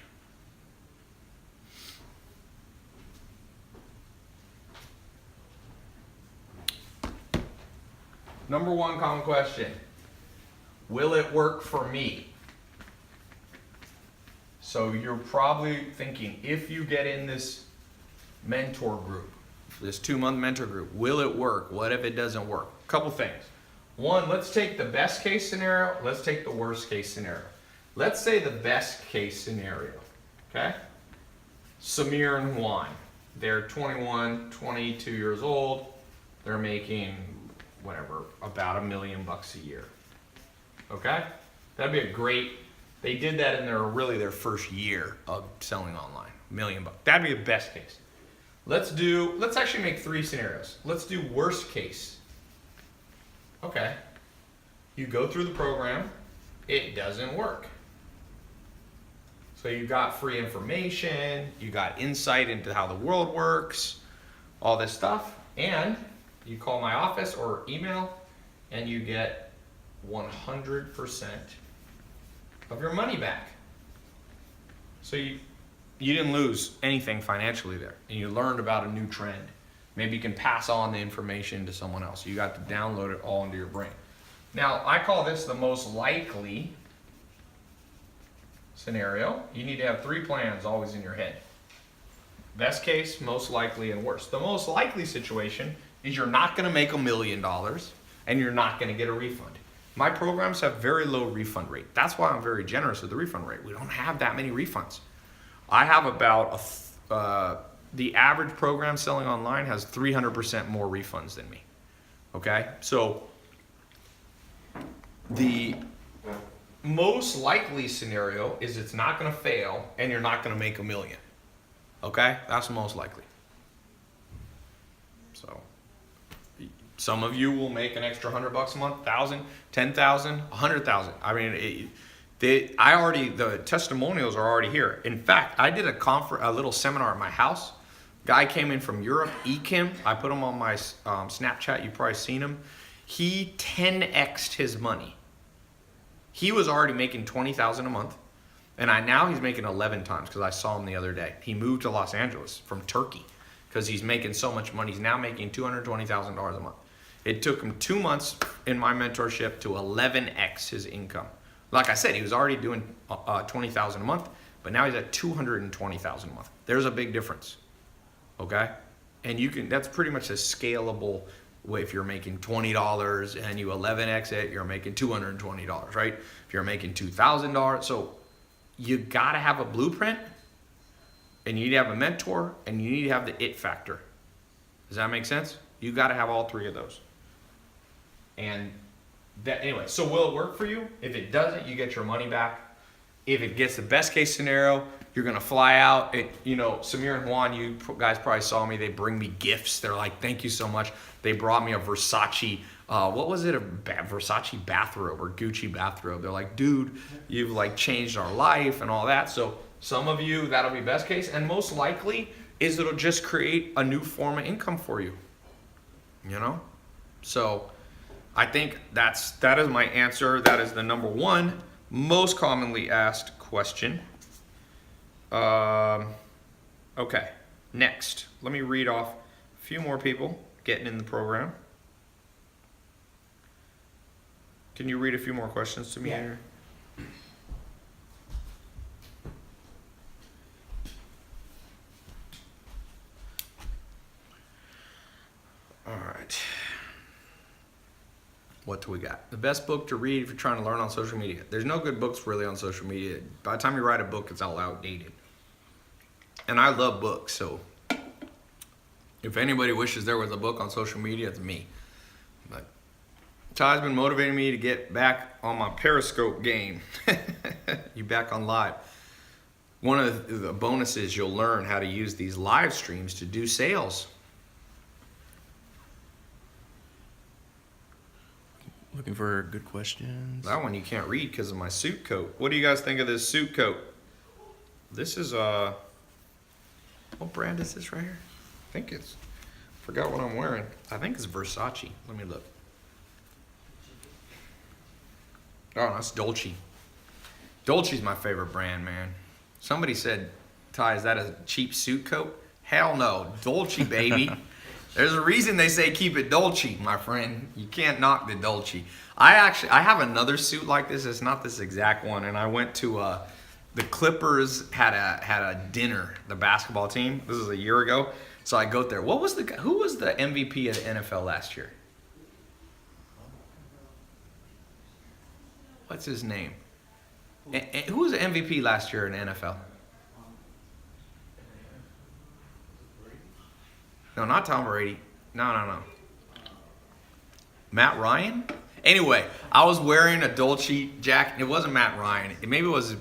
Number one common question, will it work for me? So you're probably thinking, if you get in this mentor group, this 2-month mentor group, will it work? What if it doesn't work? Couple things. One, let's take the best case scenario. Let's take the worst case scenario. Let's say the best case scenario, okay? Samir and Juan, they're 21, 22 years old. They're making whatever, about $1 million a year. Okay? That'd be a great, they did that in their first year of selling online. $1 million. That'd be the best case. Let's actually make 3 scenarios. Let's do worst case. Okay. You go through the program, it doesn't work. So you got free information, you got insight into how the world works, all this stuff, and you call my office or email, and you get 100% of your money back. So you didn't lose anything financially there, and you learned about a new trend. Maybe you can pass on the information to someone else. You got to download it all into your brain. Now, I call this the most likely scenario. You need to have 3 plans always in your head. Best case, most likely, and worst. The most likely situation is you're not going to make $1 million and you're not going to get a refund. My programs have very low refund rate. That's why I'm very generous with the refund rate. We don't have that many refunds. I have about the average program selling online has 300% more refunds than me. Okay? So the most likely scenario is it's not going to fail and you're not going to make $1 million. Okay? That's the most likely. So some of you will make an extra $100 a month, 1,000, 10,000, 100,000. I mean, the testimonials are already here. In fact, I did a little seminar at my house. Guy came in from Europe, Ekim. I put him on my Snapchat. You've probably seen him. He 10x'd his money. He was already making $20,000 a month, and now he's making 11 times because I saw him the other day. He moved to Los Angeles from Turkey because he's making so much money. He's now making $220,000 a month. It took him 2 months in my mentorship to 11x his income. Like I said, he was already doing $20,000 a month, but now he's at $220,000 a month. There's a big difference, okay? And that's pretty much a scalable way. If you're making $20 and you 11x it, you're making $220, right? If you're making $2,000, so you gotta have a blueprint, and you need to have a mentor, and you need to have the it factor. Does that make sense? You gotta have all three of those. And anyway, so will it work for you? If it doesn't, you get your money back. If it gets the best case scenario, you're gonna fly out. Samir and Juan, you guys probably saw me. They bring me gifts. They're like, "Thank you so much." They brought me a Versace, what was it? A Versace bathrobe or Gucci bathrobe. They're like, "Dude, you've like changed our life and all that." So some of you, that'll be best case, and most likely is it'll just create a new form of income for you. So I think that is my answer. That is the number one most commonly asked question. Okay, next. Let me read off a few more people getting in the program. Can you read a few more questions to me here? All right. What do we got? The best book to read if you're trying to learn on social media. There's no good books really on social media. By the time you write a book, it's all outdated. And I love books, so if anybody wishes there was a book on social media, it's me. But Ty's been motivating me to get back on my Periscope game. You back on live. One of the bonuses, you'll learn how to use these live streams to do sales. Looking for good questions. That one you can't read because of my suit coat. What do you guys think of this suit coat? This is what brand is this right here? I think forgot what I'm wearing. I think it's Versace. Let me look. Oh, that's Dolce. Dolce's my favorite brand, man. Somebody said, "Ty, is that a cheap suit coat?" Hell no, Dolce, baby. There's a reason they say keep it Dolce, my friend. You can't knock the Dolce. I have another suit like this. It's not this exact one. And I went to the Clippers had a dinner. The basketball team. This is a year ago. So I go there. Who was the MVP of the NFL last year? What's his name? Who was the MVP last year in the NFL? No, not Tom Brady. No. Matt Ryan? Anyway, I was wearing a Dolce jacket. It wasn't Matt Ryan. Maybe it was,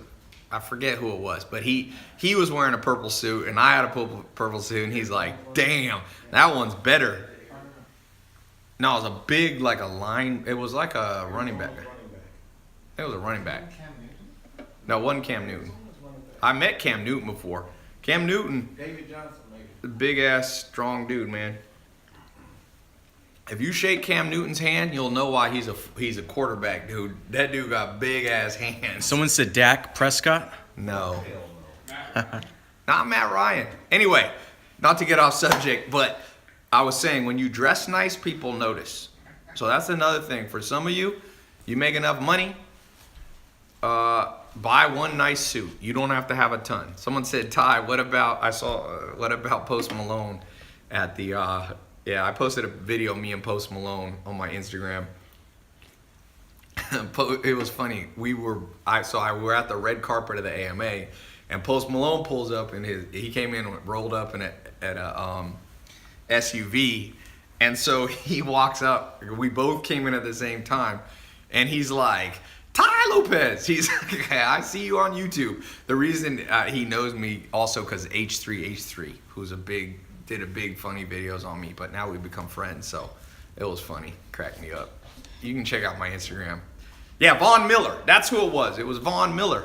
I forget who it was. But he was wearing a purple suit, and I had a purple suit, and he's like, "Damn, that one's better." No, it was a big, like a line. It was like a running back. It was a running back. No, it wasn't Cam Newton. I met Cam Newton before. Cam Newton. David Johnson, maybe. Big ass strong dude, man. If you shake Cam Newton's hand, you'll know why he's a quarterback, dude. That dude got big ass hands. Someone said Dak Prescott? No. Not Matt Ryan. Anyway, not to get off subject, but I was saying when you dress nice, people notice. So that's another thing. For some of you, you make enough money, buy one nice suit. You don't have to have a ton. Someone said, "Ty, what about Post Malone at the I posted a video of me and Post Malone on my Instagram. It was funny. We were at the red carpet of the AMA, And Post Malone pulls up in he came in rolled up in a SUV, and so he walks up. We both came in at the same time, and he's like, Ty Lopez. He's like, I see you on YouTube. The reason he knows me also because H3H3, who's did a big funny videos on me, but now we've become friends, so it was funny, cracked me up. You can check out my Instagram. Yeah, Von Miller. That's who it was. It was Von Miller.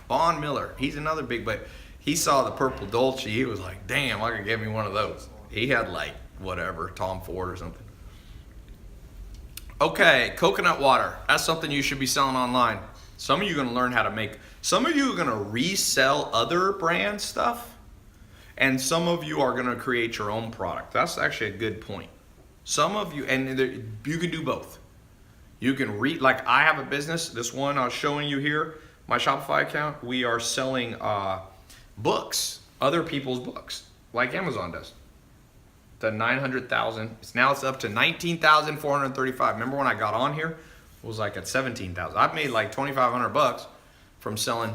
Von Miller. He's another big, but he saw the purple Dolce. He was like, damn, I could get me one of those. He had like whatever, Tom Ford or something. Okay, coconut water. That's something you should be selling online. Some of you are going to learn how to make, some of you are going to resell other brand stuff, and some of you are going to create your own product. That's actually a good point. Some of you, and you can do both. You can like I have a business, this one I was showing you here, my Shopify account, we are selling books, other people's books, like Amazon does. The 900,000. Now it's up to 19,435. Remember when I got on here? It was like at 17,000. I've made like 2,500 bucks from selling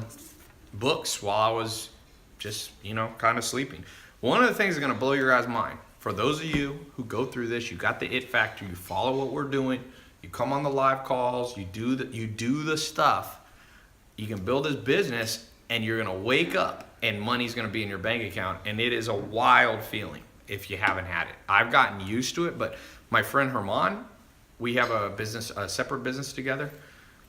books while I was just, kind of sleeping. One of the things that's gonna blow your guys' mind, for those of you who go through this, you got the it factor, you follow what we're doing, you come on the live calls, you do the stuff, you can build this business, and you're gonna wake up and money's gonna be in your bank account, and it is a wild feeling. If you haven't had it, I've gotten used to it, but my friend Herman, we have a separate business together,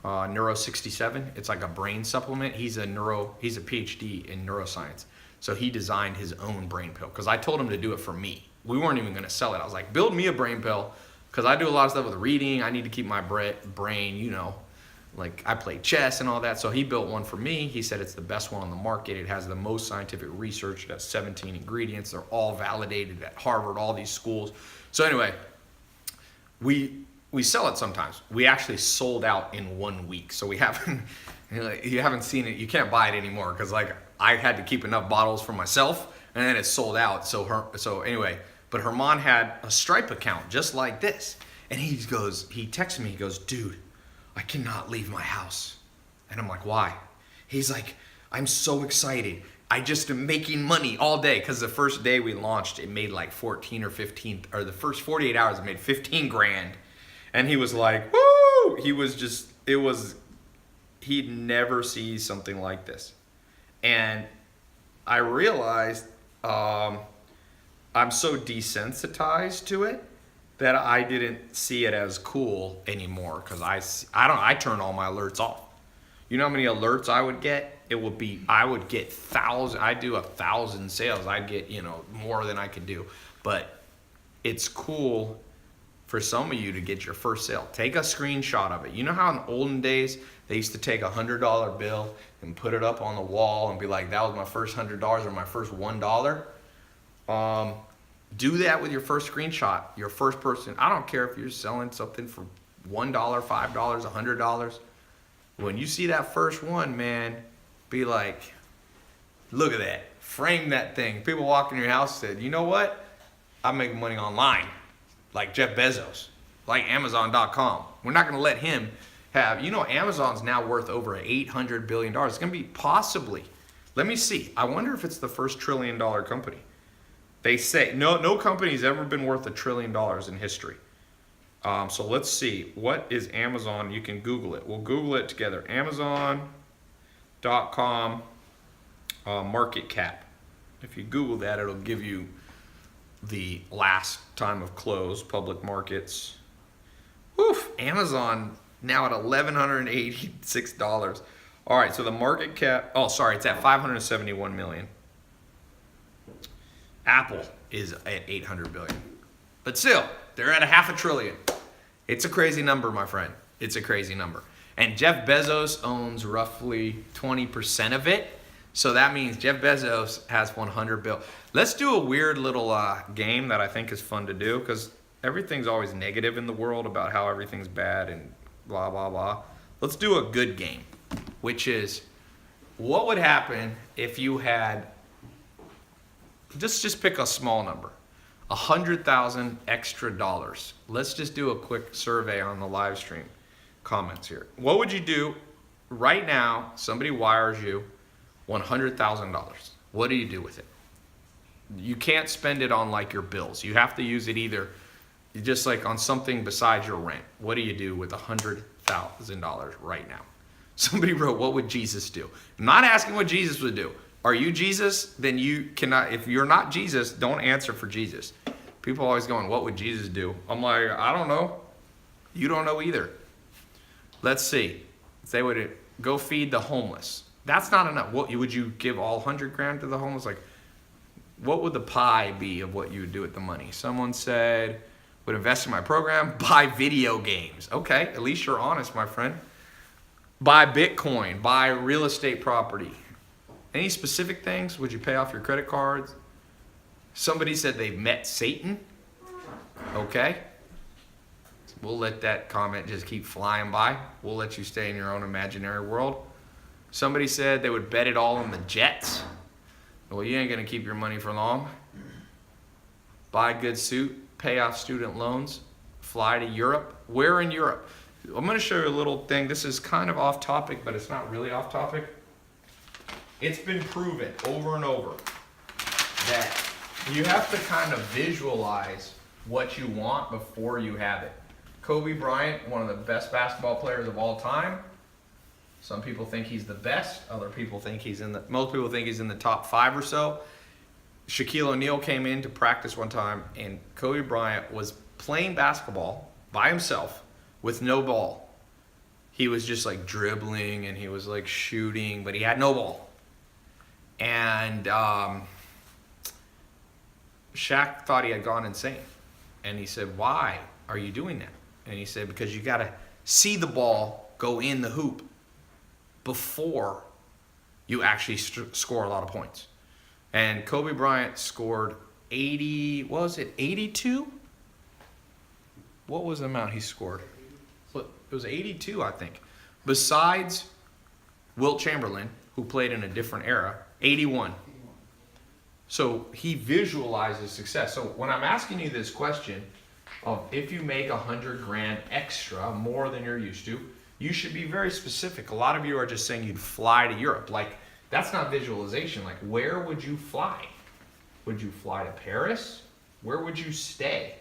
Neuro 67. It's like a brain supplement. He's a PhD in neuroscience. So he designed his own brain pill because I told him to do it for me. We weren't even going to sell it. I was like, build me a brain pill because I do a lot of stuff with reading. I need to keep my brain, like I play chess and all that. So he built one for me. He said it's the best one on the market. It has the most scientific research. It has 17 ingredients. They're all validated at Harvard, all these schools. So anyway, we sell it sometimes. We actually sold out in 1 week. So you haven't seen it. You can't buy it anymore because like I had to keep enough bottles for myself and then it sold out. So anyway, but Herman had a Stripe account just like this. And he texted me, he goes, dude, I cannot leave my house. And I'm like, why? He's like, I'm so excited. I just am making money all day. Because the first day we launched, it made like 14 or 15, or the first 48 hours, it made 15 grand. And he was like, woo! He'd never see something like this. And I realized I'm so desensitized to it that I didn't see it as cool anymore because I turn all my alerts off. You know how many alerts I would get? I would get thousands. I do 1,000 sales. I'd get, more than I could do. But it's cool for some of you to get your first sale. Take a screenshot of it. You know how in olden days, they used to take a $100 bill and put it up on the wall and be like, that was my first $100 or my first $1? Do that with your first screenshot, your first person. I don't care if you're selling something for $1, $5, $100. When you see that first one, man, be like, look at that. Frame that thing. People walk in your house and said, you know what? I'm making money online. Like Jeff Bezos, like Amazon.com. We're not going to let him have, Amazon's now worth over $800 billion. It's going to be possibly, let me see. I wonder if it's the first $1 trillion company. They say no company's ever been worth $1 trillion in history. So let's see. What is Amazon? You can Google it. We'll Google it together. Amazon.com market cap. If you Google that, it'll give you the last time of close, public markets. Woof, Amazon now at $1,186. All right, so the market cap, it's at 571 million. Apple is at 800 billion. But still, they're at $500 billion. It's a crazy number, my friend. It's a crazy number. And Jeff Bezos owns roughly 20% of it. So that means Jeff Bezos has 100 billion. Let's do a weird little game that I think is fun to do because everything's always negative in the world about how everything's bad and blah, blah, blah. Let's do a good game, which is what would happen if you had, just pick a small number, 100,000 extra dollars. Let's just do a quick survey on the live stream comments here. What would you do right now? Somebody wires you $100,000. What do you do with it? You can't spend it on like your bills. You have to use it either just like on something besides your rent. What do you do with $100,000 right now? Somebody wrote, what would Jesus do? I'm not asking what Jesus would do. Are you Jesus? Then you cannot, if you're not Jesus, don't answer for Jesus. People are always going, what would Jesus do? I'm like, I don't know. You don't know either. Let's see. If they would go feed the homeless. That's not enough. What would you give all 100 grand to the homeless? Like, what would the pie be of what you would do with the money? Someone said, would invest in my program, buy video games. Okay, at least you're honest, my friend. Buy Bitcoin, buy real estate property. Any specific things? Would you pay off your credit cards? Somebody said they met Satan. Okay. We'll let that comment just keep flying by. We'll let you stay in your own imaginary world. Somebody said they would bet it all on the Jets. Well, you ain't going to keep your money for long. Buy a good suit, pay off student loans, fly to Europe. Where in Europe? I'm going to show you a little thing. This is kind of off topic, but it's not really off topic. It's been proven over and over that you have to kind of visualize what you want before you have it. Kobe Bryant, one of the best basketball players of all time. Some people think he's the best. Other people think most people think he's in the top 5 or so. Shaquille O'Neal came in to practice one time, and Kobe Bryant was playing basketball by himself with no ball. He was just like dribbling and he was like shooting, but he had no ball. And Shaq thought he had gone insane. And he said, why are you doing that? And he said, because you got to see the ball go in the hoop before you actually score a lot of points. And Kobe Bryant scored 82? What was the amount he scored? It was 82, I think. Besides Wilt Chamberlain, who played in a different era, 81. So he visualizes success. So when I'm asking you this question of if you make 100 grand extra, more than you're used to, you should be very specific. A lot of you are just saying you'd fly to Europe. Like, that's not visualization. Like, where would you fly? Would you fly to Paris? Where would you stay?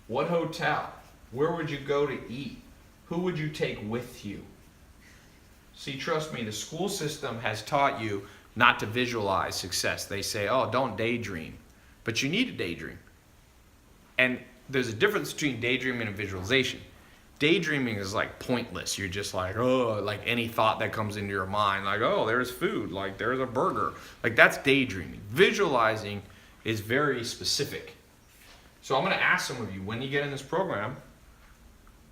What hotel? Where would you go to eat? Who would you take with you? See, trust me, the school system has taught you not to visualize success. They say, oh, don't daydream. But you need to daydream. And there's a difference between daydreaming and visualization. Daydreaming is like pointless. You're just like, oh, like any thought that comes into your mind, like, oh, there's food, like there's a burger. Like, that's daydreaming. Visualizing is very specific. So I'm going to ask some of you, when you get in this program,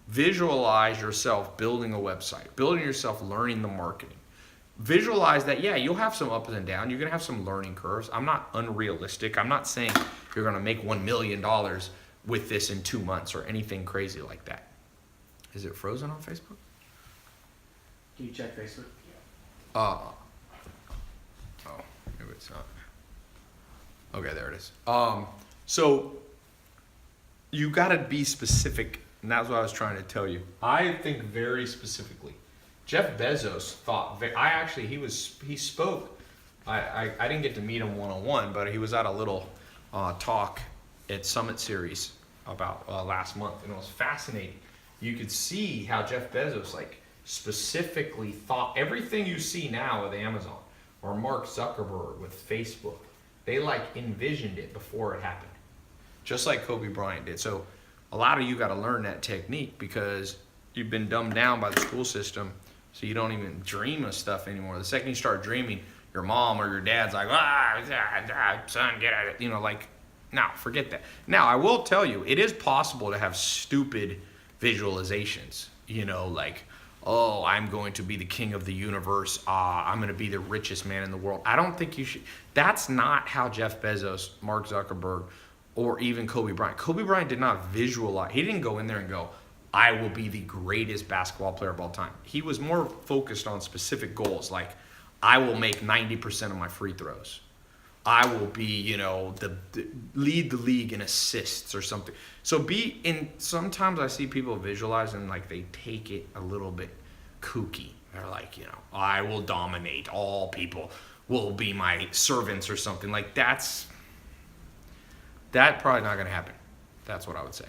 visualize yourself building a website, building yourself learning the marketing. Visualize that, yeah, you'll have some ups and downs. You're going to have some learning curves. I'm not unrealistic. I'm not saying you're going to make $1 million with this in 2 months or anything crazy like that. Is it frozen on Facebook? Can you check Facebook? Oh, maybe it's not. Okay, there it is. So you got to be specific, and that's what I was trying to tell you. I think very specifically. Jeff Bezos thought. He spoke. I didn't get to meet him one-on-one, but he was at a little talk at Summit Series about last month, and it was fascinating. You could see how Jeff Bezos specifically thought everything you see now with Amazon or Mark Zuckerberg with Facebook. They envisioned it before it happened, just like Kobe Bryant did. So a lot of you got to learn that technique because you've been dumbed down by the school system, so you don't even dream of stuff anymore. The second you start dreaming, your mom or your dad's like, son, get at it. No, forget that. Now, I will tell you, it is possible to have stupid visualizations, oh, I'm going to be the king of the universe. I'm going to be the richest man in the world. I don't think you should. That's not how Jeff Bezos, Mark Zuckerberg, or even Kobe Bryant. Kobe Bryant did not visualize. He didn't go in there and go, I will be the greatest basketball player of all time. He was more focused on specific goals, like I will make 90% of my free throws. I will be, lead the league in assists or something. So sometimes I see people visualize and they take it a little bit kooky. They're like, I will dominate all people. will be my servants or something. Like that probably not going to happen. That's what I would say.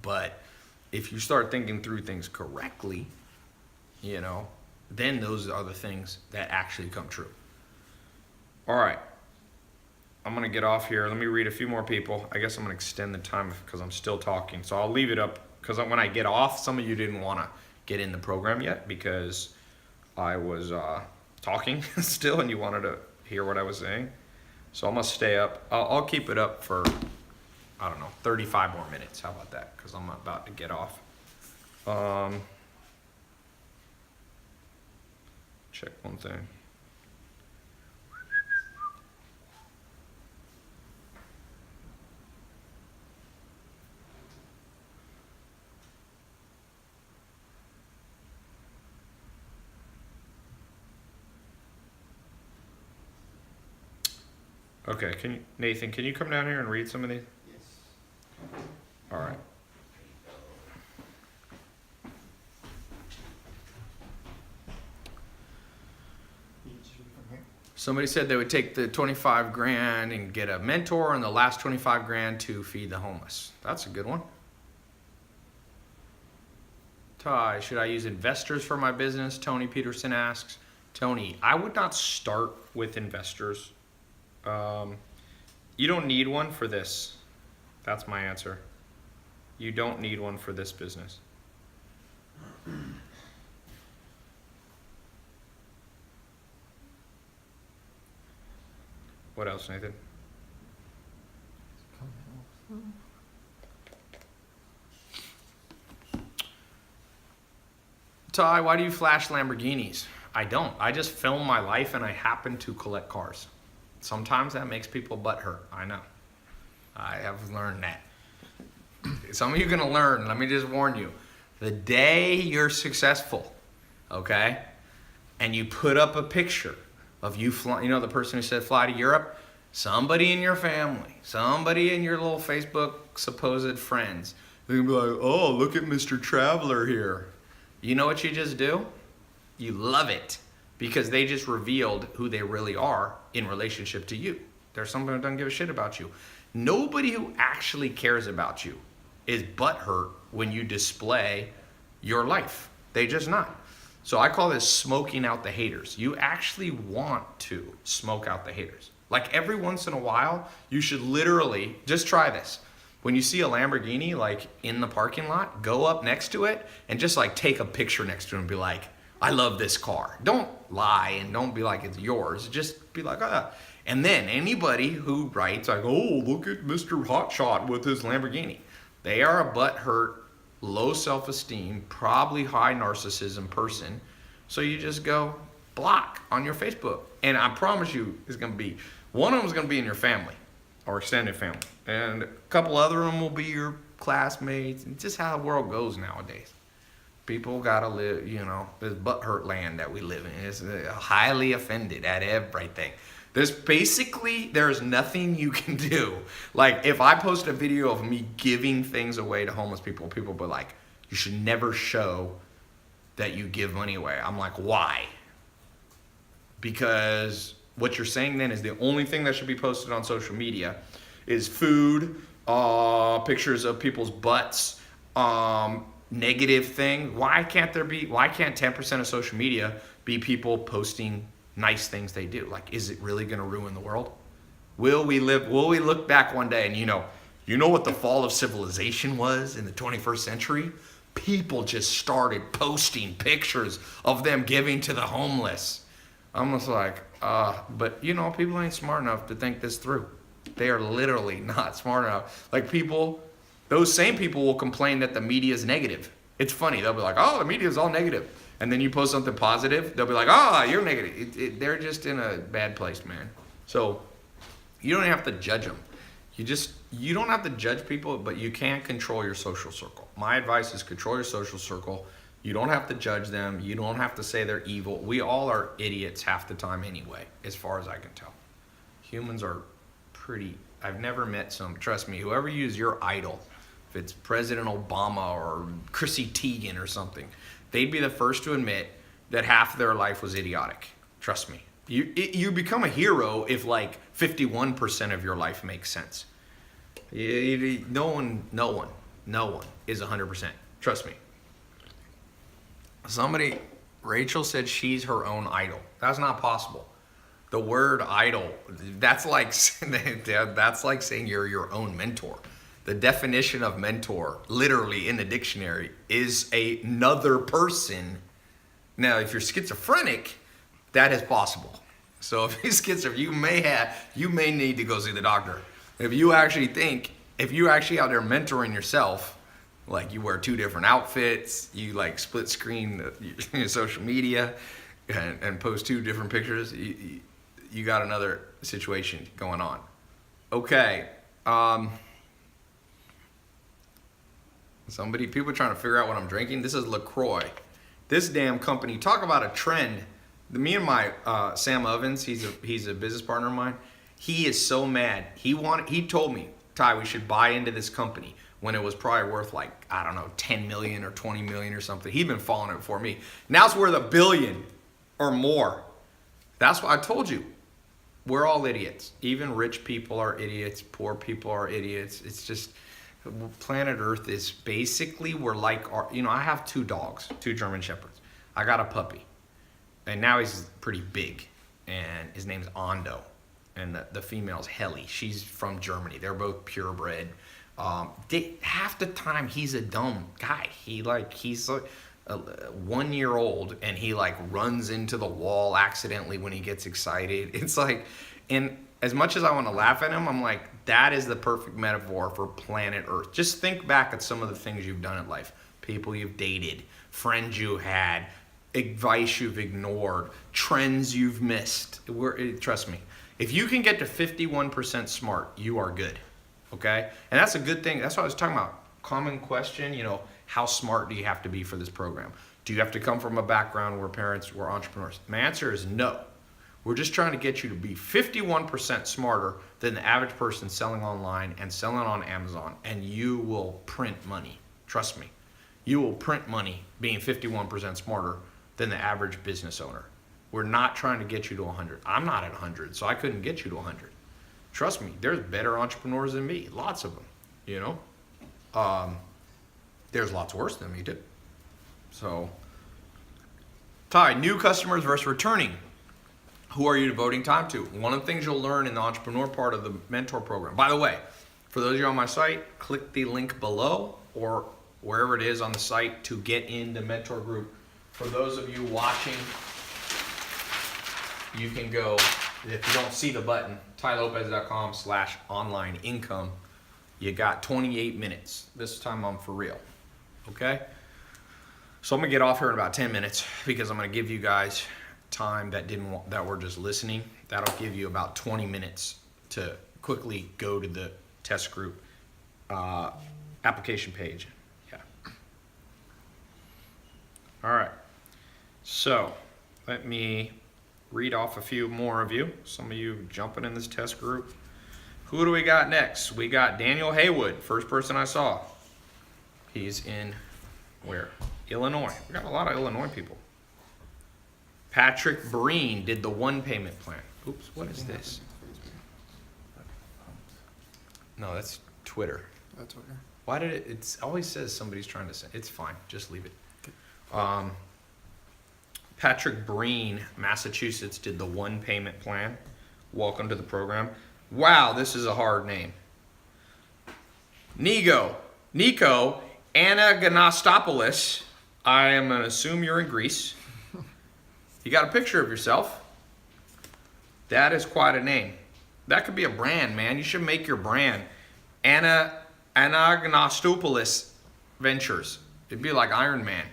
But if you start thinking through things correctly, you know, then those are the things that actually come true. All right. I'm going to get off here. Let me read a few more people. I guess I'm going to extend the time because I'm still talking. So I'll leave it up because when I get off, some of you didn't want to get in the program yet because I was talking still and you wanted to hear what I was saying. So I'm going to stay up. I'll keep it up for, I don't know, 35 more minutes. How about that? Because I'm about to get off. Check one thing. Okay, Nathan, can you come down here and read some of these? Yes. All right. You just read from here. Somebody said they would take the 25 grand and get a mentor and the last 25 grand to feed the homeless. That's a good one. Ty, should I use investors for my business? Tony Peterson asks. Tony, I would not start with investors. You don't need one for this. That's my answer. You don't need one for this business. What else, Nathan? Ty, why do you flash Lamborghinis? I don't. I just film my life and I happen to collect cars. Sometimes that makes people butthurt. I know. I have learned that. Some of you are going to learn. Let me just warn you. The day you're successful, okay, and you put up a picture of you flying, you know the person who said fly to Europe? Somebody in your family, somebody in your little Facebook supposed friends, they're going to be like, oh, look at Mr. Traveler here. You know what you just do? You love it because they just revealed who they really are in relationship to you. There's someone who doesn't give a shit about you. Nobody who actually cares about you is butthurt when you display your life. They just not. So I call this smoking out the haters. You actually want to smoke out the haters. Like every once in a while, you should literally, just try this. When you see a Lamborghini like in the parking lot, go up next to it and just like take a picture next to it and be like, I love this car. Don't lie and don't be like it's yours. Just be like, ah. And then anybody who writes like, oh, look at Mr. Hotshot with his Lamborghini. They are a butthurt, low self-esteem, probably high narcissism person. So you just go block on your Facebook. And I promise you it's going to be, one of them is going to be in your family or extended family. And a couple other of them will be your classmates. It's just how the world goes nowadays. People gotta live, you know, this butthurt land that we live in. It's highly offended at everything. There's nothing you can do. Like if I post a video of me giving things away to homeless people, people will be like, you should never show that you give money away. I'm like, why? Because what you're saying then is the only thing that should be posted on social media is food, pictures of people's butts, negative thing. Why can't 10% of social media be people posting nice things they do? Like, is it really going to ruin the world? Will we look back one day and you know what the fall of civilization was in the 21st century? People just started posting pictures of them giving to the homeless. I'm just like, but people ain't smart enough to think this through. They are literally not smart enough. Like those same people will complain that the media is negative. It's funny. They'll be like, oh, the media is all negative. And then you post something positive, they'll be like, oh, you're negative. They're just in a bad place, man. So you don't have to judge them. You don't have to judge people, but you can control your social circle. My advice is control your social circle. You don't have to judge them. You don't have to say they're evil. We all are idiots half the time anyway, as far as I can tell. Humans are I've never met trust me, whoever you use your idol, if it's President Obama or Chrissy Teigen or something, they'd be the first to admit that half of their life was idiotic. Trust me. You become a hero if like 51% of your life makes sense. No one is 100%. Trust me. Rachel said she's her own idol. That's not possible. The word idol, that's like saying you're your own mentor. The definition of mentor, literally in the dictionary, is another person. Now, if you're schizophrenic, that is possible. So if you're schizophrenic, you may need to go see the doctor. If you actually out there mentoring yourself, like you wear 2 different outfits, you like split screen your social media and post 2 different pictures, you got another situation going on. Okay. People are trying to figure out what I'm drinking. This is LaCroix. This damn company, talk about a trend. Me and my Sam Ovens, he's a business partner of mine. He is so mad. He told me, Ty, we should buy into this company when it was probably worth like, I don't know, 10 million or 20 million or something. He'd been following it before me. Now it's worth $1 billion or more. That's why I told you. We're all idiots. Even rich people are idiots. Poor people are idiots. It's just, planet Earth is basically, we're like, I have 2 dogs, 2 German Shepherds. I got a puppy. And now he's pretty big. And his name's Ando. And the female's Helly. She's from Germany. They're both purebred. Half the time he's a dumb guy. He's like 1 year old and he like runs into the wall accidentally when he gets excited. It's like, and as much as I want to laugh at him, I'm like, that is the perfect metaphor for planet Earth. Just think back at some of the things you've done in life. People you've dated, friends you had, advice you've ignored, trends you've missed. Trust me, if you can get to 51% smart, you are good. Okay? And that's a good thing. That's what I was talking about. Common question, how smart do you have to be for this program? Do you have to come from a background where parents were entrepreneurs? My answer is no. We're just trying to get you to be 51% smarter than the average person selling online and selling on Amazon, and you will print money. Trust me. You will print money being 51% smarter than the average business owner. We're not trying to get you to 100. I'm not at 100, so I couldn't get you to 100. Trust me, there's better entrepreneurs than me. Lots of them, There's lots worse than me, too. So, Ty, new customers versus returning. Who are you devoting time to? One of the things you'll learn in the entrepreneur part of the mentor program. By the way, for those of you on my site, click the link below or wherever it is on the site to get in the mentor group. For those of you watching, you can go, if you don't see the button, tylopez.com/online income. You got 28 minutes. This time I'm for real. Okay? So I'm gonna get off here in about 10 minutes because I'm gonna give you guys time that were just listening. That'll give you about 20 minutes to quickly go to the test group application page. Yeah. All right. So let me read off a few more of you. Some of you jumping in this test group. Who do we got next? We got Daniel Haywood, first person I saw. He's in where? Illinois. We got a lot of Illinois people. Patrick Breen did the 1 payment plan. Oops, what is this? No, that's Twitter. That's okay. Why did it always says somebody's trying to say, it's fine, just leave it. Patrick Breen, Massachusetts, did the 1 payment plan. Welcome to the program. Wow, this is a hard name. Nico Anagastopoulos. I am going to assume you're in Greece. You got a picture of yourself. That is quite a name. That could be a brand, man. You should make your brand. Anagastopoulos Ventures. It'd be like Iron Man.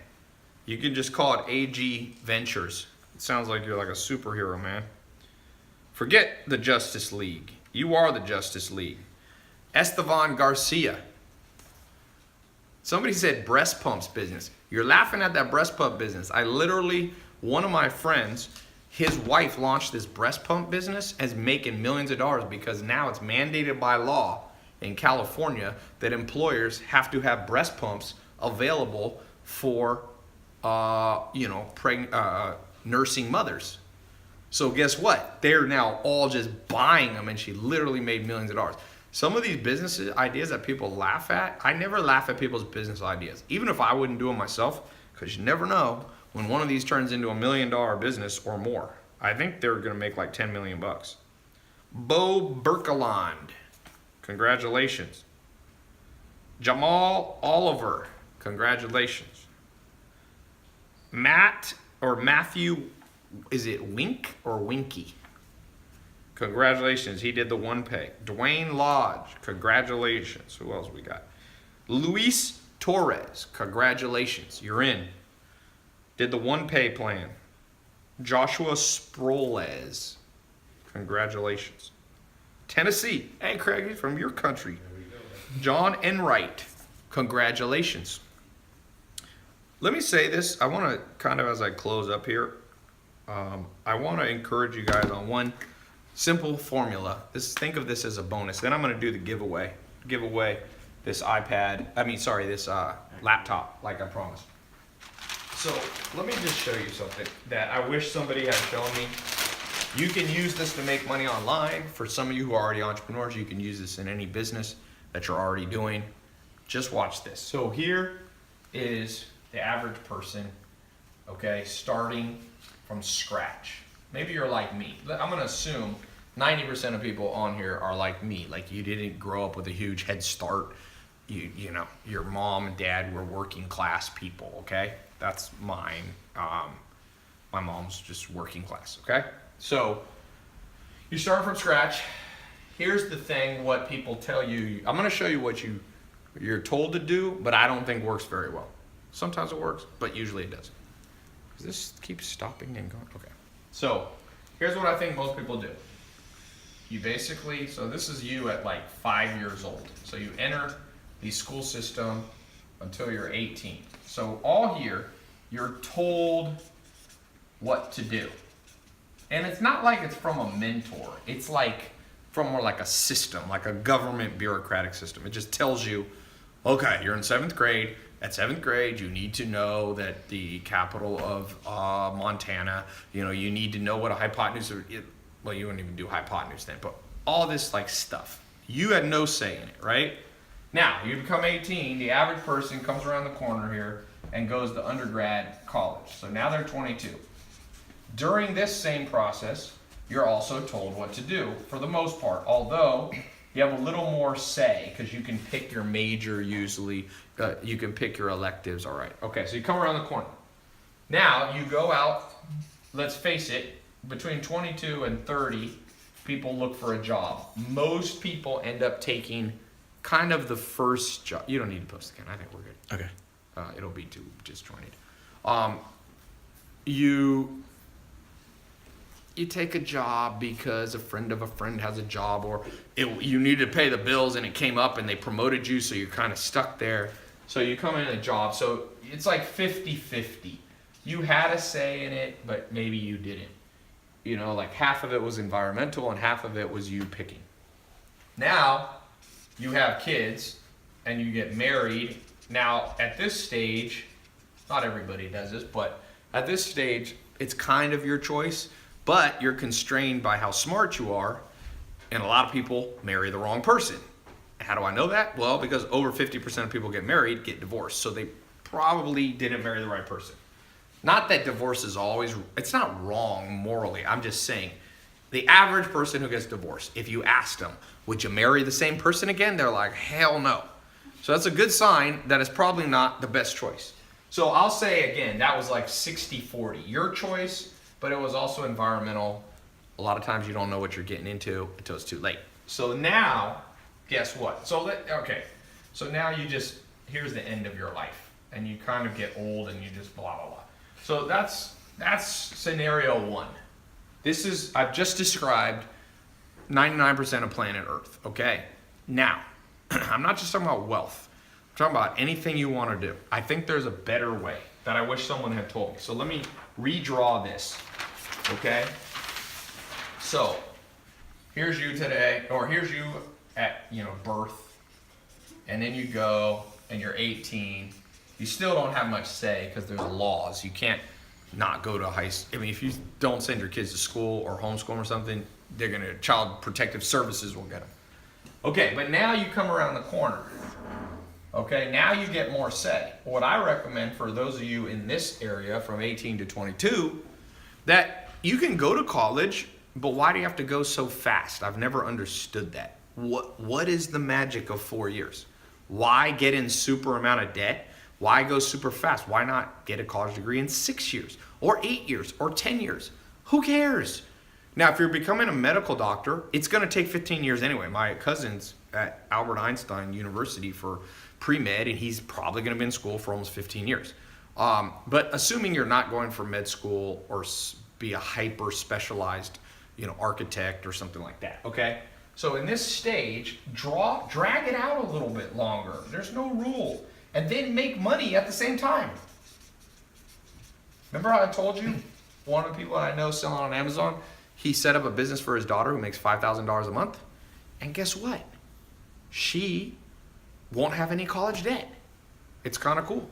You could just call it AG Ventures. It sounds like you're like a superhero, man. Forget the Justice League. You are the Justice League. Estevan Garcia. Somebody said breast pumps business. You're laughing at that breast pump business. One of my friends, his wife launched this breast pump business and is making millions of dollars because now it's mandated by law in California that employers have to have breast pumps available for nursing mothers. So guess what? They're now all just buying them, and she literally made millions of dollars. Some of these business ideas that people laugh at, I never laugh at people's business ideas, even if I wouldn't do them myself, because you never know when one of these turns into $1 million business or more. I think they're going to make like 10 million bucks. Bo Berkeland, congratulations. Jamal Oliver, congratulations. Matthew, is it Wink or Winky? Congratulations, he did the one pay. Dwayne Lodge, congratulations. Who else we got? Luis Torres, congratulations, you're in. Did the one pay plan. Joshua Sproles, congratulations. Tennessee, hey Craig, he's from your country. John Enright, congratulations. Let me say this, I want to kind of, as I close up here, I want to encourage you guys on one simple formula. Think of this as a bonus. Then I'm going to do the giveaway. Give away this this laptop, like I promised. So let me just show you something that I wish somebody had shown me. You can use this to make money online. For some of you who are already entrepreneurs, you can use this in any business that you're already doing. Just watch this. So here is the average person, okay, starting from scratch. Maybe you're like me. I'm gonna assume 90% of people on here are like me. Like you didn't grow up with a huge head start. You know, your mom and dad were working class people, okay? That's mine. My mom's just working class, okay? So you start from scratch. Here's the thing, what people tell you. I'm gonna show you what you're told to do, but I don't think works very well. Sometimes it works, but usually it doesn't. Does this keep stopping and going? Okay. So here's what I think most people do. You basically, so this is you at like 5 years old. So you enter the school system until you're 18. So all here, you're told what to do. And it's not like it's from a mentor. It's like from more like a system, like a government bureaucratic system. It just tells you, okay, you're in 7th grade. At 7th grade, you need to know that the capital of Montana, you know, you need to know what a hypotenuse, well, you wouldn't even do hypotenuse then, but all this like stuff. You had no say in it, right? Now, you become 18, the average person comes around the corner here and goes to undergrad college. So now they're 22. During this same process, you're also told what to do for the most part, although you have a little more say because you can pick your major usually. You can pick your electives, all right. Okay, so you come around the corner. Now you go out, let's face it, between 22 and 30, people look for a job. Most people end up taking kind of the first job. You don't need to post again, I think we're good. Okay. It'll be too disjointed. You take a job because a friend of a friend has a job, or you needed to pay the bills and it came up and they promoted you, so you're kind of stuck there. So you come in a job, so it's like 50-50. You had a say in it, but maybe you didn't. You know, like half of it was environmental and half of it was you picking. Now, you have kids and you get married. Now, at this stage, not everybody does this, but at this stage, it's kind of your choice, but you're constrained by how smart you are, and a lot of people marry the wrong person. How do I know that? Well, because over 50% of people get married get divorced, so they probably didn't marry the right person. Not that divorce is always, it's not wrong morally, I'm just saying, the average person who gets divorced, if you asked them, would you marry the same person again? They're like, hell no. So that's a good sign that it's probably not the best choice. So I'll say again, that was like 60-40. Your choice, but it was also environmental. A lot of times you don't know what you're getting into until it's too late. So now, guess what? So now here's the end of your life. And you kind of get old and you just blah, blah, blah. So that's scenario one. I've just described 99% of planet Earth, okay? Now, I'm not just talking about wealth. I'm talking about anything you want to do. I think there's a better way that I wish someone had told me. So let me redraw this, okay? So here's you today, or here's you at birth, and then you go and you're 18. You still don't have much say because there's laws. You can't not go to high school. I mean, if you don't send your kids to school or homeschool them or something, they're gonna, Child Protective Services will get them. Okay, but now you come around the corner. Okay, now you get more say. What I recommend for those of you in this area from 18 to 22, that you can go to college, but why do you have to go so fast? I've never understood that. What is the magic of 4 years? Why get in super amount of debt? Why go super fast? Why not get a college degree in 6 years or 8 years or 10 years? Who cares? Now, if you're becoming a medical doctor, it's going to take 15 years anyway. My cousin's at Albert Einstein University for pre-med, and he's probably going to be in school for almost 15 years. But assuming you're not going for med school or be a hyper specialized, architect or something like that, okay? So in this stage, drag it out a little bit longer. There's no rule. And then make money at the same time. Remember how I told you one of the people I know selling on Amazon, he set up a business for his daughter who makes $5,000 a month? And guess what? She won't have any college debt. It's kind of cool.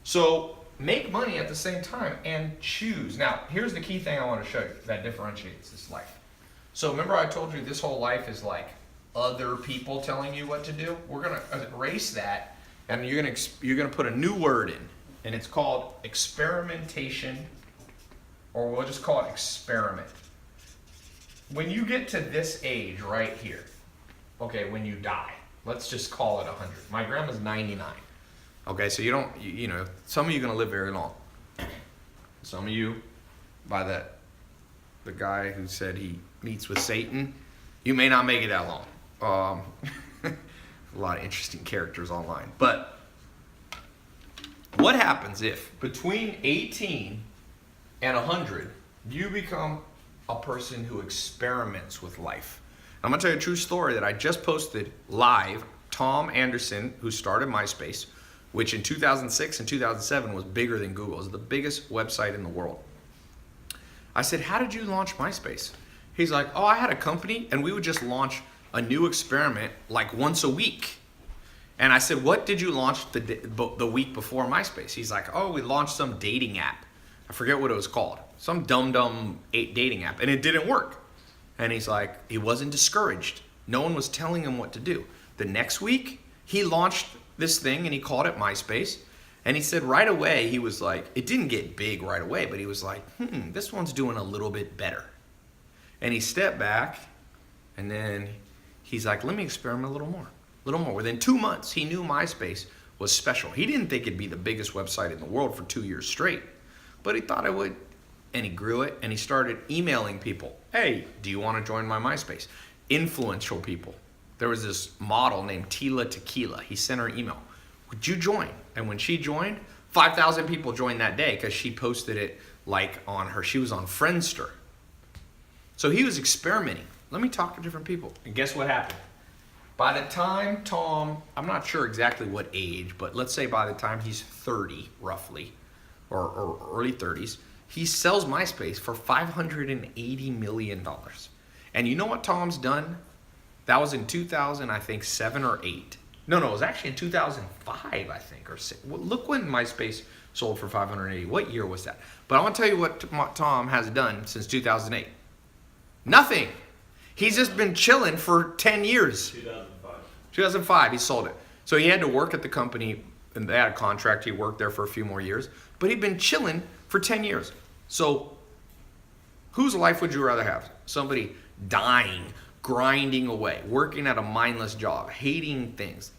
So make money at the same time and choose. Now, here's the key thing I want to show you that differentiates this life. So remember I told you this whole life is like other people telling you what to do? We're going to erase that, and you're going to put a new word in, and it's called experimentation, or we'll just call it experiment. When you get to this age right here, okay, when you die, let's just call it 100. My grandma's 99. Okay, so some of you are going to live very long. Some of you, by the guy who said he meets with Satan, you may not make it that long. A lot of interesting characters online. But what happens if between 18 and 100, you become a person who experiments with life? I'm going to tell you a true story that I just posted live. Tom Anderson, who started MySpace, which in 2006 and 2007 was bigger than Google. It was the biggest website in the world. I said, how did you launch MySpace? He's like, oh, I had a company and we would just launch a new experiment like once a week. And I said, what did you launch the week before MySpace? He's like, oh, we launched some dating app. I forget what it was called. Some dumb dating app. And it didn't work. And he's like, he wasn't discouraged. No one was telling him what to do. The next week, he launched this thing and he called it MySpace. And he said right away, he was like, it didn't get big right away, but he was like, this one's doing a little bit better. And he stepped back, and then he's like, let me experiment a little more. Within 2 months, he knew MySpace was special. He didn't think it'd be the biggest website in the world for 2 years straight, but he thought it would. And he grew it, and he started emailing people. Hey, do you want to join my MySpace? Influential people. There was this model named Tila Tequila. He sent her an email. Would you join? And when she joined, 5,000 people joined that day because she posted it she was on Friendster. So he was experimenting. Let me talk to different people. And guess what happened? By the time Tom, I'm not sure exactly what age, but let's say by the time he's 30 roughly, or early 30s, he sells MySpace for $580 million. And you know what Tom's done? That was in 2000, I think, 7 or 8. No, it was actually in 2005, I think, or 6. Well, look when MySpace sold for 580. What year was that? But I want to tell you what Tom has done since 2008. Nothing. He's just been chilling for 10 years. 2005, he sold it. So he had to work at the company, and they had a contract. He worked there for a few more years. But he'd been chilling for 10 years. So whose life would you rather have? Somebody dying, grinding away, working at a mindless job, hating things,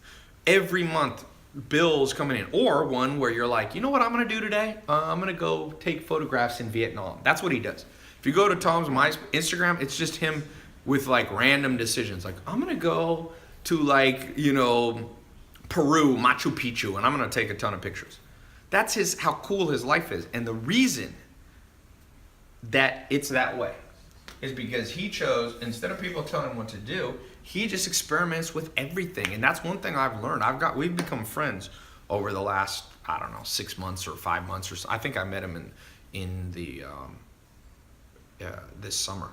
every month bills coming in, or one where you're like, you know what I'm going to do today? I'm going to go take photographs in Vietnam. That's what he does. If you go to Tom's Instagram, it's just him with like random decisions. Like, I'm going to go to Peru, Machu Picchu, and I'm going to take a ton of pictures. That's how cool his life is. And the reason that it's that way is because he chose, instead of people telling him what to do, he just experiments with everything. And that's one thing I've learned. We've become friends over the last, 6 months or 5 months or so. I think I met him in this summer.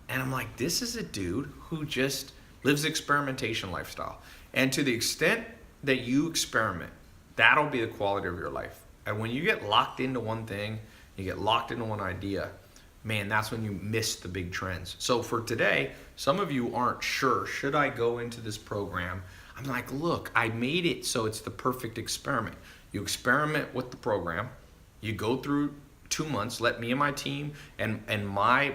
And I'm like, this is a dude who just lives the experimentation lifestyle. And to the extent that you experiment, that'll be the quality of your life. And when you get locked into one thing, you get locked into one idea, man, that's when you miss the big trends. So for today, some of you aren't sure, should I go into this program? I'm like, look, I made it so it's the perfect experiment. You experiment with the program, you go through 2 months, let me and my team and my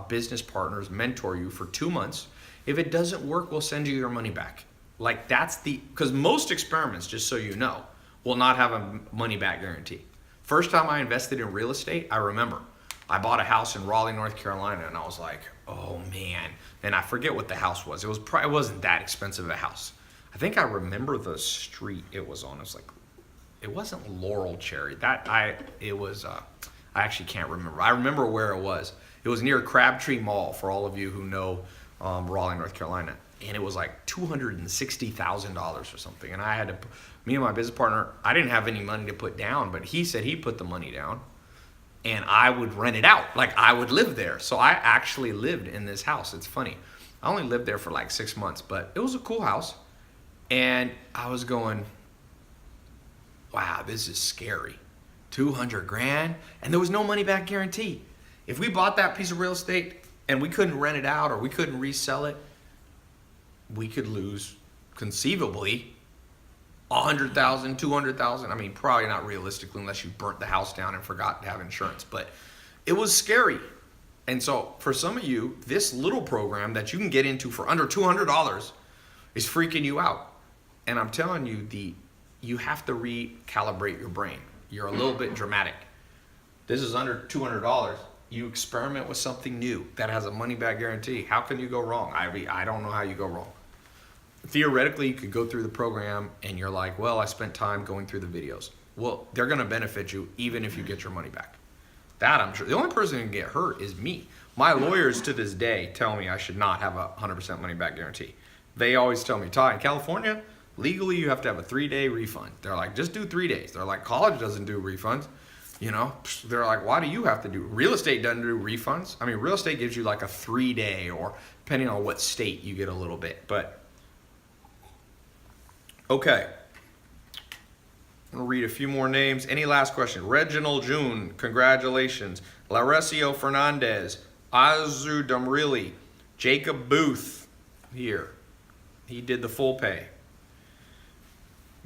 business partners mentor you for 2 months. If it doesn't work, we'll send you your money back. Like that's because most experiments, just so you know, will not have a money back guarantee. First time I invested in real estate, I remember I bought a house in Raleigh, North Carolina, and I was like, oh man. And I forget what the house was. It wasn't that expensive of a house. I think I remember the street it was on. It was like, it wasn't Laurel Cherry. I actually can't remember. I remember where it was. It was near Crabtree Mall, for all of you who know Raleigh, North Carolina. And it was like $260,000 or something. And I had to, me and my business partner, I didn't have any money to put down, but he said he put the money down and I would rent it out. Like I would live there. So I actually lived in this house. It's funny. I only lived there for like 6 months, but it was a cool house. And I was going, wow, this is scary. 200 grand, and there was no money back guarantee. If we bought that piece of real estate and we couldn't rent it out or we couldn't resell it, we could lose conceivably 100,000, 200,000. I mean, probably not realistically unless you burnt the house down and forgot to have insurance, but it was scary. And so for some of you, this little program that you can get into for under $200 is freaking you out. And I'm telling you, you have to recalibrate your brain. You're a little bit dramatic. This is under $200. You experiment with something new that has a money back guarantee. How can you go wrong? I don't know how you go wrong. Theoretically, you could go through the program and you're like, well, I spent time going through the videos. Well, they're going to benefit you even if you get your money back. That I'm sure. The only person who can get hurt is me. My lawyers to this day tell me I should not have a 100% money back guarantee. They always tell me, Ty, in California, legally you have to have a 3-day refund. They're like, just do 3 days. They're like, college doesn't do refunds. You know, they're like, why do you have to do? Real estate doesn't do refunds. I mean, real estate gives you like a 3-day, or depending on what state, you get a little bit. But okay, I'm gonna read a few more names. Any last question? Reginald June, congratulations. Laresio Fernandez, Azu Damrili, Jacob Booth, here. He did the full pay.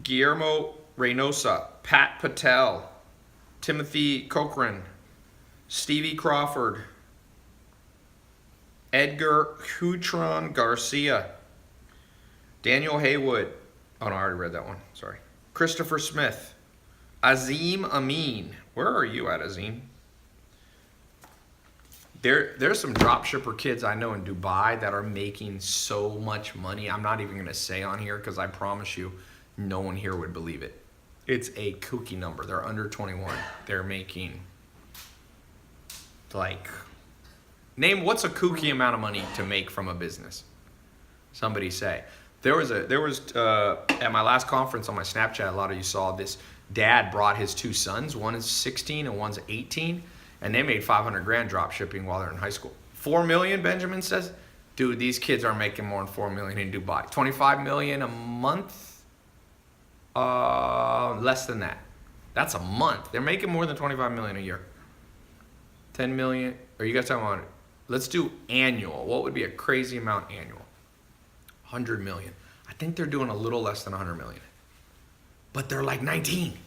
Guillermo Reynosa, Pat Patel, Timothy Cochran, Stevie Crawford, Edgar Hutron Garcia, Daniel Haywood. Oh no, I already read that one. Sorry. Christopher Smith, Azim Amin. Where are you at, Azim? There's some drop shipper kids I know in Dubai that are making so much money. I'm not even going to say on here because I promise you no one here would believe it. It's a kooky number. They're under 21. They're making like, name what's a kooky amount of money to make from a business? Somebody say. There was at my last conference on my Snapchat, a lot of you saw this. Dad brought his 2 sons. One is 16 and one's 18. And they made 500 grand drop shipping while they're in high school. 4 million, Benjamin says. Dude, these kids are making more than 4 million in Dubai. 25 million a month? Less than that. That's a month. They're making more than 25 million a year. 10 million. Are you guys talking about it? Let's do annual. What would be a crazy amount annual? 100 million. I think they're doing a little less than 100 million. But they're like 19.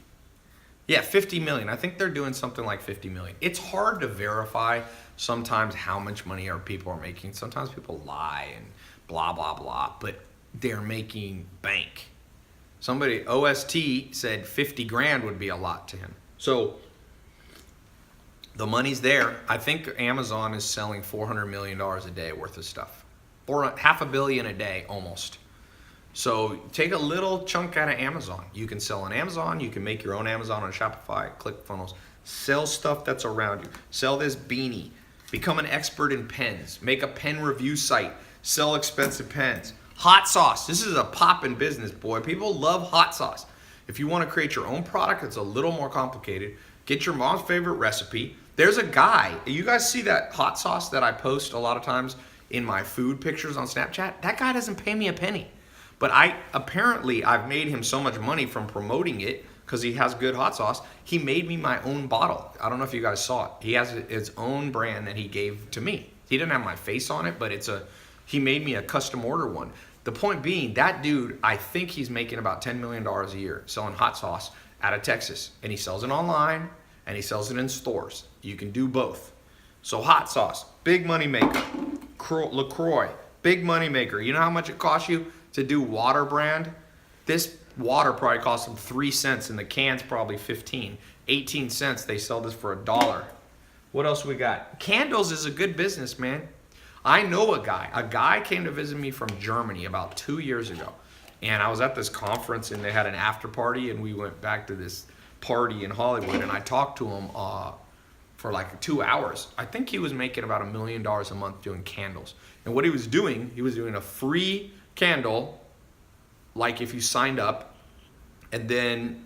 Yeah, 50 million. I think they're doing something like 50 million. It's hard to verify sometimes how much money our people are making. Sometimes people lie and blah, blah, blah. But they're making bank. Somebody, OST, said 50 grand would be a lot to him. So the money's there. I think Amazon is selling $400 million a day worth of stuff. Or $500 million a day, almost. So take a little chunk out of Amazon. You can sell on Amazon. You can make your own Amazon on Shopify, ClickFunnels. Sell stuff that's around you. Sell this beanie. Become an expert in pens. Make a pen review site. Sell expensive pens. Hot sauce. This is a poppin' business, boy. People love hot sauce. If you want to create your own product, it's a little more complicated. Get your mom's favorite recipe. There's a guy. You guys see that hot sauce that I post a lot of times in my food pictures on Snapchat? That guy doesn't pay me a penny. But I've made him so much money from promoting it because he has good hot sauce. He made me my own bottle. I don't know if you guys saw it. He has his own brand that he gave to me. He didn't have my face on it, but he made me a custom order one. The point being, that dude, I think he's making about $10 million a year selling hot sauce out of Texas. And he sells it online and he sells it in stores. You can do both. So hot sauce, big money maker. LaCroix, big money maker. You know how much it costs you to do water brand? This water probably costs them 3 cents and the can's probably 15. 18 cents, they sell this for $1. What else we got? Candles is a good business, man. I know a guy. A guy came to visit me from Germany about 2 years ago. And I was at this conference and they had an after party and we went back to this party in Hollywood and I talked to him for like 2 hours. I think he was making about $1 million a month doing candles. And what he was doing a free candle, like if you signed up, and then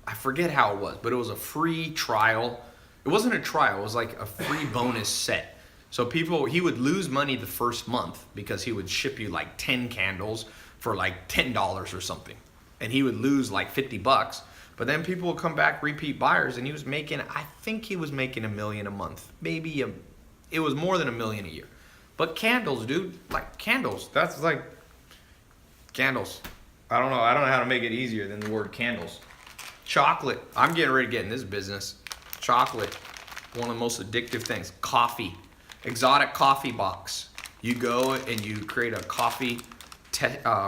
I forget how it was, but it was a free trial. It wasn't a trial, it was like a free bonus set. So he would lose money the first month because he would ship you like 10 candles for like $10 or something. And he would lose like $50. But then people would come back, repeat buyers, and I think he was making $1 million a month. It was more than $1 million a year. But candles, dude, like candles, that's like candles. I don't know how to make it easier than the word candles. Chocolate, I'm getting ready to get in this business. Chocolate, one of the most addictive things. Coffee, exotic coffee box. You go and you create a coffee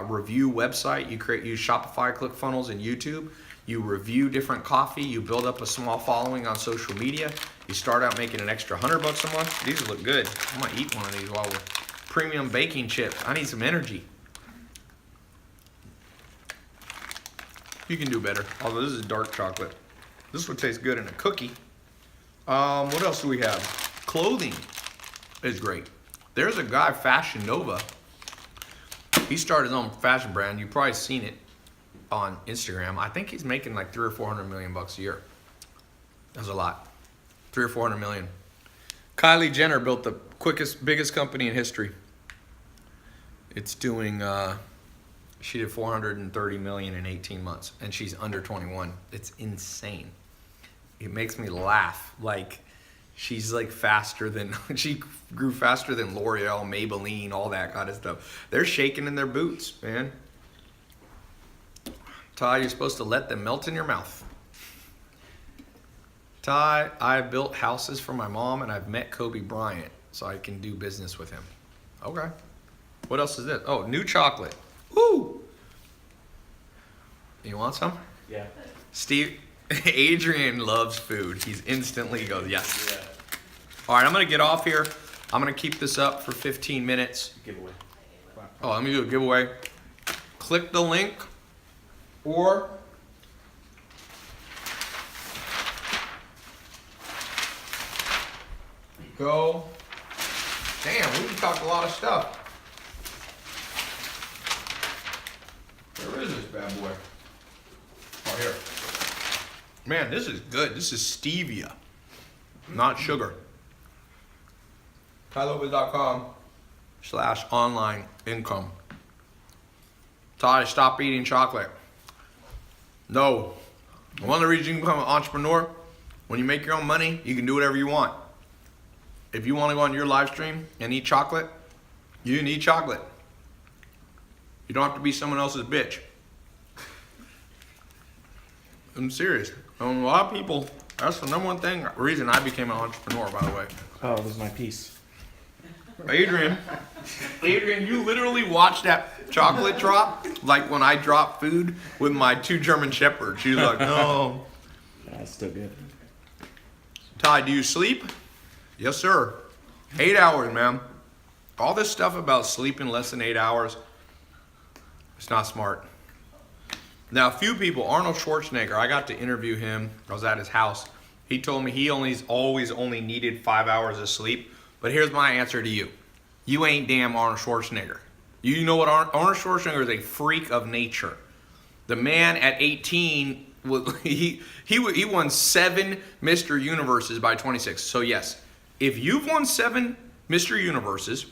review website. You use Shopify, ClickFunnels, and YouTube. You review different coffee. You build up a small following on social media. You start out making an extra $100 a month. These look good. I might eat one of these while we're premium baking chips. I need some energy. You can do better. Although this is dark chocolate. This would taste good in a cookie. What else do we have? Clothing is great. There's a guy, Fashion Nova. He started his own fashion brand. You've probably seen it on Instagram. I think he's making like 300 or 400 million bucks a year. That's a lot. 300 or 400 million. Kylie Jenner built the biggest company in history. It's doing, she did 430 million in 18 months, and she's under 21. It's insane. It makes me laugh. Like, she's like she grew faster than L'Oreal, Maybelline, all that kind of stuff. They're shaking in their boots, man. Ty, you're supposed to let them melt in your mouth. Ty, I built houses for my mom and I've met Kobe Bryant, so I can do business with him. Okay. What else is this? Oh, new chocolate. Woo! You want some? Yeah. Adrian loves food. He's instantly goes, yes. Yeah. All right, I'm going to get off here. I'm going to keep this up for 15 minutes. Giveaway. Oh, let me do a giveaway. Click the link or go. Damn, we can talk a lot of stuff. Where is this bad boy? Oh, here. Man, this is good. This is stevia, not sugar. TyLopez.com/online income. Ty, stop eating chocolate. No. One of the reasons you can become an entrepreneur, when you make your own money, you can do whatever you want. If you want to go on your live stream and eat chocolate, you can eat chocolate. You don't have to be someone else's bitch. I'm serious. A lot of people, that's the number one reason I became an entrepreneur, by the way. Oh, this is my piece. Adrian, you literally watched that chocolate drop like when I dropped food with my 2 German Shepherds. She's like, no. That's still good. Ty, do you sleep? Yes, sir. 8 hours, man. All this stuff about sleeping less than 8 hours, it's not smart. Now, a few people, Arnold Schwarzenegger, I got to interview him. I was at his house. He told me he always only needed 5 hours of sleep. But here's my answer to you. You ain't damn Arnold Schwarzenegger. You know what? Arnold Schwarzenegger is a freak of nature. The man at 18, he won 7 Mr. Universes by 26. So yes, if you've won 7 Mr. Universes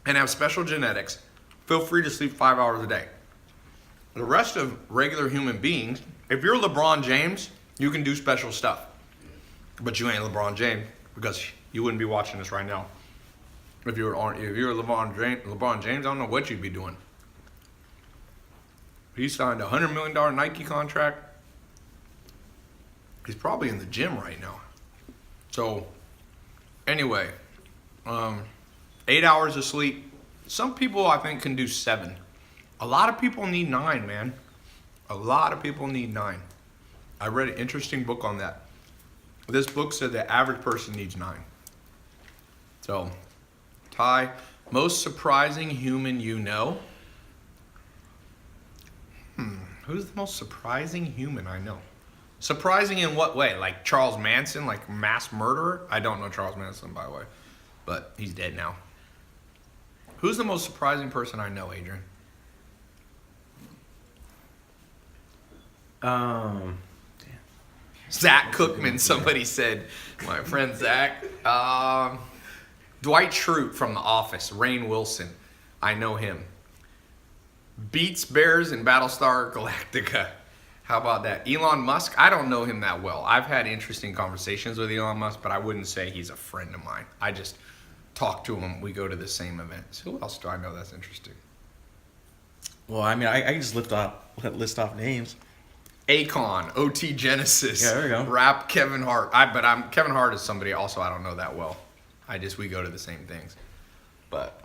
and have special genetics, feel free to sleep 5 hours a day. The rest of regular human beings, If you're LeBron James, you can do special stuff. But you ain't LeBron James because you wouldn't be watching this right now. If you're LeBron James, I don't know what you'd be doing. He signed a $100 million Nike contract. He's probably in the gym right now. So, anyway, 8 hours of sleep. Some people I think can do 7. A lot of people need 9, man. A lot of people need 9. I read an interesting book on that. This book said the average person needs 9. So, Ty, most surprising human you know? Who's the most surprising human I know? Surprising in what way? Like Charles Manson, like mass murderer? I don't know Charles Manson, by the way, but he's dead now. Who's the most surprising person I know, Adrian? Zach Cookman, somebody said. My friend Zach. Dwight Schrute from The Office. Rainn Wilson. I know him. Beats Bears and Battlestar Galactica. How about that? Elon Musk, I don't know him that well. I've had interesting conversations with Elon Musk, but I wouldn't say he's a friend of mine. I just talk to him. We go to the same events. Who else do I know that's interesting? Well, I mean, I can just list off names. Akon, OT Genesis. Yeah, there we go. Rap Kevin Hart. Kevin Hart is somebody also I don't know that well. We go to the same things. But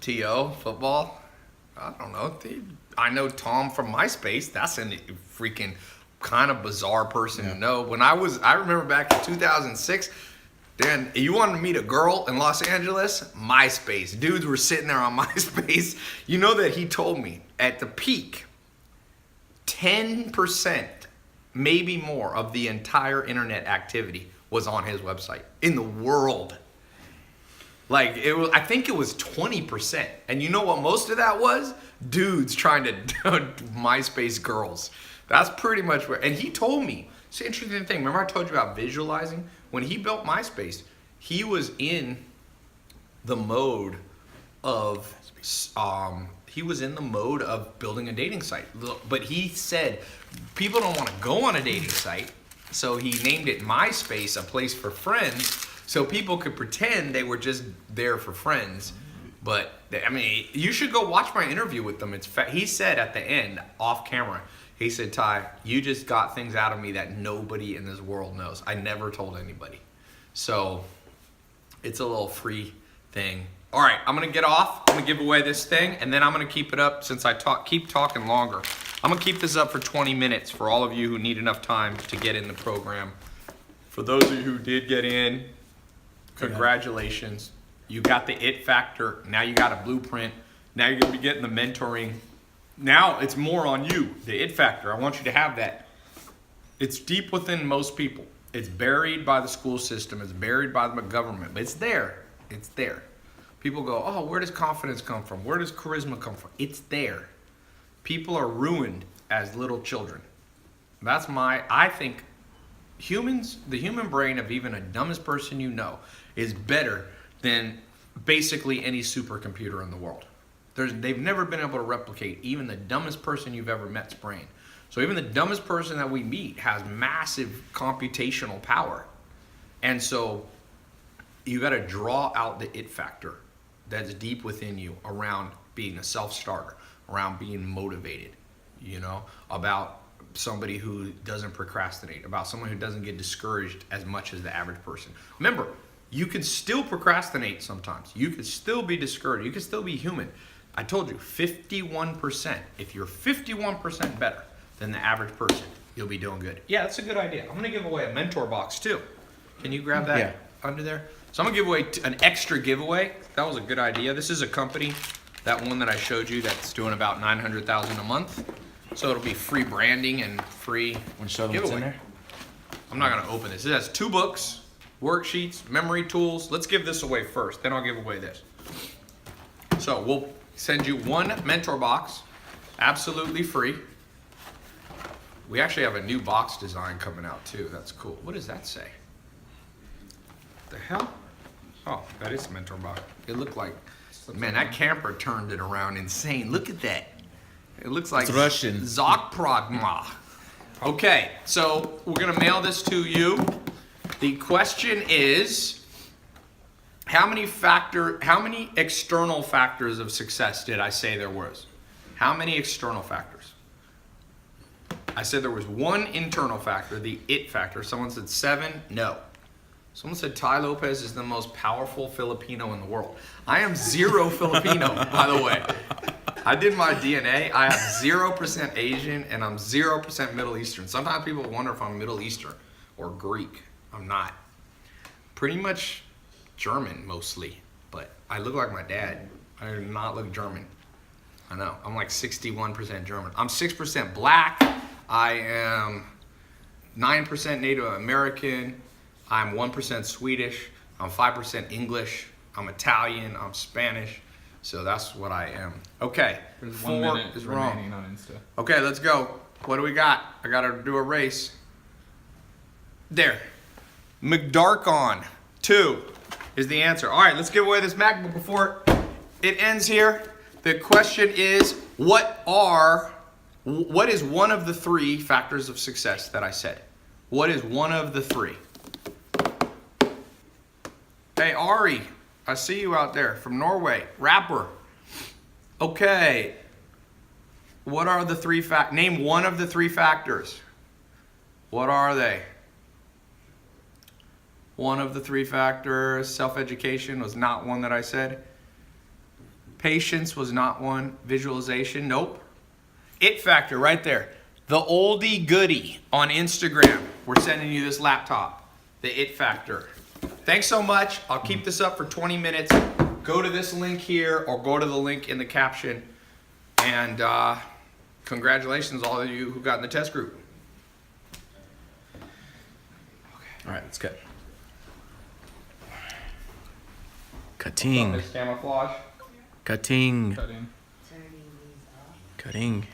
T.O. football? I don't know. I know Tom from MySpace. That's a freaking kind of bizarre person to know. I remember back in 2006, Dan, you wanted to meet a girl in Los Angeles? MySpace. Dudes were sitting there on MySpace. You know that he told me at the peak, 10%, maybe more, of the entire internet activity was on his website in the world. Like, I think it was 20%. And you know what most of that was? Dudes trying to MySpace girls. That's pretty much where, and he told me, it's an interesting thing. Remember I told you about visualizing? When he built MySpace, he was in the mode of, building a dating site. But he said, people don't want to go on a dating site. So he named it MySpace, a place for friends. So people could pretend they were just there for friends. But, I mean, you should go watch my interview with them. He said at the end, off camera, he said, Ty, you just got things out of me that nobody in this world knows. I never told anybody. So, it's a little free thing. All right, I'm going to get off. I'm going to give away this thing, and then I'm going to keep it up since I keep talking longer. I'm going to keep this up for 20 minutes for all of you who need enough time to get in the program. For those of you who did get in, congratulations. You got the it factor. Now you got a blueprint. Now you're going to be getting the mentoring. Now it's more on you, the it factor. I want you to have that. It's deep within most people. It's buried by the school system. It's buried by the government. But it's there. It's there. People go, oh, where does confidence come from? Where does charisma come from? It's there. People are ruined as little children. I think the human brain of even the dumbest person you know is better than basically any supercomputer in the world. They've never been able to replicate even the dumbest person you've ever met's brain. So even the dumbest person that we meet has massive computational power. And so you got to draw out the it factor that's deep within you around being a self-starter, around being motivated, about somebody who doesn't procrastinate, about someone who doesn't get discouraged as much as the average person. Remember, you can still procrastinate sometimes. You can still be discouraged. You can still be human. I told you, 51%. If you're 51% better than the average person, you'll be doing good. Yeah, that's a good idea. I'm going to give away a mentor box too. Can you grab that under there? So I'm going to give away an extra giveaway. That was a good idea. This is a company, that one that I showed you, that's doing about $900,000 a month. So it'll be free branding and free giveaway. What's in there? I'm not going to open this. It has 2 books, worksheets, memory tools. Let's give this away first. Then I'll give away this. So we'll send you 1 mentor box, absolutely free. We actually have a new box design coming out too. That's cool. What does that say? The hell? Oh, that is a mentor box. It looked like, man, that camper turned it around insane. Look at that. It looks like It's Russian. Zakpradma. Okay, so we're gonna mail this to you. The question is, how many external factors of success did I say there was? How many external factors? I said there was one internal factor, the it factor. Someone said 7. No. Someone said Tai Lopez is the most powerful Filipino in the world. I am 0 Filipino, by the way. I did my DNA. I have 0% Asian and I'm 0% Middle Eastern. Sometimes people wonder if I'm Middle Eastern or Greek. I'm not. Pretty much German mostly, but I look like my dad. I do not look German. I know. I'm like 61% German. I'm 6% black. I am 9% Native American. I'm 1% Swedish. I'm 5% English. I'm Italian. I'm Spanish. So that's what I am. Okay. There's 4 1 minute is remaining wrong. on Insta. Okay, let's go. What do we got? I gotta do a race. There. McDarkon 2 is the answer. All right, let's give away this MacBook before it ends here. The question is, what is one of the 3 factors of success that I said? What is one of the 3? Hey, Ari, I see you out there from Norway, rapper. Okay. What are the 3 name one of the 3 factors. What are they? One of the 3 factors. Self-education was not one that I said. Patience was not one. Visualization, nope. It factor right there. The oldie goodie on Instagram. We're sending you this laptop. The it factor. Thanks so much. I'll keep this up for 20 minutes. Go to this link here or go to the link in the caption. And congratulations all of you who got in the test group. All right, let's go. Cutting. This camouflage. Cutting. Cutting. Cutting.